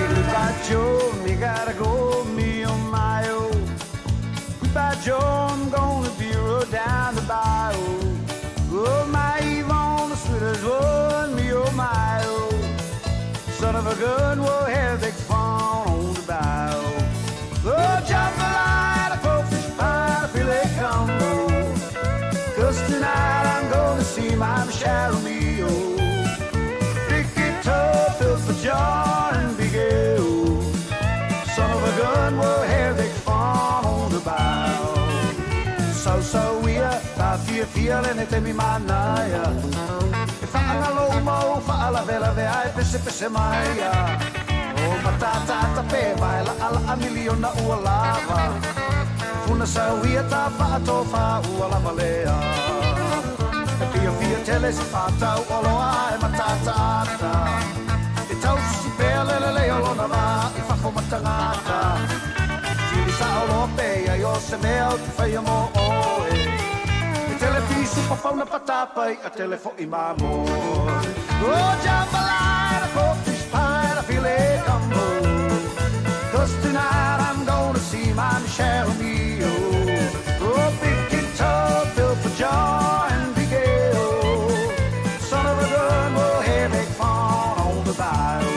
Goodbye, Joe, me gotta go, me oh my oh. Goodbye, Joe, I'm gonna be road down the bayou. Oh my Yvonne, the sweetest one, me oh my oh. Son of a gun, we'll have big fun on the bayou. Oh, jump the line, I poke fish pie, I feel it come on. 'Cause tonight I'm gonna see my Michelle, me oh. Ricky Toe, Phil for John and Big Al. Son of a gun, we'll have big fun on the bow. So we are, I feel, and it me my naya. Whaangalo mau whaala vela ve ai pese pese mai ia. O matata ta pe vai la ala a miliona ua lava. Funa sauia ta whaato wha ua lava lea. E pia pia tele si whatau olo ai matata ata. E tau si pea lele leo lona va i whafo matangata. Tiri sa olo pe ia yo se mea tu whaia mo oe. Televisu pa fauna patapai a telefo i mamoi. O jambalaya, the coffee's pie, I feel it come on. 'Cause tonight I'm gonna see my Michelle Mio. Oh, big guitar filled for joy and big ale. Son of a gun will have big fun on the bayou.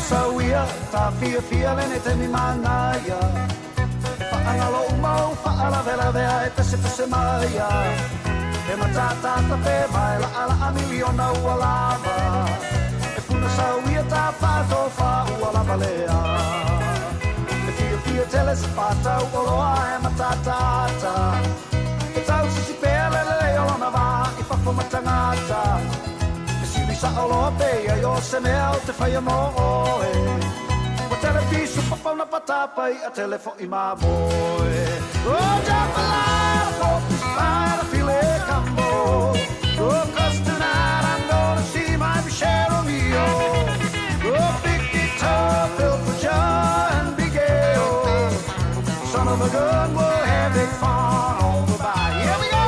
Sauia, ta fia lene te mi manaya. Whaangalo umau, whaala vela vea e pese pese maia. E matata ta pe mai la ala a miliona ua lava. E puna sauia ta whato wha ua lava lea. E fia tele se whatau oloa e matata ta. E tau sisi pea lele leo lona va i whafo matangata. Sa oloa pea yo se mea o te whaia mo oe. Wa televisu pa pauna patapai a telefo i mamoe. O jambalaya, coffee's fine, I feel it come on. Oh, 'cause tonight I'm gonna see my Michelle Mio. Oh, big guitar filled for joy and big ale. Son of a gun will have big fun on the bayou. Here we go!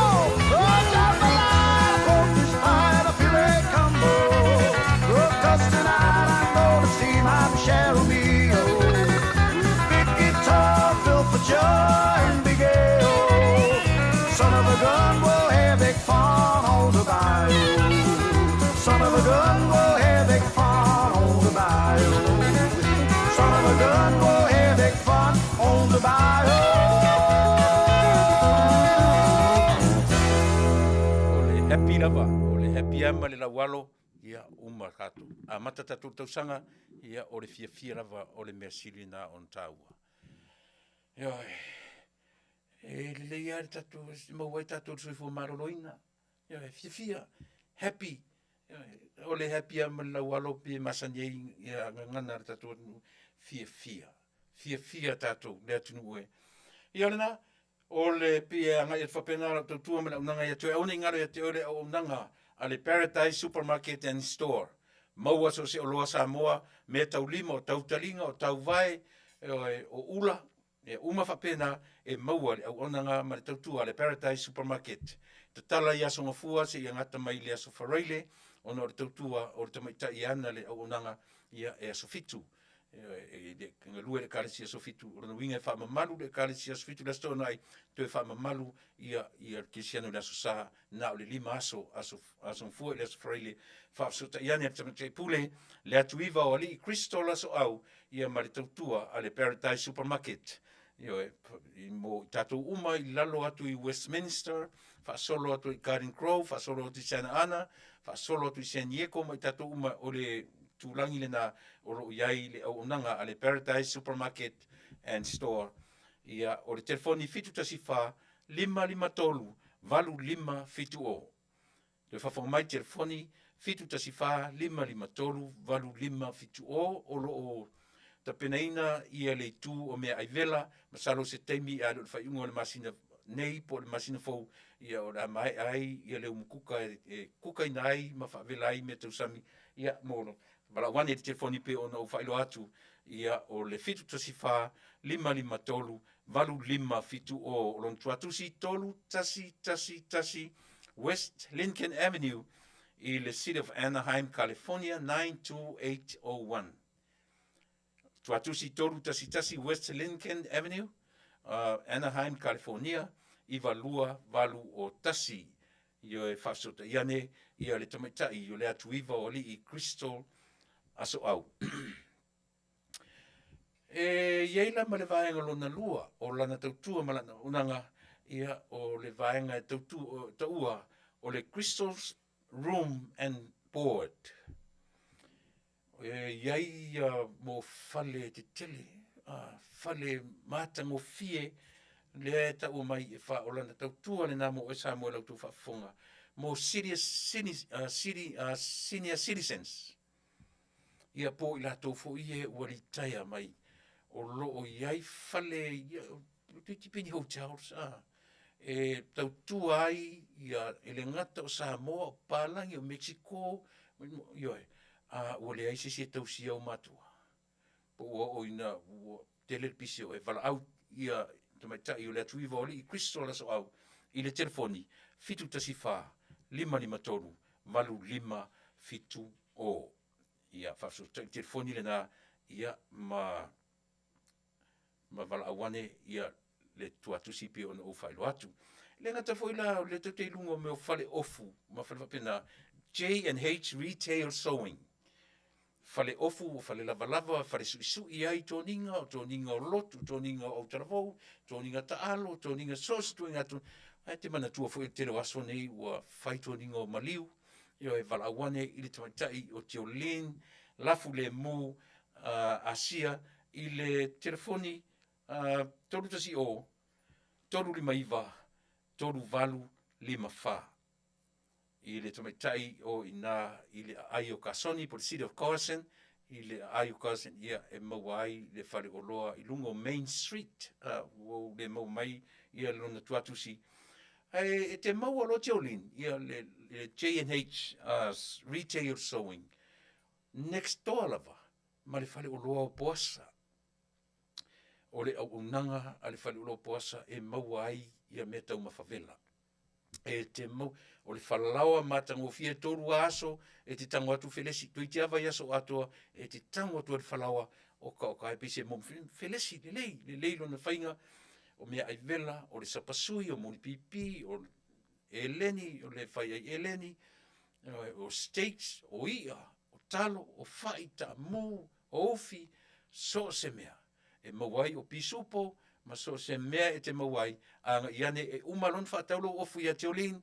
Oh, jambalaya, coffee's fine, I feel it come on. Cause tonight I'm gonna see my Michelle Mio. Big guitar filled for joy and big ale. Son of a gun will have big fun on the bayou. Son of a gun will have big fun on the bayou. Son of a gun will have big fun on the bayou. Ole happy lava, ole happy ama le la walo. Ia uma kato. A matata tausanga ia o le fia lava o le mea sili na on taua. Ia e le ia le tatu, mawai tatu suifu maroloina. Ia fia, happy. O le happy ama la walo pe masanyei ia ngana le tatu fia tatu le atunu e. Ia lena o le pia ngai e whapena tautua mana unanga ia tue aune ngaro ia te ole o unanga ale Paradise Supermarket and Store. Maua so se oloa Samoa, me tau lima o tau talinga o tau vai o ula, e uma whapena e maua au onanga ma le tautua ale Paradise Supermarket. Te tala i aso ngafua se i angata mai le aso whareile, ono o le tautua o le tamaita i ana le au onanga ia e aso fitu. Nga lue le kalesi aso fitu, o na winga e wha mamalu le kalesi aso fitu, le sto nai te e wha mamalu ia kisiano le aso sa na o le lima aso mfua le aso whareile, wha afsota i ane a tamaita pule, le atu iwa o ali i Crystal aso au, ia ma le tautua a le Paradise Supermarket. I mo tatou uma i lalo atu i Westminster, wha solo atu i Garden Grove, wha solo atu i Santa Ana, wha solo atu i San Diego, ma i tatou uma o le tulangi le na oro iai le au onanga a le Paradise Supermarket and Store. Ia o le telefoni fitu tasi wha 553 valu 5 o. Le whawhamai telefoni fitu tasi wha 553 valu 5 o lo o tapenaina ia le tu o mea aivela masalo se teimi a le whaiunga le masina nei po le masina fau ia o la mai ai ia le umukuka kuka ina ai ma whaavela ai me tausami ia mono. Bala wane te telefoni pe ona o whailo atu ia o le fitu tasi wha 553 valu 5 o lon tuatusi tolu tasi West Lincoln Avenue i le City of Anaheim, California 92801. Tuatusi tolu tasi West Lincoln Avenue, Anaheim, California, i valua valu o tasi. Io e whasota iane, ia le tamaitai, io le atu iwa o li i Crystal aso au. Ieila ma le vaenga lona lua, o lana tautua ma lana unanga, ia o le vaenga e taua o le Crystal's Room and Board. Iai mo fale te tele, fale matango fie, le tau mai e wha o lana tautua le nā mo e sa mo lau tu whafonga. Mo senior citizens. Ia po i la tau fo ie wari taia mai. O lo o iai fale, tipini hotels, e tautua ai, ia ele ngata o Samoa, o Palangi, o Mexico, ioi, ua le aise se tausia o matua. Po o ina, tele pisi o e wala au, ia, tamaitai o le atu iwa oli, i Crystal aso au, i le telefoni, fitu tasifa, 553, valu 5 o. Ia, whafso, telefoni le na, ia, ma wala awane, ia, le tuatusi pe ona o whailo atu. Le ngata fo ila, le te lungo me o fale ofu, ma fale wapena, J&H Retail Sewing. Fale ofu, o fale lava, fale sui ai tōninga, o tōninga o lotu, tōninga o taravou, tōninga taalo, tōninga sos, tōninga tu, ai te mana tua fo i te reo aso nei, ua whai tōninga o maliu, io e wala awane, i le tamaitai o te o lin, lafu le mu, asia, i le telefoni, toru tasi o, toru 5 I le tamaitai o ina, i le ai o Kasoni, po le City of Carson, i le ai o Carson, ia e mawai le whare o loa, i lungo Main Street, o le mau mai, ia lona tuatusi. E te mau alo te olin, ia le J&H Retail Sewing, next door lava, ma le whare o loa o poasa. O le au unanga, a le whare o loa poasa, e mawai, ia me tau mawhawela. E te mau, o le whalaua matango fia toru aso, e te tango atu felesi, tui te awa yaso atoa, e te tango atu le whalaua, o ka epise mo felesi, le lei lona whainga, o mea ai vela, o le sapasui, o moni pipi, o eleni, o le whai ai eleni, o steaks, o ia, o talo, o whai, ta mu, o ofi, so se mea. E mawai o pisupo, ma so se mea e te mawai, anga iane e umalon whaataulo ofu ia te olin,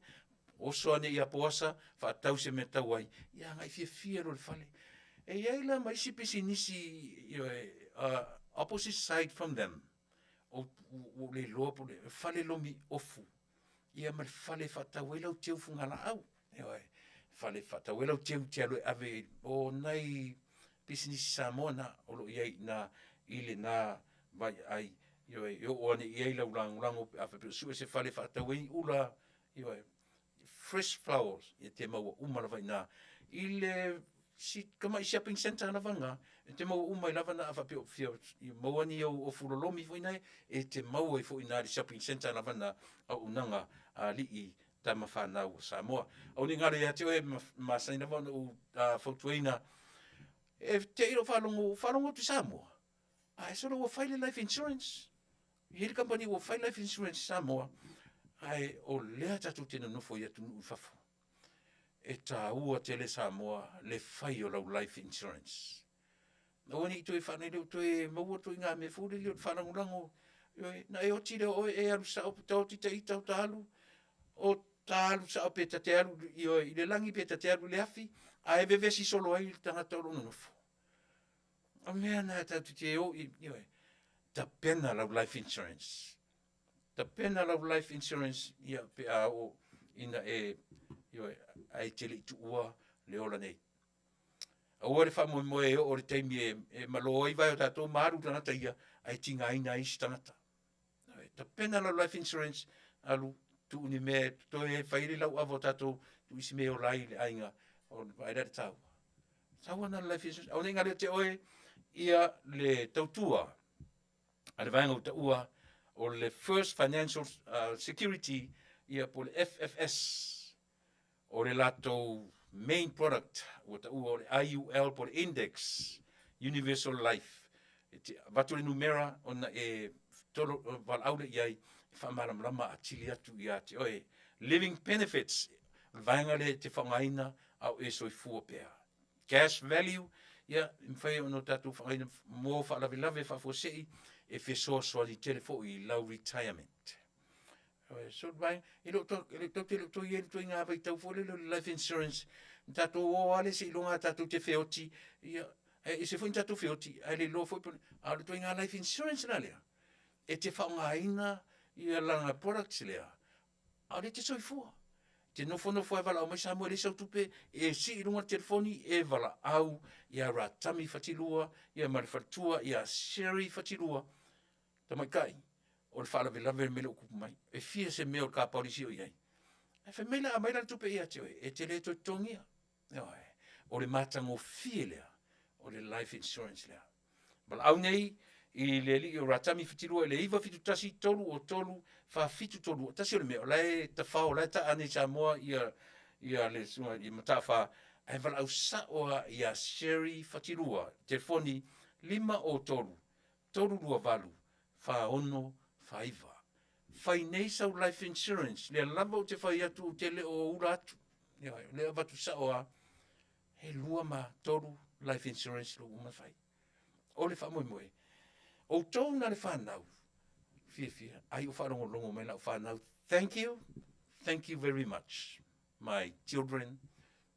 o soane ia poasa, whaatau se mea tauai, ia ngai fia lo le whale. E iaila mai sipisi nisi, opposite side from them, o le loa po le whale lomi ofu, ia ma le whale whaatau lau teu fungala au, whale whaatau lau teu te aloe ave, o nei pisi nisi Samoa na, o lo iai na, ile na, vai ai, yo one iai lau lango, afe sue se whale whaatau ei ula, fresh flowers, ia te maua umara vai na, ile si kama i shopping center na vanga, e te maua umai lava na afa pio i mauani au o furolomi fo inai, e te maua i fo inai shopping center na vanga au unanga li i tama whanau o Samoa. Au ni ngare ia te oe masaina vana u fautueina, e te iro whalongo tu Samoa. Ai solo o file life insurance. Hiri company o file life insurance Samoa. Ai o lea tatu tena nofo ia tunu ufafu. E ta ua tele Samoa le fai o lau life insurance. Na wani ito e whanai leo toe maua toi ngā me fure leo whanangurango. Na e o tira o e alu sa o tau tita i tau tahalu. O tahalu sa o pe tate alu i le langi pe tate alu le afi. A e vevesi solo ai tangata o lona nofo. A mea na tau te o ta pena lau life insurance. Ta pena lau life insurance ia pe a o ina ai tele tu ua le ola nei. A ua le wha moe o le teimi e malo i vai o tato maru tanata ia ai tinga aina isi tanata. Ta pena lau life insurance alu tu uni me to e whairi lau avo tato tu isi me o lai le ainga o vai rata tau. Tau ana life insurance. Au nenga le te oe ia le tautua. A le vaenga o ta ua o le First Financial Security ia po le FFS o le lato main product o ta ua o le IUL po le Index Universal Life. Vatu le numera ona e tolo valaule iai whamaramrama a tili atu ia te oe. Living benefits vaenga le te whangaina au e soi fua pēr. Cash value ia mwhai ono tatu whangaina mō whaalawe lawe whafosei e whesoa soa li telefo i lau retirement. So vai i lo to ye to nga vai tau fo le life insurance tato o ale si longa tato te feoti ia e se fo tato feoti ale lo fo a to nga life insurance na le e te fa nga ina ia langa products le a le te soi fo te no fo e vala o mai sa mo le sa tupe e si longa telefoni e vala au ia ra tami fatilua ia mar fatua ia sherry fatilua tamai kai o le whaala vela me le ukupu mai. E fia se mea o ka paurisi o iai. E wha mele a maila tupe ia te oe. E te le to tongia. O le matango fie lea. O le life insurance lea. Bala au nei, i le li o ratami fitilua, le iwa fitu tasi tolu o tolu, wha fitu tolu. Tasi o le mea, o lai ta whao, lai ta ane sa moa ia le sunga, i mata wha. E wala au sa oa ia sherry fatilua. Telefoni 5 o tolu. Tolu lua valu. Wha ono faiva. Fai nei sau life insurance. Le lava o te whai atu te le o ura atu. Le avatu sa oa. He lua ma toru life insurance lo uma fai. O le wha moe moe. O tau na le whanau. Fia. Ai o whanongo longo mai na o whanau. Thank you. Thank you very much. My children.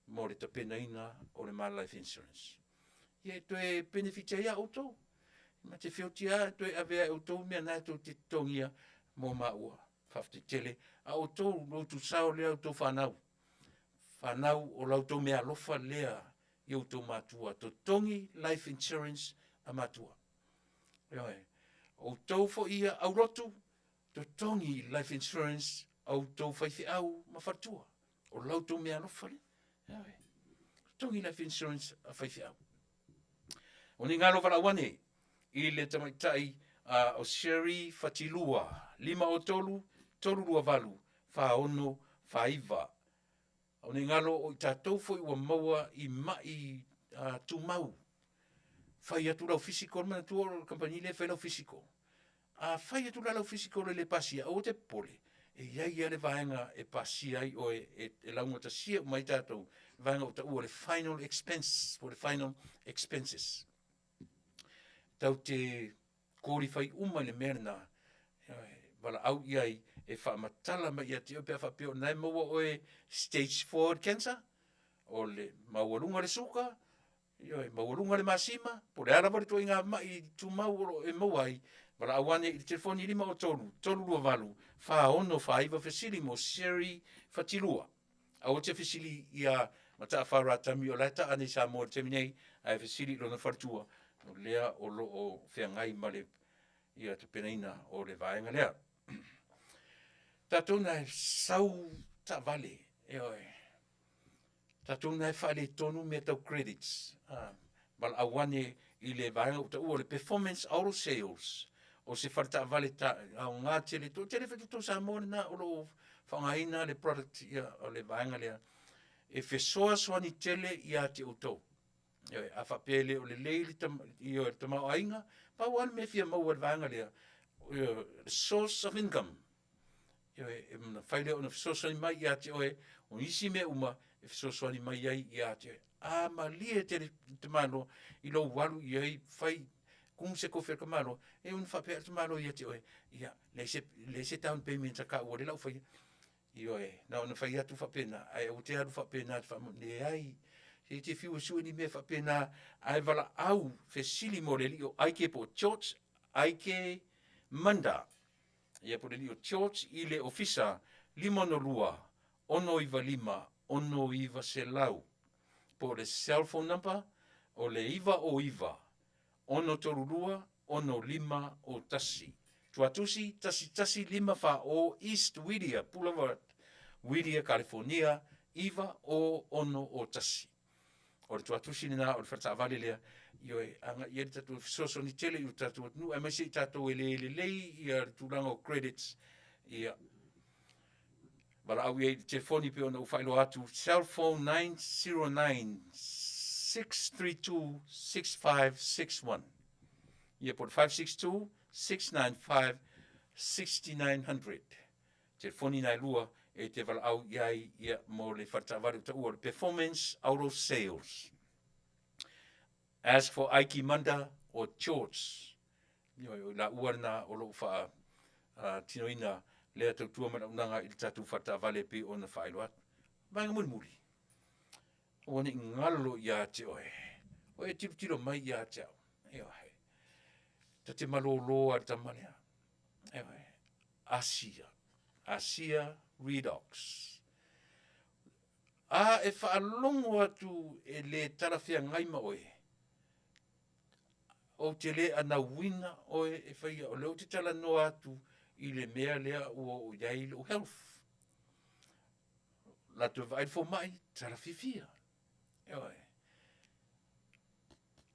Mo le ta penaina o le my life insurance. Ie to e benefitia ia o tau. Ma te whiotia, toi avea o tau mea nā tau te tongia mō maua, whafte tele. A o tau loutu sao lea o tau whanau. Whanau o lautou mea lofa lea i o tau mātua. To tongi life insurance a mātua. O tau fo ia au rotu, to tongi life insurance au tau whaifi au ma whatua. O lautou mea lofa lea. Tongi life insurance a whaifi au. O ni ngalo wala wane, i le tamaitai o Sherry Fatilua, 5 o tolu, tolu lua valu, wha ono, wha iwa. O ne ngalo o i tātou fo i wa maua i mai tu mau. Whai atu lau physical, mana tu o kampani le whai lau physical. Whai atu lau physical le pasia, o te pole. E iai ia le vaenga e pasia i o e launga ta sia mai tātou. Vaenga o ta ua le final expense, for the final expenses. Tau te kōri whai uma le merna, wala au iai e whaamatala mai ia te opea whapeo nai maua oe stage 4 cancer, o le mauarunga le suka, mauarunga le masima, po le ara wale toi ngā mai tu mau e mauai, wala awane i telefoni 5 o tolu lua valu, wha ono wha iwa whesili mo Sherry Fatilua. A o te whesili ia mata whara tami o laita ane sa mo te minei, a whesili lona whartua. O lea o lo o whengai male ia te penaina o le vaenga lea. Tātou nai sau ta vale, e oe. Tātou nai whale tonu me tau credits. Bal awane i le vaenga o ta ua le performance auto sales. O se whare ta vale ta au ngā tele, tō tele whetu sa mōne na o lo whangaina le product ia o le vaenga lea. E whesoa swani tele ia te utou. A whapele o le leili i o te mau ainga, pa wan me fia mau al vanga lea, source of income. E mna whaile o na whesoswani mai i ate oe, o isi me uma, e whesoswani mai i ate oe. A ma lia te malo, i lo walu i ai whai, kung se ko wherka malo, e un whapea te malo i ate oe, ia, le se down payment a ka ua le lau whai, i oe, na ona whai atu whapena, ai o te atu whapena, le ai, se te fiu su ni me fa pena ai vala au fesili moreli o aike po church aike manda ia po le o church ile ofisa 5 lua ono iva 5 ono iva selau po le cell phone number o le iva o iva ono torulua ono 5 o tasi tuatusi tasi 5 fa o East Whittier Boulevard Whittier California iva o ono o tasi. O le tuatusi nina o le whata avale lea, io e anga i eri tatu soso ni tele i tatu atunu, e maise i tatu e le lei i a tūranga o credits i a wala au i e telefoni pe ona uwhailo atu, cell phone 909-632-6561. I a po 562-695-6900. Telefoni nai lua, e te wala au iai ia mo le whatawari ta ua performance auto sales. As for Aiki Manda or George, la uarna o lo wha tinoina lea tautua manaunanga i tatu whata vale pe o na whaelo atu. Vaenga muri. O ni ngalo ia te oe. O e tiro mai ia te au. E oe. Ta te malolo ar tamanea. E oe. Asia Redox. E whaalongo atu e le tarafia ngai ma oe. O te le ana wina oe e whaia o leo te tala no atu i le mea lea o iai o health. La tu vai fo mai tarafifia. E oe.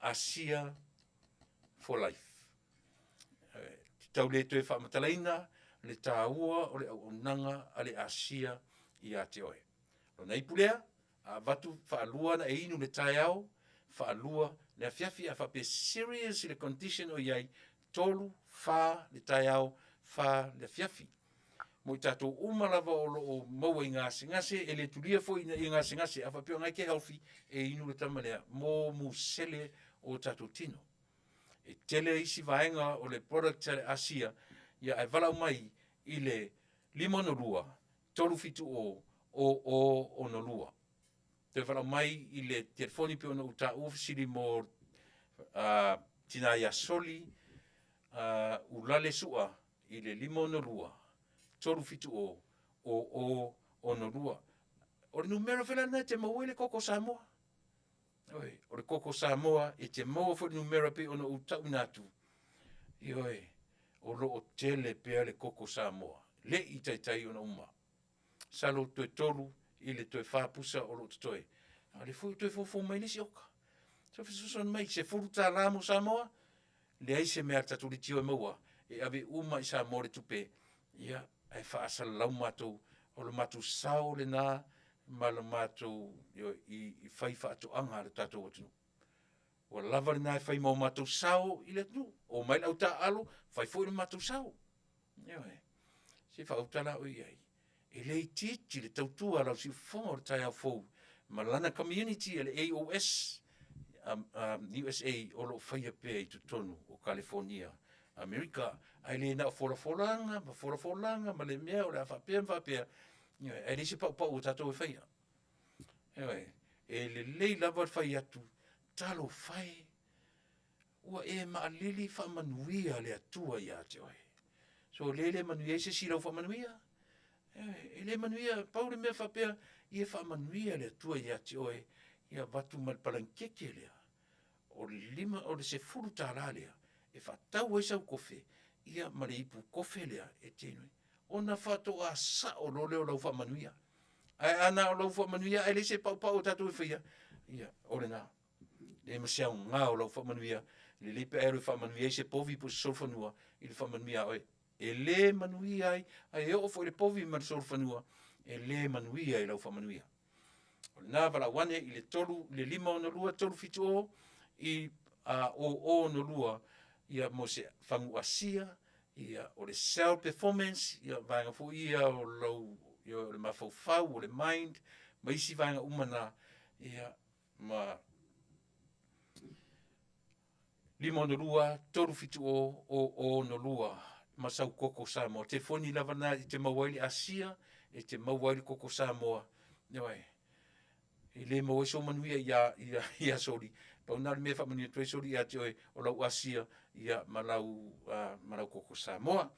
Asia for life. Tau le toe whamatalaina, le tāua o le au nanga a le Asia i a te oe. O nei pulea, a watu whaalua na e inu le tai au, whaalua le awhiawhi a whape serious i le condition o iai, tolu, wha, le tai au, wha, le awhiawhi. Mo i tātou umalawa o maua i ngase, e le tulia fo i ngase, a whapeo ngai ke healthy, e inu le tamalea, mō musele o tātou tino. E tele isi vaenga o le product tele Asia, ia ai walau mai i le limonolua, tolu fitu o no lua. Te walau mai i le telefoni pe ona uta ufisiri mo tina ia soli, ulale sua i le limonolua, tolu fitu o no lua. O le numero whela na te mawele koko Samoa. Oi, o le koko Samoa e te maua fo numero pe ona utau natu. Ioi, o lo o tele pe le koko Samoa. Le i tai ona uma. Salo toe tolu i le toe whapusa o lo toe. A le fui toe fofo mai lisi oka. Toe fisoson mai se furu tā ramo Samoa. Le aise mea tatu li tio e maua. E ave uma i Samoa le tupe. Ia, ai whaasa lau matou. O le matou sao le nā. Mala matou i whai whaatoanga le tātou atunu. O lava le nai whai mau matou sao i le atunu. O mai lau tā alo, whai fwoi le matou sao. Ioi, se whautala o iai. E le i titi le tautua lau si whonga o le tai au fwou. Malana community le AOS, USA o lo whai apea i tutonu o California. Amerika, ai le na whora-whoranga, ma le mea o le awhapea. E risi pau o tātou e whaia. E le lei lava whai atu, talo whai, ua e maalili whamanuia le atua i a te oe. So le manuia se sirau whamanuia. E le manuia, pau le mea whapea, i e whamanuia le atua i a te oe, i a watu malpalankeke lea. O le se furu tāla lea, e whatau e sau kofe, i a mare ipu kofe lea e tenui. Ona whato a sa o lole o lau whamanuia. Ai ana o lau whamanuia, ai le se pau o tātou e whaia. Ia, ore nā. Le masiau ngā o lau whamanuia. Le lepe aero whamanuia, se povi po solfanua i le whamanuia oe. E le manuia ai, ai e ofo i le povi ma le solfanua, e le manuia i lau whamanuia. Ore nā wala wane i le tolu, le lima o na lua, tolu fitu o, i o na lua, ia mo se whangu asia, ia o le cell performance, ia vaenga fu ia o lau, ia o le mawhauwhau, o le mind, ma isi vaenga umana, ia ma lima no lua, toru fitu o no lua, ma sau koko Samoa. Te foni lavana i te mawaili Asia, e te mawaili koko Samoa. Ioi, i le mawaili so manuia ia sori. Pau nari mea whamania tue sori ia te oe o lau Asia, ia malau koko Samoa.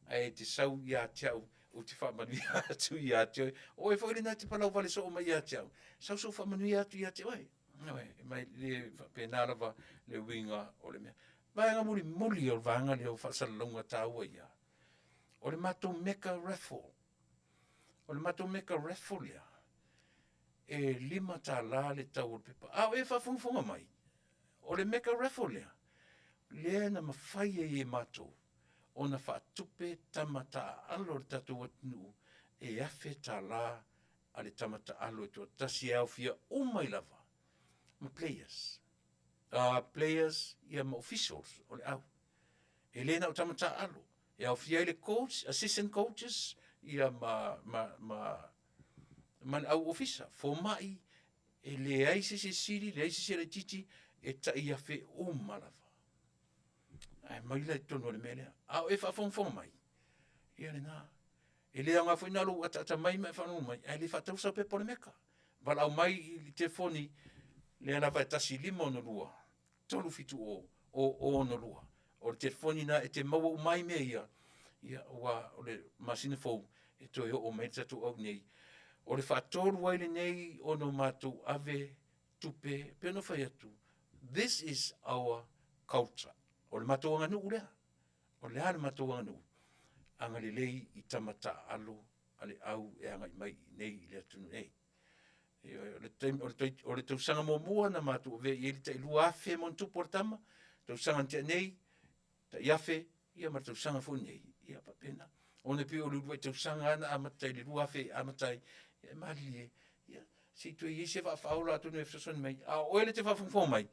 Ai te sau ia te au, o te whamanuia atu ia te oe. O e whaile nā te palau vale so o mai ia te au. Sau so whamanuia atu ia te oe. Oe, mai le penalawa le winga o le mea. Vaenga muli o vanga le o whasalalunga tāua ia. O le mato meka raffle. O le mato meka raffle ia. E lima tā la le tau o pepa. Au e whafunfunga mai. O le meka raffle ia. Lea na mawhaia i e mato. O na whaatupe tamata alo le tatu atunu. E afe tā la a le tamata alo e tua tasi au fia umai lava. Ma players. Players ia ma officials o le au. E lena o tamata alo. E au fia le coach, assistant coaches, ia man au ofisa. Fo mai, e le aise se siri, le aise se le titi, e ta ia fe o malava. Ai, mai lai tono le melea. Au e whafongfonga mai. Ia le nā. e le anga fwina lu atata mai mai whanau mai, ai le whatau sa pe pole meka. Wala au mai i le telefoni, le ana vai tasi lima ono lua, tolu fitu o ono lua. O le telefoni na e te maua umai mea ia ua o le masina fau, e toi o mai tatu au nei. O le whatoru waile nei ono mātou ave tupe, pe no whai atu. This is our culture. O le mātou anga nuu lea. O le hana mātou anga nuu. Anga le lei i tamata alo, ale au e anga i mai nei i le atunu nei. O le tausanga mua na mātou ve i elita i lua afe mon tupu o le tama, tausanga ntia nei, ta iafe, ia ma tausanga fu nei, ia papena. O ne pio lua tausanga ana amatai, le lua afe amatai, ia mali ia, si tu i se whaula atu ne fsasoni mai, a oele te whafungfo mai,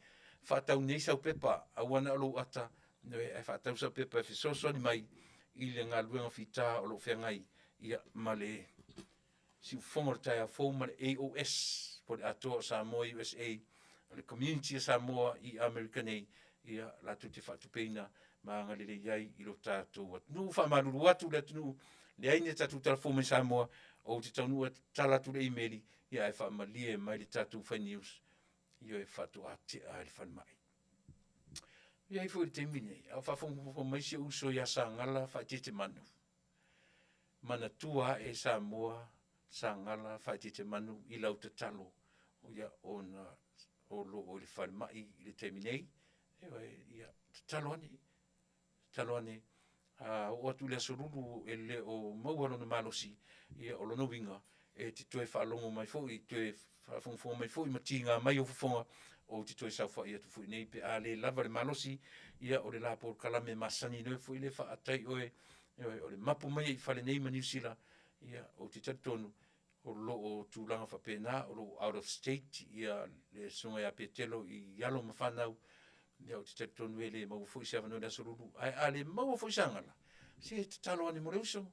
whatau nei sau pepa, a wana alo ata, noe e whatau sau pepa e fsasoni mai, i le ngā luenga whita o lo whengai, ia male si ufonga tai a fōu mare AOS, po le atoa Samoa USA, le community Samoa i America nei, ia latu te whatupeina, ma ngalele iai i lo tātou atu. Nu whamaruru atu le tunu, le aine tātou telefon me Samoa, o te taunu at talatu le emaili, ia e whamalie mai le tātou whanews, ia e whatu ate a le whanmai. Ia i fwere te mine, au whafongo mai se uso ia sa ngala whaitete manu. Mana tua e Samoa, sa ngala whaitete manu i lau te talo, o ia ona o lo o le whanmai i le te minei, ia talo ane, o atu lea sorulu e le o maualo na malosi, ia o lono winga, e te toe whaalongo mai fōi, te whaafongo mai fōi, ma tinga mai o whafonga, o te toe sau whai atu fōi nei, pe a le lava le malosi, ia o le lapor kalame masani noe fōi le whaatai oe, o le mapu mai i whale nei ma New Zealand, ia o te tatonu, o lo o tūlanga whapena, o lo out of state, ia le sunga ia petelo i yalo mawhanau, ia o te tatonu e le mau fōi se avanoi na sorulu, ai a le mau fōi sangala, se te talo ane mo reuso,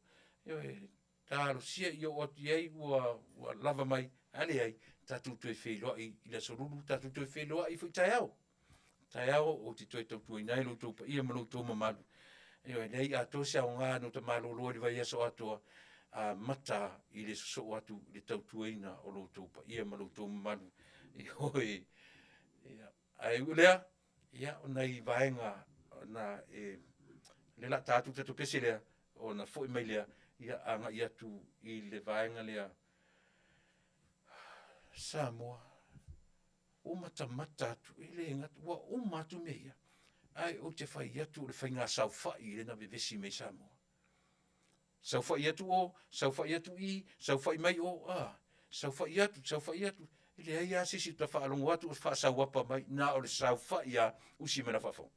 ia e talo sia i o atu iei ua lava mai, ale ai, tatu tue wheloa i la sorulu, tatu tue wheloa i fōi tai au. Tai au o te toi tautua i nai lo tōpa, ia malo tō mamalu. Ia nei a tō se au ngā no ta malo loa li vai aso atoa, a mata i le so atu le tautua ina o lo tōpa, ia malo tō mamalu. I hoi, ai ulea, ia o nei vaenga na le la tātu tato pese lea, o na fōi mai lea, ia anga i atu i le vaenga lea, Samoa, o mata atu, ele ngatu, wa o matu mea. Ai o te whai atu, le whai ngā sau whai, le na vevesi mei Samoa. Sau whai atu o, sau whai atu i, sau whai mai o, sau whai atu, ele ai a sisi ta whaalongo atu, o wha sau wapa mai, na o le sau whai a, usi mena whafong.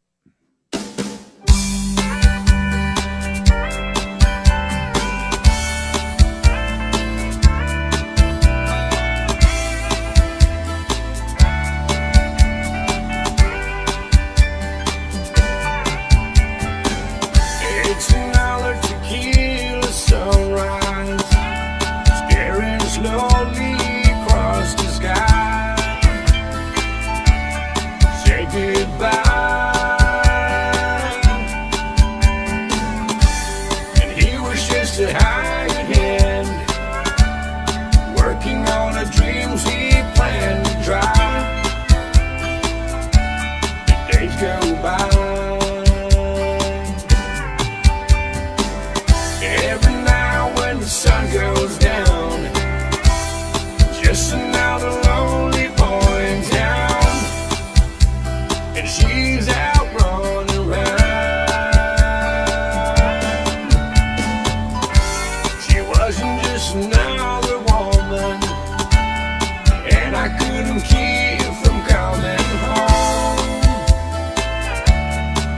It's another tequila sunrise, staring slowly across the sky. Say goodbye, and he was just a hired hand, working on the dreams he planned to drive. The days go by. Sun goes down, just another lonely boy in town, and she's out running around. She wasn't just another woman, and I couldn't keep from coming home.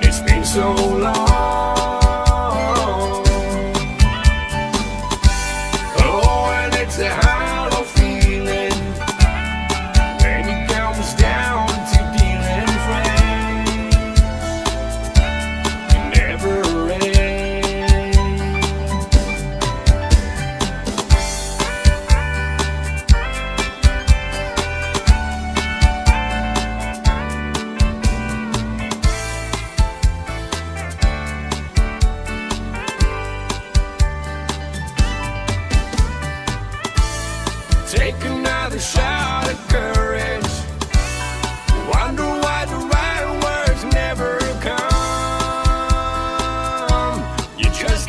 It's been so long.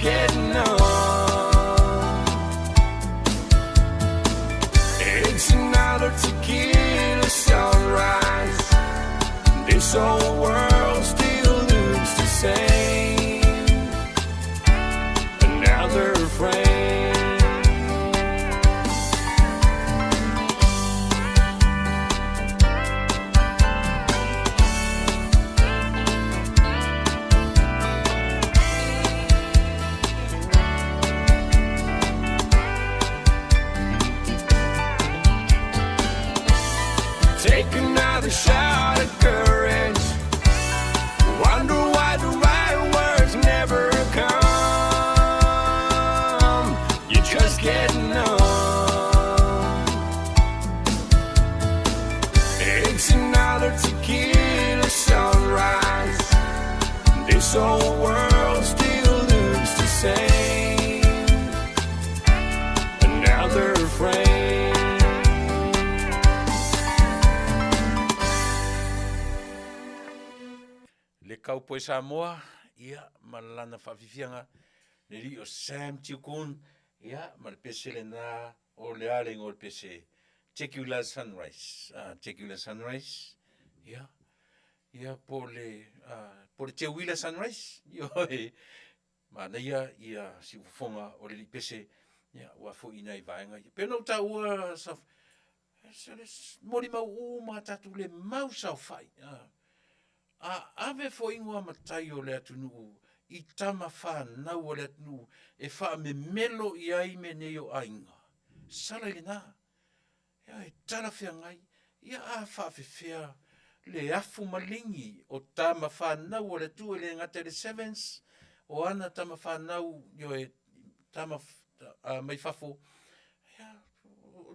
getting on. It's another tequila sunrise. This whole world still looks the same. Another frame. Take another shot at courage. Wonder why the right words never come. You're just getting on. It's another tequila sunrise. This whole world still looks the same. Another frame. Le kaupoe Samoa, ia, malana whawhiwhianga, ne ri o Sam Tiukun, ia, ma le pese le nā, o le ale ngō le pese, Tequila Sunrise, Tequila Sunrise, ia, ia, po le Tequila Sunrise, ma na ia, si ufonga o le li pese, ia, ua fo ina I vaenga, pena o ta ua, sa mori mau o ma tatu le mau sau fai, ave fo ingoa matai o le atunu I tama whanau o le atunu e wha me melo I ai me ne o ainga. Sala I le nā. Ia e tala whia ngai. Ia a whawhiwhia le afu malingi o tama whanau o le atu le ngata le sevens o ana tama whanau yo e tama mai whafo. Ia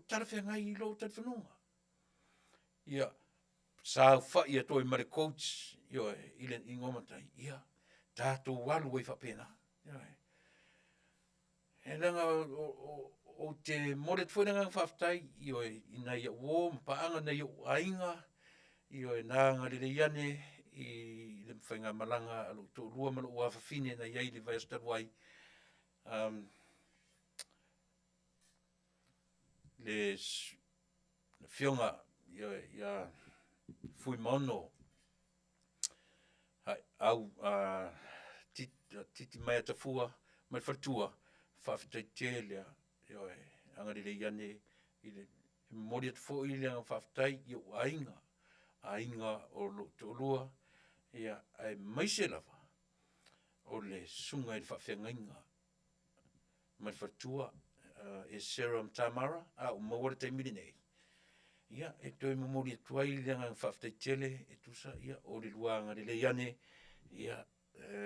tala whia ngai I lo tala whanunga. Ia sa whai ato I mare coach yo ilen ingomatai ia tātou walu I whapena e langa o te moret whenanga whaftai yo ina ia wō mpaanga na ia ainga yo nanga lele iane I le mwhainga malanga alo tō rua malo ua whawhine na iai le vai astaruai le whionga yo ia fui mono au titi mai atafua mai whatua whawhitai tēlea yo angari le iane I le mori atafua I le whawhitai I o ainga o lo tōlua ia ai maise lava o le sunga I le whawhiangainga mai whatua e Serum Tamara au mawara te miri nei ia e toi mamori atuai le ngang whawhitai tele e tusa ia o le luanga le iane ia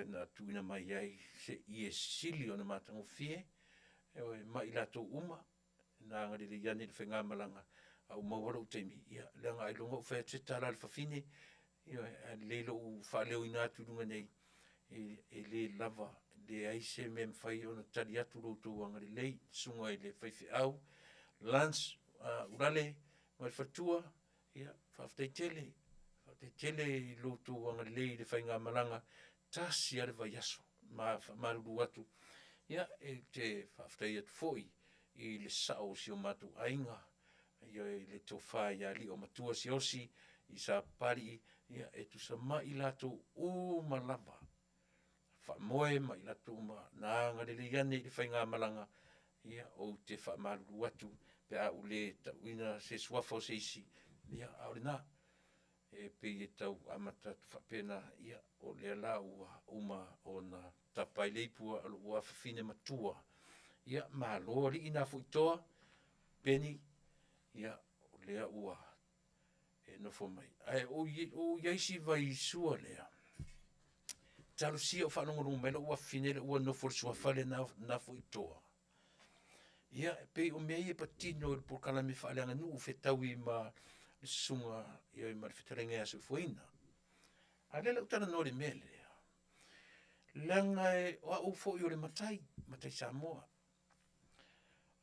na tuina mai ai se I e sili o na matango fie e o mai lato uma na ngari le iane le whenga malanga au mawara o teimi ia le nga ilonga o whea te tala le whawhine ia le lo u whaleo ina turunga nei e le lava le aise me mwhai o na tari atu roto angari lei sunga I le whaifi au lance urale mai whatua ia whawhitai tele I loto angari lei le whainga malanga tasi ale vai aso maruru atu ia e te whawhitai atu foi I le sao si o matu ainga ia le tō whai ali o matua si osi I sa pari ia e tu sa mai lato o malava whamoe mai lato uma na angari le iane le whainga malanga ia o te whamaruru atu pe a ule tauina se suafa o se isi ia aurina e pe e tau amata whapena ia o le la ua uma o na tapai leipua alo ua whawhine matua ia ma lori ina fuitoa peni ia o lea ua e nofo mai ai o iaisi vai sua lea talo sia o whanongoru mai ua whine le ua nofo le suafale na fuitoa ia pe o mea e patino le porkala me whaaleanga nuu whetaui ma sunga ia I marifitarenga asu fuina. A le lau tana nore mele. Langa e o au fo I o le matai Samoa.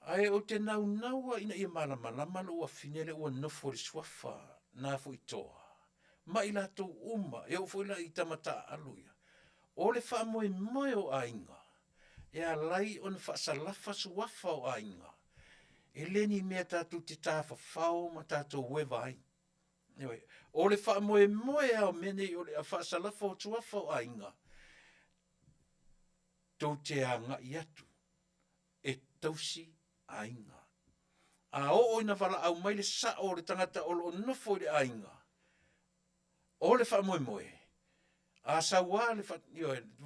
Ai o te naua ina ia malama lo ua finele ua nofo le suafa na fo itoa. Ma I latou uma e o fo ila I tamata aluia. O le wha moe o ainga. e alai ona whaasalafa suafa o ainga. E leni mea tātou te tāwhawhao ma tātou wewa ai. Ewe, o le wha moe moe au mene o le a whaasalafa o tuafa o ainga. Tau te anga i atu. E tausi ainga. A o ina wala au mai le sa o le tangata o lo nofo i le ainga. O le wha moe moe. A sa wā le wha,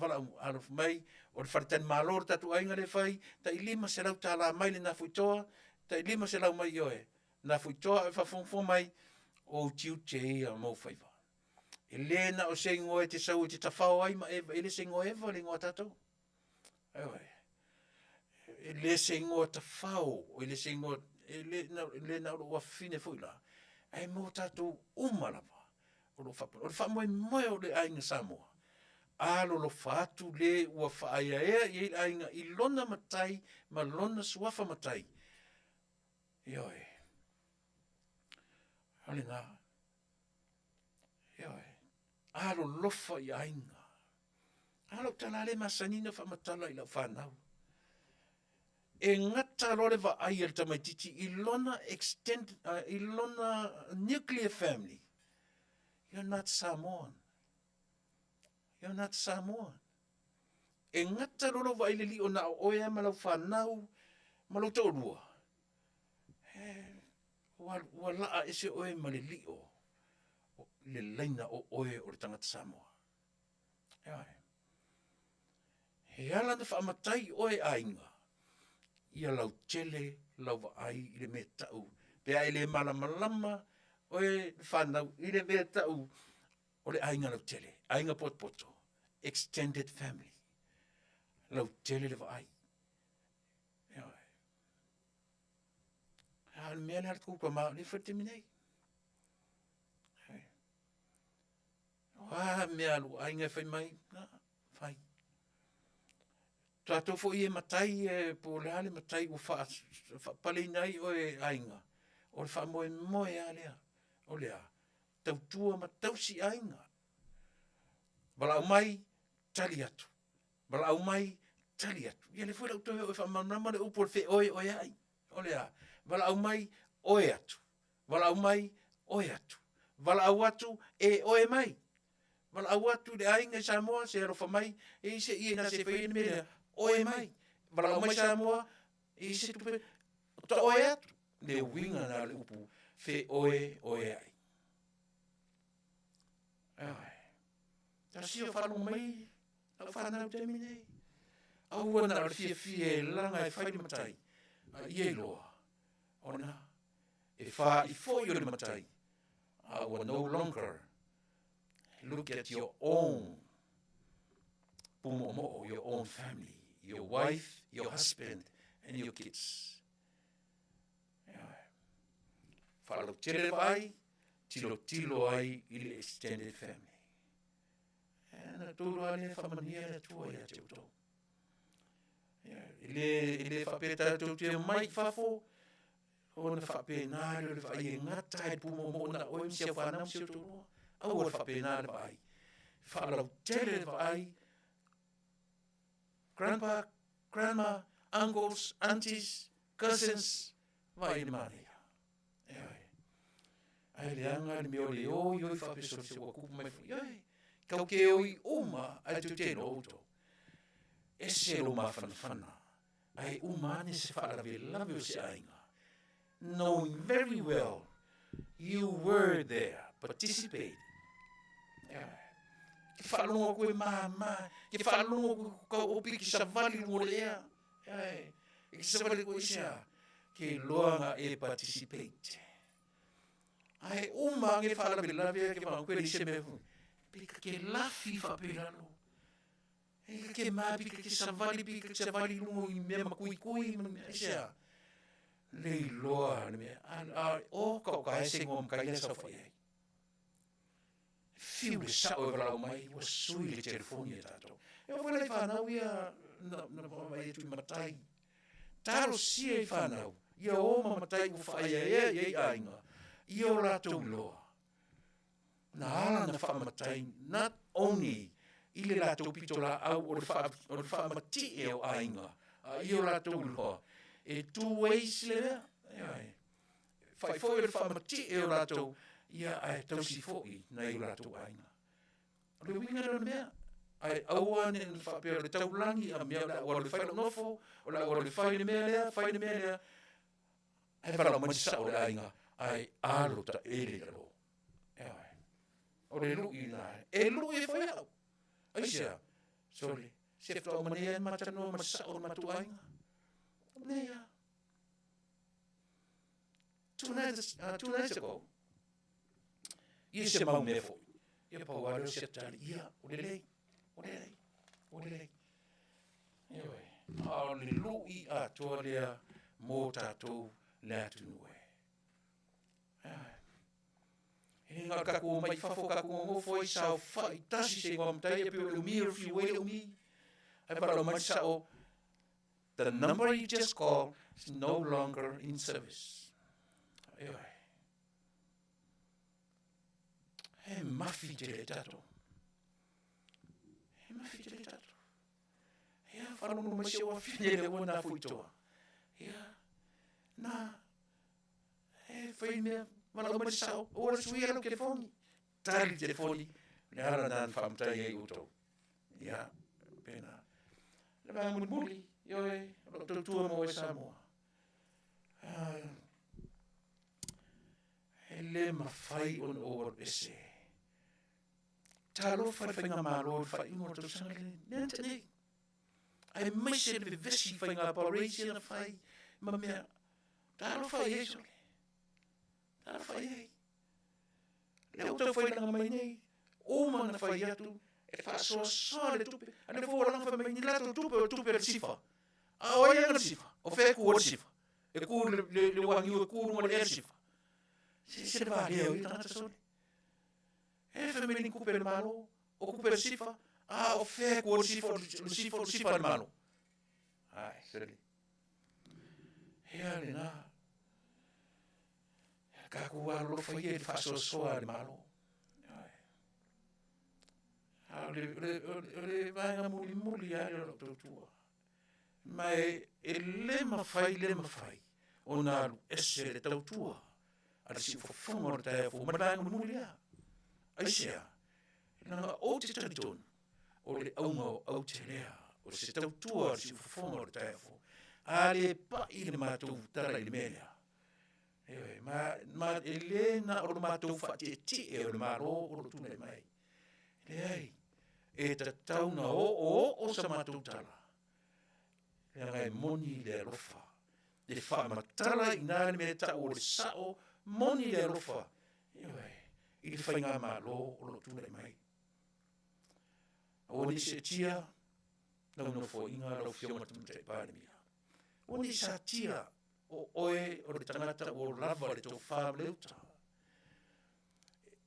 wala au alof mai, o le wharitani mālore tatu ainga le whai, ta i lima se lau tā la mai le na fuitoa, ta i lima se lau mai ioe. Na fuitoa e whafongfo mai, o tiu te ia mau whaiva. E lena o se ingoe te sau te tawhao ai, ma e le se ingoe eva le ngoa tatou. Ewe. E le se ingoe tawhao, o e le se ingoe, e le na ua fine fuila. E mo tatou umalapa. O lo wha moe moe o le ainga Samoa. Alo lo whaatu le ua whaaya ea i ainga i lona matai, ma lona suafa matai. Ioe. Hale nā. Ioe. Alo lofa i ainga. Alo talale masanina whamatala i lau whanau. E ngata lore wa ai al tamaititi i lona i lona nuclear family. You're not Samoan. You're not Samoan. E ngata loro wa ilili o na oea malau whanau, malau tau rua. Wa laa ese oe malili o le leina o oe o le tangata Samoa. He ala na whaamatai oe ainga. Ia lau tele, lau wa ai, i le me tau. Pea i le malamalama, oe whanau, i le mea tau, o le ainga lau tele, ainga potpoto, extended family, lau tele le wa ai. Al mea le hartu kupa maa, le whate minei. Wā mea lu ainga whai mai, na, whai. Tātou fo i e matai, po le hale matai, o wha pale nai o e ainga. O le wha moe moe a lea. O lea, tau tua ma tausi ainga. Wala au mai, tali atu. Wala au mai, tali atu. Ia le fuera utohe o e whamanama le upo le whe oe oe ai. O lea, wala au mai, oe atu. Wala au mai, oe atu. Wala au atu, e oe mai. Wala au atu le ainga i Samoa, se arofa mai, e se i na se whaine mea, oe mai. Wala au mai Samoa, e se tupe, ta oe atu. Le winga na le upu, whe oe oe ai. Ta si o whanau mai, a whanau te minei. Aua na le fie langa e whaile matai. I e loa. Ona, e wha i fo i le matai. Aua no longer look at your own pumomo, your own family, your wife, your husband, and your kids. Whalau tere vai, tilo ai i le extended family. Na tūru ane whamania na tua ia te uto. Ile whapeta tau te mai whafo, o na whapenare le whai e ngata e pumomo na oe msia whanau msia tūrua. Au le whapenare vai. Whalau tere vai. Grandpa, grandma, uncles, aunties, cousins, vai ni mania. Ai le anga ni meo le o i whapeso se wakupu mai fu. Kau ke oi uma ai tu te roto. E se lo mawhanawhana. Ai uma ane se whaarawe lawe o se ainga. Knowing very well you were there, participated. Ke whaalonga koe maa. Ke whaalonga koe opi ki sa wali mo lea. Ke sa wali koe isa. Ke loanga e participate. Ai uma nge whaarawe lawe ke whaanga koe li se me hu. Pika ke lafi whapirano. Pika ke maa, pika ke savali lungo i mea makui, sia. Lei loa, o kau ka hese ngom ka ina sa whai ai. Fiu le sa o walau mai, wa sui le telefoni e tato. E wa whalai whanau ia, na wawai e tui matai. Taro sia i whanau, ia o mamatai u whai ai ainga, ia o rātou loa. Na ala na whaamatai, not only I le lātou pito la au o le wha mati e o ainga. I o lātou loa. E two ways le mea. Whai fo e le wha mati e o lātou. Ia ai tausi fo i nei o lātou ainga. O le winga le mea. Ai aua ne le whapea le taulangi a mea la o le whaila nofo. O la o le whaine mea lea. Ai whala mani sa o le ainga. Ai alo ta ele alo. O le lui la. E lui e whai au. Aisia, sorry, se fto mania matano masa o matuainga. Nea. Two nights ago. Ia se mau mefo. Ia pa wale se tali. Ia, o le lei. Anyway, a le lui a toa lea mō tātou le atu nue. E ngā kako mai whafo kako ngofo I sao whai tasi se ngā mtai e pio le umi or fiu e le umi. Ai para mai sao, the number you just called is no longer in service. Eoi. He mafi te le tato. Ia whanonu mai se wa fine le wana fuitoa. Ia, nā, he whai mea, mana mai sao, ora sui alo telefoni. Tali telefoni, ne ara nan whamtai e uto. Ia, pena. Le mai muli, ioe, tautua mo e Samoa. He le mawhai on o ese. Talo whai whainga malo, whai ingo tau sangale, nenta nei. Ai mai se le vesi whainga pareisi na whai, ma mea, talo whai e sole. Talo whai e. Leo tau whainanga mai nei, o mana whai atu, e wha soa le tupe, ane whoranga whai mai ni lato tupe le sifa. A o ia ngana sifa, o whea kua le sifa. E kua le wangiu, e kua runga le ere sifa. Se le wā leo I tangata sole. E whai mai ni kupe le malo, o kupe le sifa, a o whea kua le sifa le malo. Ai, sere. Hea le nā. Ka kua lo whai e le wha soa le malo. Le vaenga muli a le tautua. Mai e le mawhai, o nā lu ese le tautua. A le si whawhonga o le tae fo, ma le vaenga muli a. Aisea, nanga o te tariton, o le aunga o au te lea, o se tautua le si whawhonga o le tae fo. A le pa I le mātou tala I le melea. Ma e le na o le mātou whaati e o le mālo o le tuna I mai. Le ai. E ta tauna o sa mātou tala. E ngai moni le rofa. Le wha matala I nāne me ta o le sao, moni le rofa. I le whainga mālo o le tuna I mai. O ni se tia, nau no fo inga lau whionga tumte pāne mia. O ni sa tia, o oe o le tangata o lava le tō whāmleuta.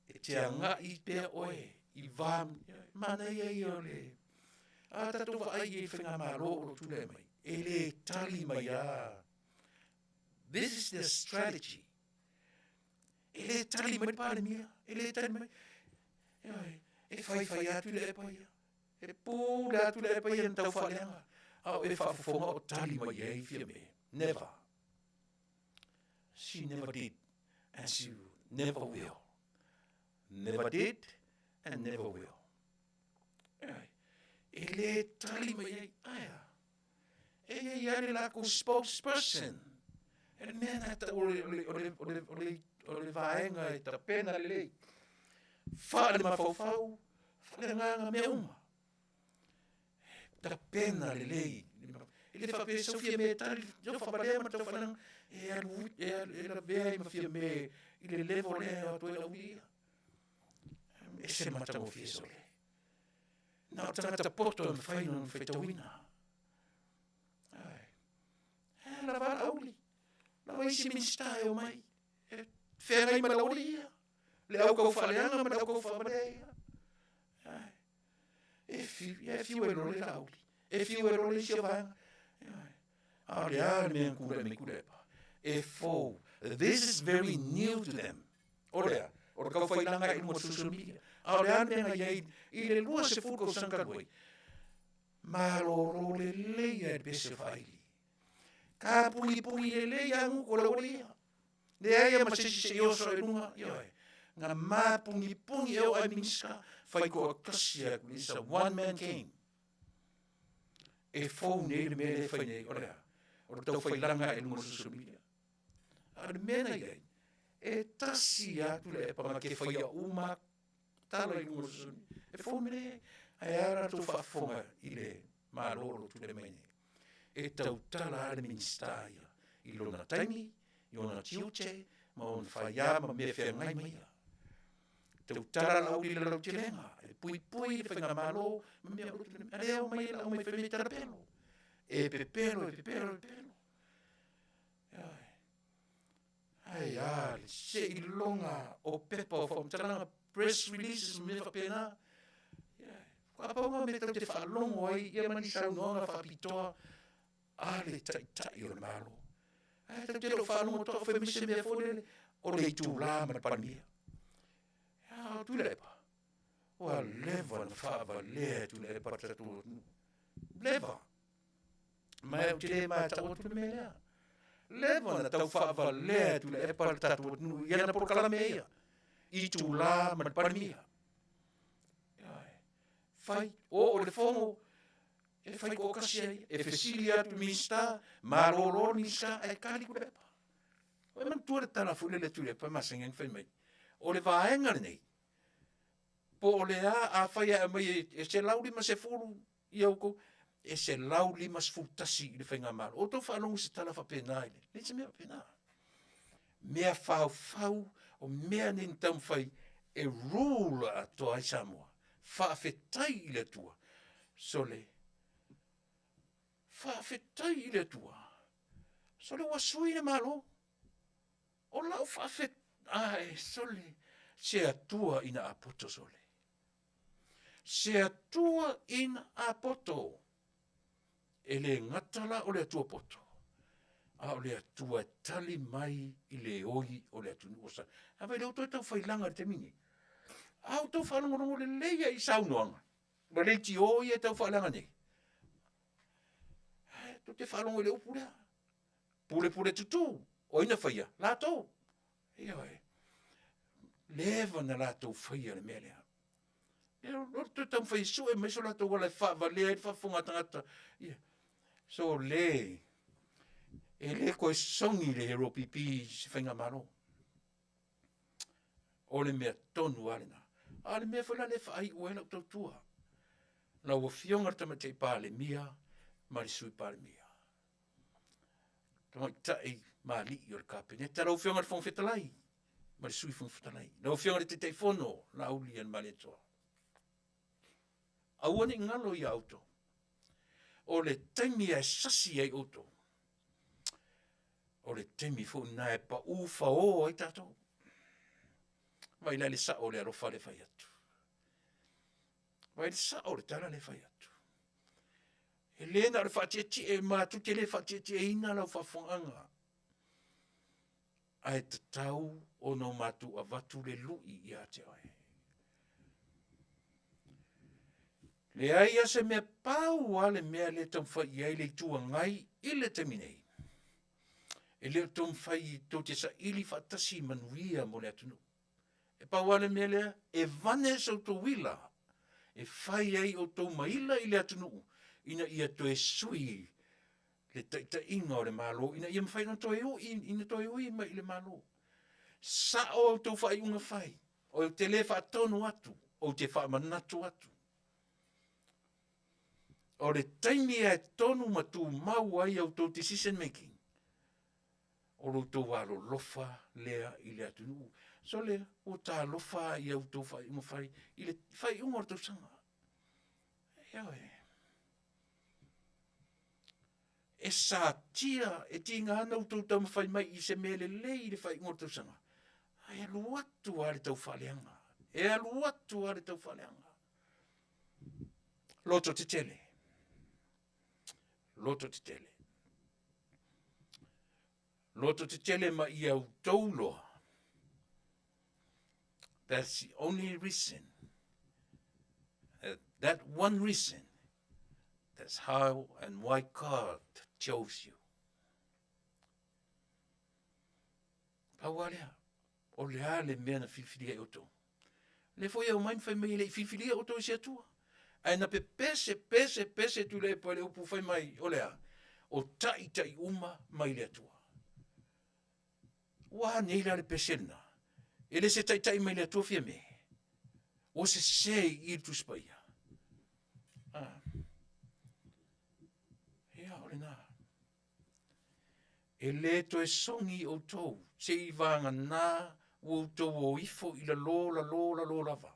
E te anga I pēr oe, I vām, mana ia o le. A tato wa ai e whenga mālo o lo tūne mai. E le tali mai a. This is the strategy. E le tali mai pāne mia. E le tali mai. E whai atu le e paia. E pū le atu le e paia n tau whaleanga. Au e whaafonga o tali mai e I fia me. Never. She never did, and she never will. Never did, and never will. E le tali mai ai aia. E iare la ko spokesperson. E le mea nata o le vaenga e ta pena le lei. Whaale mawhauwhau, whaale nganga mea uma. Ta pena le lei. E le whape Sofia me tari, jo whabalea ma tau whananga, e la vea I mawhia me, I le levo lea o toi lauia. E se mata mo fie sole. Nā tangata poto am whaino am whaitawina. E la wala auli. La wai si ministai o mai. E whengai ma lauri ia. Le au kau whaleanga ma lau kau whabalea. E fiu e role la auli. E fiu e role si a vanga. Ale me kure me kurepa. E fo. This is very new to them. Olea. O kau whailanga I mo social media. A le ane nga iei, i le lua se fuko sankaloi. Maloro le leia e pese whaili. Ka pungi le leia nguko le oria. Le aia ma se se oso e runga, ioe. Ngā mā pungi eo ai minska, whai ko a kasia, it's a one-man game. E fau nei le mele whai nei, orea. O tau whai langa e lungo susumia. A le mena iei, e tasi atu le e panga ke whai a uma, tala i lungo susumia. E fau mene, ai ara tu whaafonga i le malolo tu le mene. E tau tala ale minstaia, i lona taimi, i ona tiute, ma on whaia ma me whea ngai maia. Tau tala lau li lau tilenga, e pui le whainga malo, ma mea urutu le mea leo mai lau mai wheme tala pelo. E pepelo. Ai, le se i longa o pepa o wham talanga press releases me whapena. Kua paunga me tau te whaalongo ai, ia mani sau noanga whapitoa, le tai o le malo. Tau te lo whaalongo toa whai mise mea whore, o le i tū la mana panmia. Tu lepa. Wa leva na whaava lea tu lepa tatu. Leva. Mai au te le mai tau tu le mea. Leva na tau whaava lea tu lepa tatu. Ia na porkala mea. I tu la mana panmia. Fai, o le fongo. E fai ko kasia, e fesilia tu minsta, malolo minsta, e kari ku lepa. O man tuare tala fule le tu lepa, masengeng fai mai. O le vaenga nei. Po o le a whaia a mai e se lau lima se furu i auko, e se lau lima se furu tasi i le whainga malo. O tau whanongu se tala whapena ile. Le se mea whapena. Mea whau, o mea nin tau whai e rule a toa i Samoa. Whaafetai i le tua. Sole. Whaafetai i le tua. Sole wasui le malo. O lau whaafetai. Sole. Se atua ina apoto sole. Se atua ina apoto. E le ngatala o le atua poto. A o le atua tali mai i le oi o le atu nuosa. A vai leo toi tau whailanga te mini. A o tau whanongonongo le leia i saunoanga. Ma le ti oi e tau whailanga nei. Tu te whanongo le upura. Pule tutu. O ina whaia. La tau. Ioi. Leva na lātou whaia le mea lea. Leo tau whai su e meso lātou wala wha lea e whafunga tangata. So le, e le koe songi le hero pipi si whainga maro. O le mea tonu alena. A le mea whala le whai ue lau tau tua. Na ua fionga tama te pā le mia, ma le sui pā le mia. Tama i tae ma li i o le kāpene. Tarau fionga le whong whetalai. Ma le sui fung futanai. Na o whionga te teifono na auli an male toa. Auani ngalo i auto. O le taimi e sasi ai auto. O le taimi fu na e pa ufa o ai tato. Vai le sa o le arofa le fai atu. Vai le sa o le tala le fai atu. E lena le whaatieti e mātuke le whaatieti e ina lau whafonga. Ai te tau o no matu a watu le lui i a te oe. Le ai ase mea pau a le mea le tam whai i ai le tua ngai i le teminei. E leo tam whai tō te sa ili whatasi manuia mo le atunu. E pau a le mea lea e vane sau tō wila. E whai ai o tō maila i le atunu. Ina ia tō e sui le ta inga o le malo, ina ia mwhai na toi o, ina toi o i mai le malo. Sa o tau whai unga whai, o te le wha tonu atu, o te wha manatu atu. O le taimi e tonu matu mau ai au tau decision making. O lo tau walo lofa lea i le atu nuu. So le, o tā lofa i au tau whai unga whai, i le whai unga o tau sanga. Iawe. E sa tia, e tinga ana u tau mawhai mai i se mele lei le whai ngor tau sanga. Ai alu atu a le tau whaleanga. E alu atu a le tau whaleanga. Loto te tele. Loto te tele. Loto te tele ma i au tauloa. That's the only reason That one reason, that's how and why God chose you. Paualea, o lea le mea na whiwhiria o tō. Le foi au main whai mai le whiwhiria o tō si atua. Ai na pe pese tu le po le upu whai mai o lea. O tai uma mai le atua. Wa nei la le pesena. Ele se tai mai le atua fia me. O se i tu spaia. Ia ole nā. E le to e songi o tō. Se i vanga nā o tō o ifo i la lola va.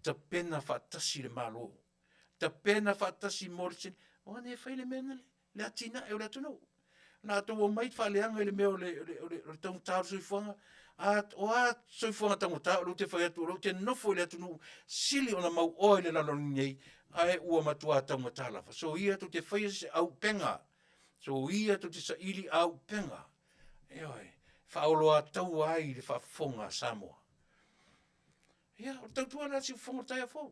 Ta pena whatasi le malo. Ta pena whatasi morsin. O ne whai le mena le atina e o le atono. Nā tō o mai whaleanga i le meo le tau tāru soifuanga. O a soifuanga tango tāru lo te whai atu. Lo te nofo i le atono. Sili ona mau oi le laloni nei. Ae ua matua tango tālafa. So ia to te whai se au penga. So ia to te sa ili au penga. Eoi. Whaoloa tau ai le whafonga Samoa. Ia, o tau tua la si whonga tai a fō.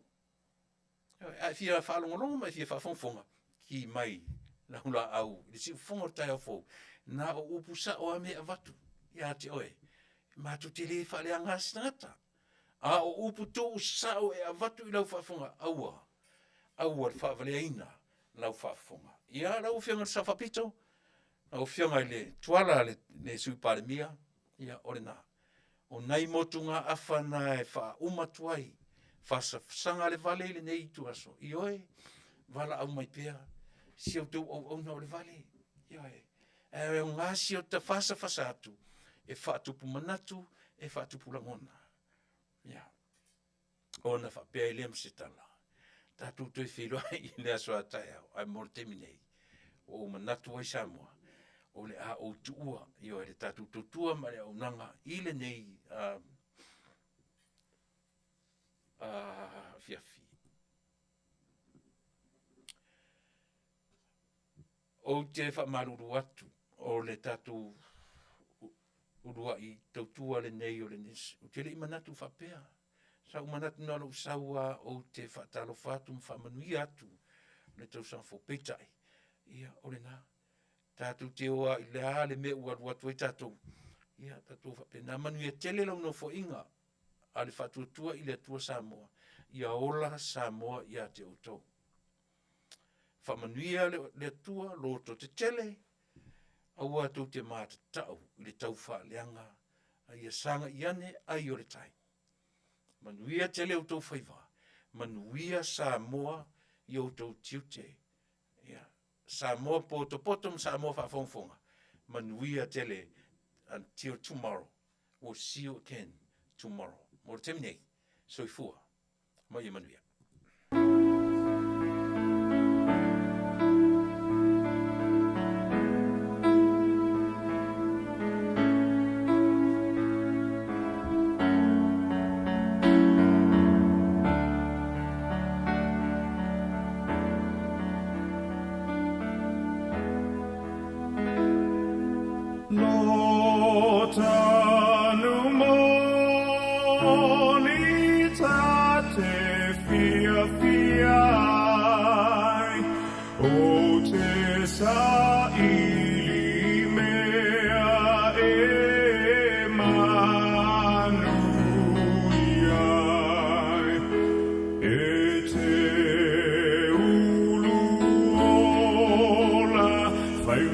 Ai fia whalongolonga mai fia whafonga. Ki mai la hula au. Le si whonga tai a fō. Nā o upusa o ame a watu. Ia te oe. Mātu te le whale a ngāsi tangata. A o upu tō sa o e a watu i lau whafonga. Aua. Aua le whawale aina lau whafonga. Ia lau whianga sa whapito. Au whianga le tuala le suipare mia, ia ore nā. O nei motunga awhana e wha umatuai, wha sanga le vale le nei tu aso. I oe, wala au mai pēr, siau tau au na o le vale. I oe, e o ngā siau ta whasa atu, e wha tupu manatu, e wha tupu langona. Ia, o na wha pēr i lem se tala. Tātou toi whiloa i le aso a tai au, ai mor teminei. O manatu ai Samoa. O le a o tuua, i o le tatu tutua ma le au nanga, i le nei fiafi. O te whamaruru atu, o le tatu urua i tautua le nei o le nisi. O te le imanatu whapea. Sa umanatu nalo usaua o te whatalo whatu mwhamanui atu, le tau sanfo peitai. Ia, o le nā. Tātou te oa i le hale me ua ruatu e tātou. Ia, tātou whape. Nā manu ia tele lau no fo inga. A le whatuatua i le atua Samoa. Ia ola Samoa ia te outou. Whamanuia le atua, loto te tele. Aua tau te māta tau i le tau whaaleanga. A ia sanga iane ai o le tai. Manuia tele outou whaiva. Manuia Samoa i outou tiute. Ia. Samoa poto, Samoa whafonfonga. Manuia tele until tomorrow. We'll see you again tomorrow. Mor temnei, soifua. Mai manuia. Fight